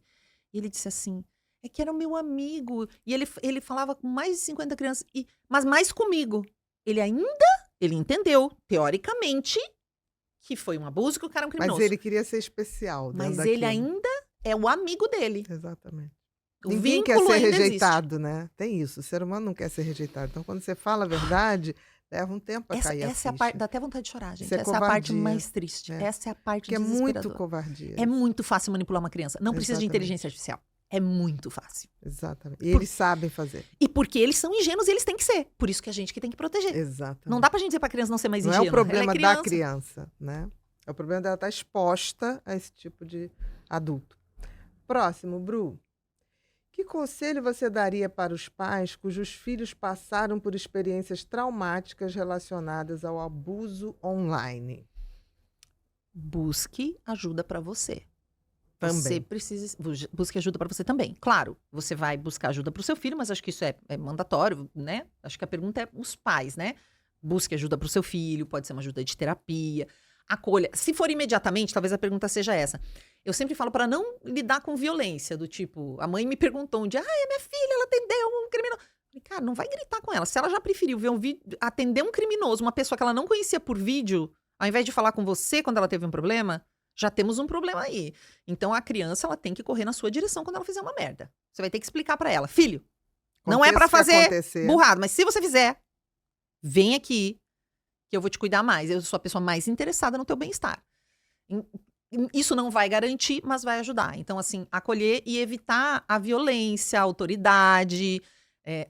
B: E ele disse assim, é que era o meu amigo. E ele falava com mais de 50 crianças, mas mais comigo. Ele entendeu, teoricamente, que foi um abuso, que o cara é um criminoso.
A: Mas ele queria ser especial.
B: Mas ele ainda é o amigo dele.
A: Exatamente.
B: O
A: Ninguém quer ser rejeitado,
B: existe.
A: Né? Tem isso. O ser humano não quer ser rejeitado. Então, quando você fala a verdade, leva um tempo a cair a
B: Essa é a parte, dá até vontade de chorar, gente.
A: Essa
B: é a parte mais triste.
A: É.
B: Essa é a parte
A: que é muito covardia.
B: É muito fácil manipular uma criança. Não precisa de inteligência artificial. É muito fácil.
A: Exatamente. E eles sabem fazer.
B: E porque eles são ingênuos e eles têm que ser. Por isso que a gente que tem que proteger.
A: Exatamente.
B: Não dá pra gente dizer pra criança não ser mais ingênua.
A: Não é o problema da criança, né? É o problema dela estar exposta a esse tipo de adulto. Próximo, Bru. Que conselho você daria para os pais cujos filhos passaram por experiências traumáticas relacionadas ao abuso online?
B: Busque ajuda para você.
A: Também.
B: Você precisa. Busque ajuda para você também. Claro, você vai buscar ajuda para o seu filho, mas acho que isso é mandatório, né? Acho que a pergunta é os pais, né? Busque ajuda para o seu filho, pode ser uma ajuda de terapia. Acolha. Se for imediatamente, talvez a pergunta seja essa. Eu sempre falo para não lidar com violência, do tipo, a mãe me perguntou um dia, minha filha, ela atendeu um criminoso. Falei, cara, não vai gritar com ela. Se ela já preferiu ver atender um criminoso, uma pessoa que ela não conhecia por vídeo, ao invés de falar com você quando ela teve um problema, já temos um problema aí. Então a criança, ela tem que correr na sua direção quando ela fizer uma merda. Você vai ter que explicar para ela, filho, não é para fazer burrado, mas se você fizer, vem aqui que eu vou te cuidar mais. Eu sou a pessoa mais interessada no teu bem-estar. Isso não vai garantir, mas vai ajudar. Então, assim, acolher e evitar a violência, a autoridade.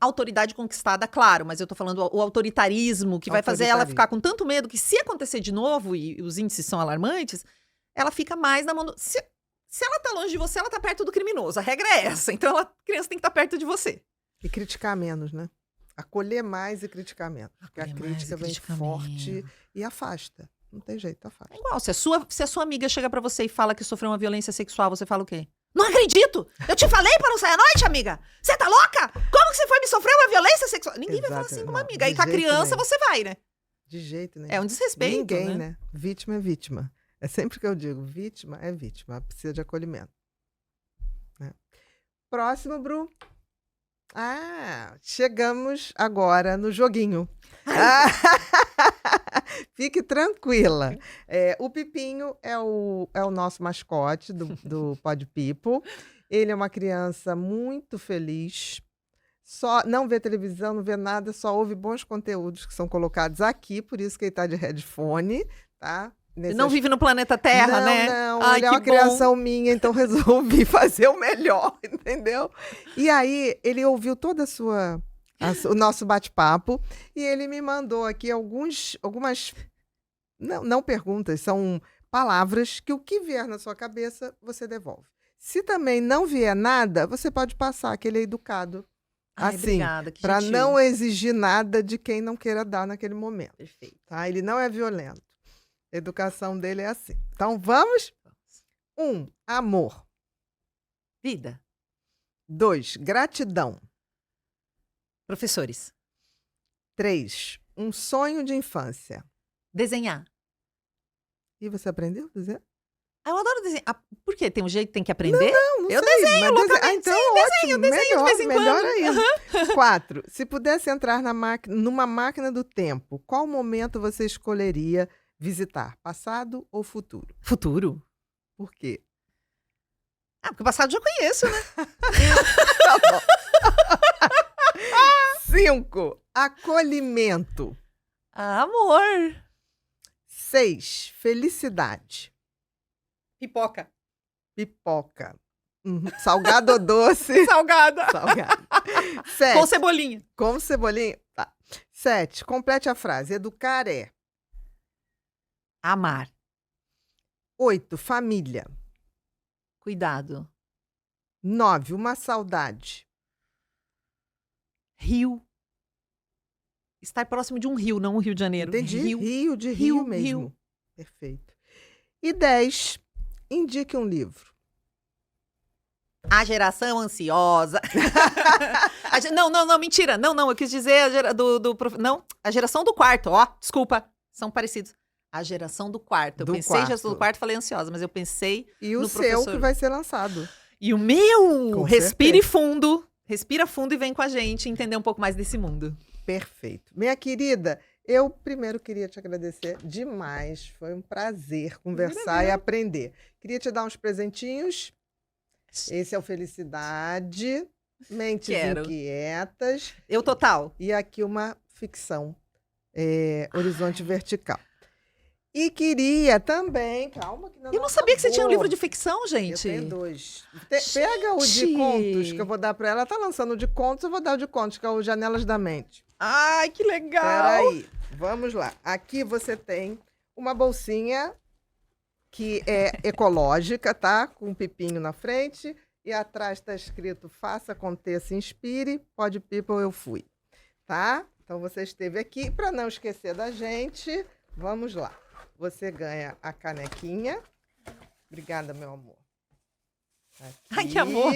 B: Autoridade conquistada, claro, mas eu tô falando o autoritarismo, que vai fazer ela ficar com tanto medo que se acontecer de novo, e os índices são alarmantes, ela fica mais na mão do... Se ela tá longe de você, ela tá perto do criminoso. A regra é essa. Então, a criança tem que estar perto de você.
A: E criticar menos, né? Acolher mais e criticar menos. Porque a crítica vem forte e afasta. Não tem jeito, afasta.
B: É igual, se a sua amiga chega pra você e fala que sofreu uma violência sexual, você fala o quê? Não acredito! Eu te falei pra não sair à noite, amiga! Você tá louca? Como que você foi me sofrer uma violência sexual? Ninguém vai falar assim com uma amiga. Aí com a criança você vai, né?
A: De jeito nenhum.
B: É um desrespeito,
A: Ninguém, né? Vítima é vítima. É sempre que eu digo, vítima é vítima. Precisa de acolhimento. Próximo, Bru. Chegamos agora no joguinho. Fique tranquila. O Pipinho é o nosso mascote do Pod People. Ele é uma criança muito feliz. Só não vê televisão, não vê nada, só ouve bons conteúdos que são colocados aqui, por isso que ele está de headphone, tá?
B: Não vive no planeta Terra, né?
A: Não, ele é uma criação minha, então resolvi fazer o melhor, entendeu? E aí, ele ouviu toda o nosso bate-papo e ele me mandou aqui algumas, não perguntas, são palavras que o que vier na sua cabeça, você devolve. Se também não vier nada, você pode passar, que ele é educado. Assim, para não exigir nada de quem não queira dar naquele momento.
B: Perfeito.
A: Tá? Ele não é violento. A educação dele é assim. Então, vamos? 1, amor.
B: Vida.
A: 2, gratidão.
B: Professores.
A: 3, um sonho de infância.
B: Desenhar.
A: E você aprendeu a desenhar?
B: Eu adoro desenhar. Por quê? Tem um jeito que tem que aprender?
A: Não
B: eu
A: sei,
B: desenho, loucamente.
A: Então,
B: sim,
A: ótimo,
B: desenho de vez em
A: melhor
B: quando.
A: ainda. 4, se pudesse entrar numa máquina do tempo, qual momento você escolheria visitar? Passado ou futuro?
B: Futuro.
A: Por quê?
B: Porque o passado eu já conheço, né?
A: Tá bom. 5, acolhimento.
B: Amor.
A: 6, felicidade.
B: Pipoca.
A: Pipoca. Salgado ou doce?
B: Salgada.
A: Salgado. 7,
B: Com cebolinha.
A: com cebolinha? Tá. 7, complete a frase. Educar é.
B: Amar.
A: 8, família.
B: Cuidado.
A: 9, uma saudade.
B: Rio. Estar próximo de um rio, não um Rio de Janeiro.
A: Entendi.
B: Rio.
A: Rio mesmo.
B: Rio.
A: Perfeito. E 10, indique um livro.
B: A geração ansiosa. Não, mentira. Não, eu quis dizer não, a geração do quarto, desculpa, são parecidos. A geração do quarto. Eu pensei geração do quarto, falei ansiosa, mas eu pensei
A: e o
B: no
A: seu
B: professor.
A: Que vai ser lançado.
B: E o meu!
A: Com
B: Respire
A: certeza.
B: fundo. Respira fundo e vem com a gente entender um pouco mais desse mundo.
A: Perfeito. Minha querida, eu primeiro queria te agradecer demais. Foi um prazer conversar e aprender. Queria te dar uns presentinhos. Esse é o Felicidade, Mentes Inquietas.
B: Eu total.
A: E aqui uma ficção, Horizonte Vertical. E queria também... Calma, que
B: eu não sabia que você tinha um livro de ficção, gente.
A: Eu tenho 2. Pega o de contos, que eu vou dar para ela. Ela tá lançando o de contos, eu vou dar o de contos, que é o Janelas da Mente.
B: Ai, que legal!
A: Peraí, vamos lá. Aqui você tem uma bolsinha que é ecológica, tá? Com um pipinho na frente e atrás está escrito Faça, Aconteça, Inspire, Pod People, eu fui. Tá? Então você esteve aqui. Para não esquecer da gente, vamos lá. Você ganha a canequinha. Obrigada, meu amor. Aqui.
B: Ai, que amor!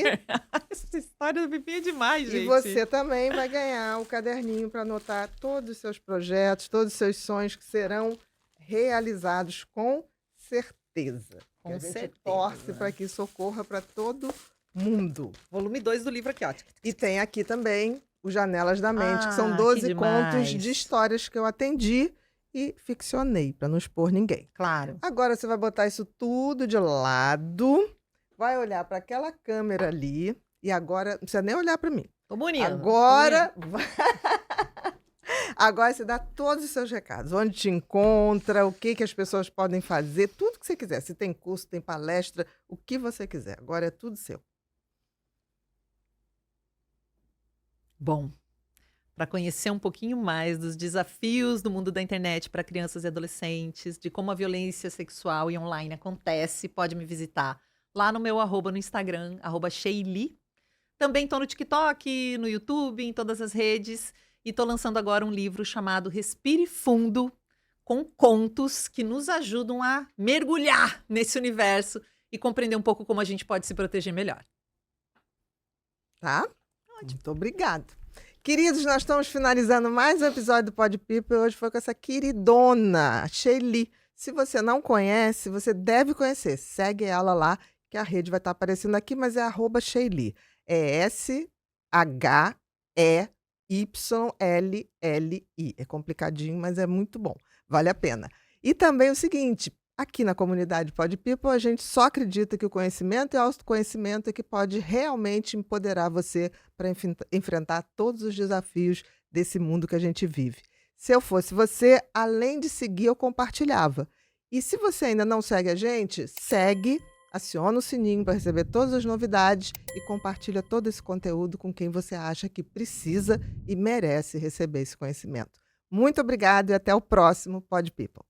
B: Essa história do Pipi é demais, gente.
A: E você também vai ganhar o caderninho para anotar todos os seus projetos, todos os seus sonhos que serão realizados com certeza.
B: Com
A: E a gente
B: certeza.
A: torce para que isso ocorra para todo mundo.
B: Volume 2 do livro aqui, ó.
A: E tem aqui também o Janelas da Mente, que são
B: Ah,
A: 12
B: que
A: contos
B: demais.
A: de histórias que eu atendi e ficcionei, para não expor ninguém.
B: Claro.
A: Agora você vai botar isso tudo de lado, vai olhar para aquela câmera ali, e agora, não precisa nem olhar para mim.
B: Tô bonita.
A: Agora, agora você dá todos os seus recados. Onde te encontra, o que as pessoas podem fazer, tudo que você quiser. Se tem curso, tem palestra, o que você quiser. Agora é tudo seu.
B: Bom, para conhecer um pouquinho mais dos desafios do mundo da internet para crianças e adolescentes, de como a violência sexual e online acontece, pode me visitar lá no meu arroba no Instagram, @Sheili. Também estou no TikTok, no YouTube, em todas as redes. E estou lançando agora um livro chamado Respire Fundo, com contos que nos ajudam a mergulhar nesse universo e compreender um pouco como a gente pode se proteger melhor.
A: Tá? Muito obrigada. Queridos, nós estamos finalizando mais um episódio do Pod People. Hoje foi com essa queridona, Sheili. Se você não conhece, você deve conhecer. Segue ela lá, que a rede vai estar aparecendo aqui, mas é @Sheili. É SHEYLLI. É complicadinho, mas é muito bom. Vale a pena. E também o seguinte, aqui na comunidade Pod People, a gente só acredita que o conhecimento e o autoconhecimento é que pode realmente empoderar você para enfrentar todos os desafios desse mundo que a gente vive. Se eu fosse você, além de seguir, eu compartilhava. E se você ainda não segue a gente, segue, aciona o sininho para receber todas as novidades e compartilha todo esse conteúdo com quem você acha que precisa e merece receber esse conhecimento. Muito obrigada e até o próximo Pod People.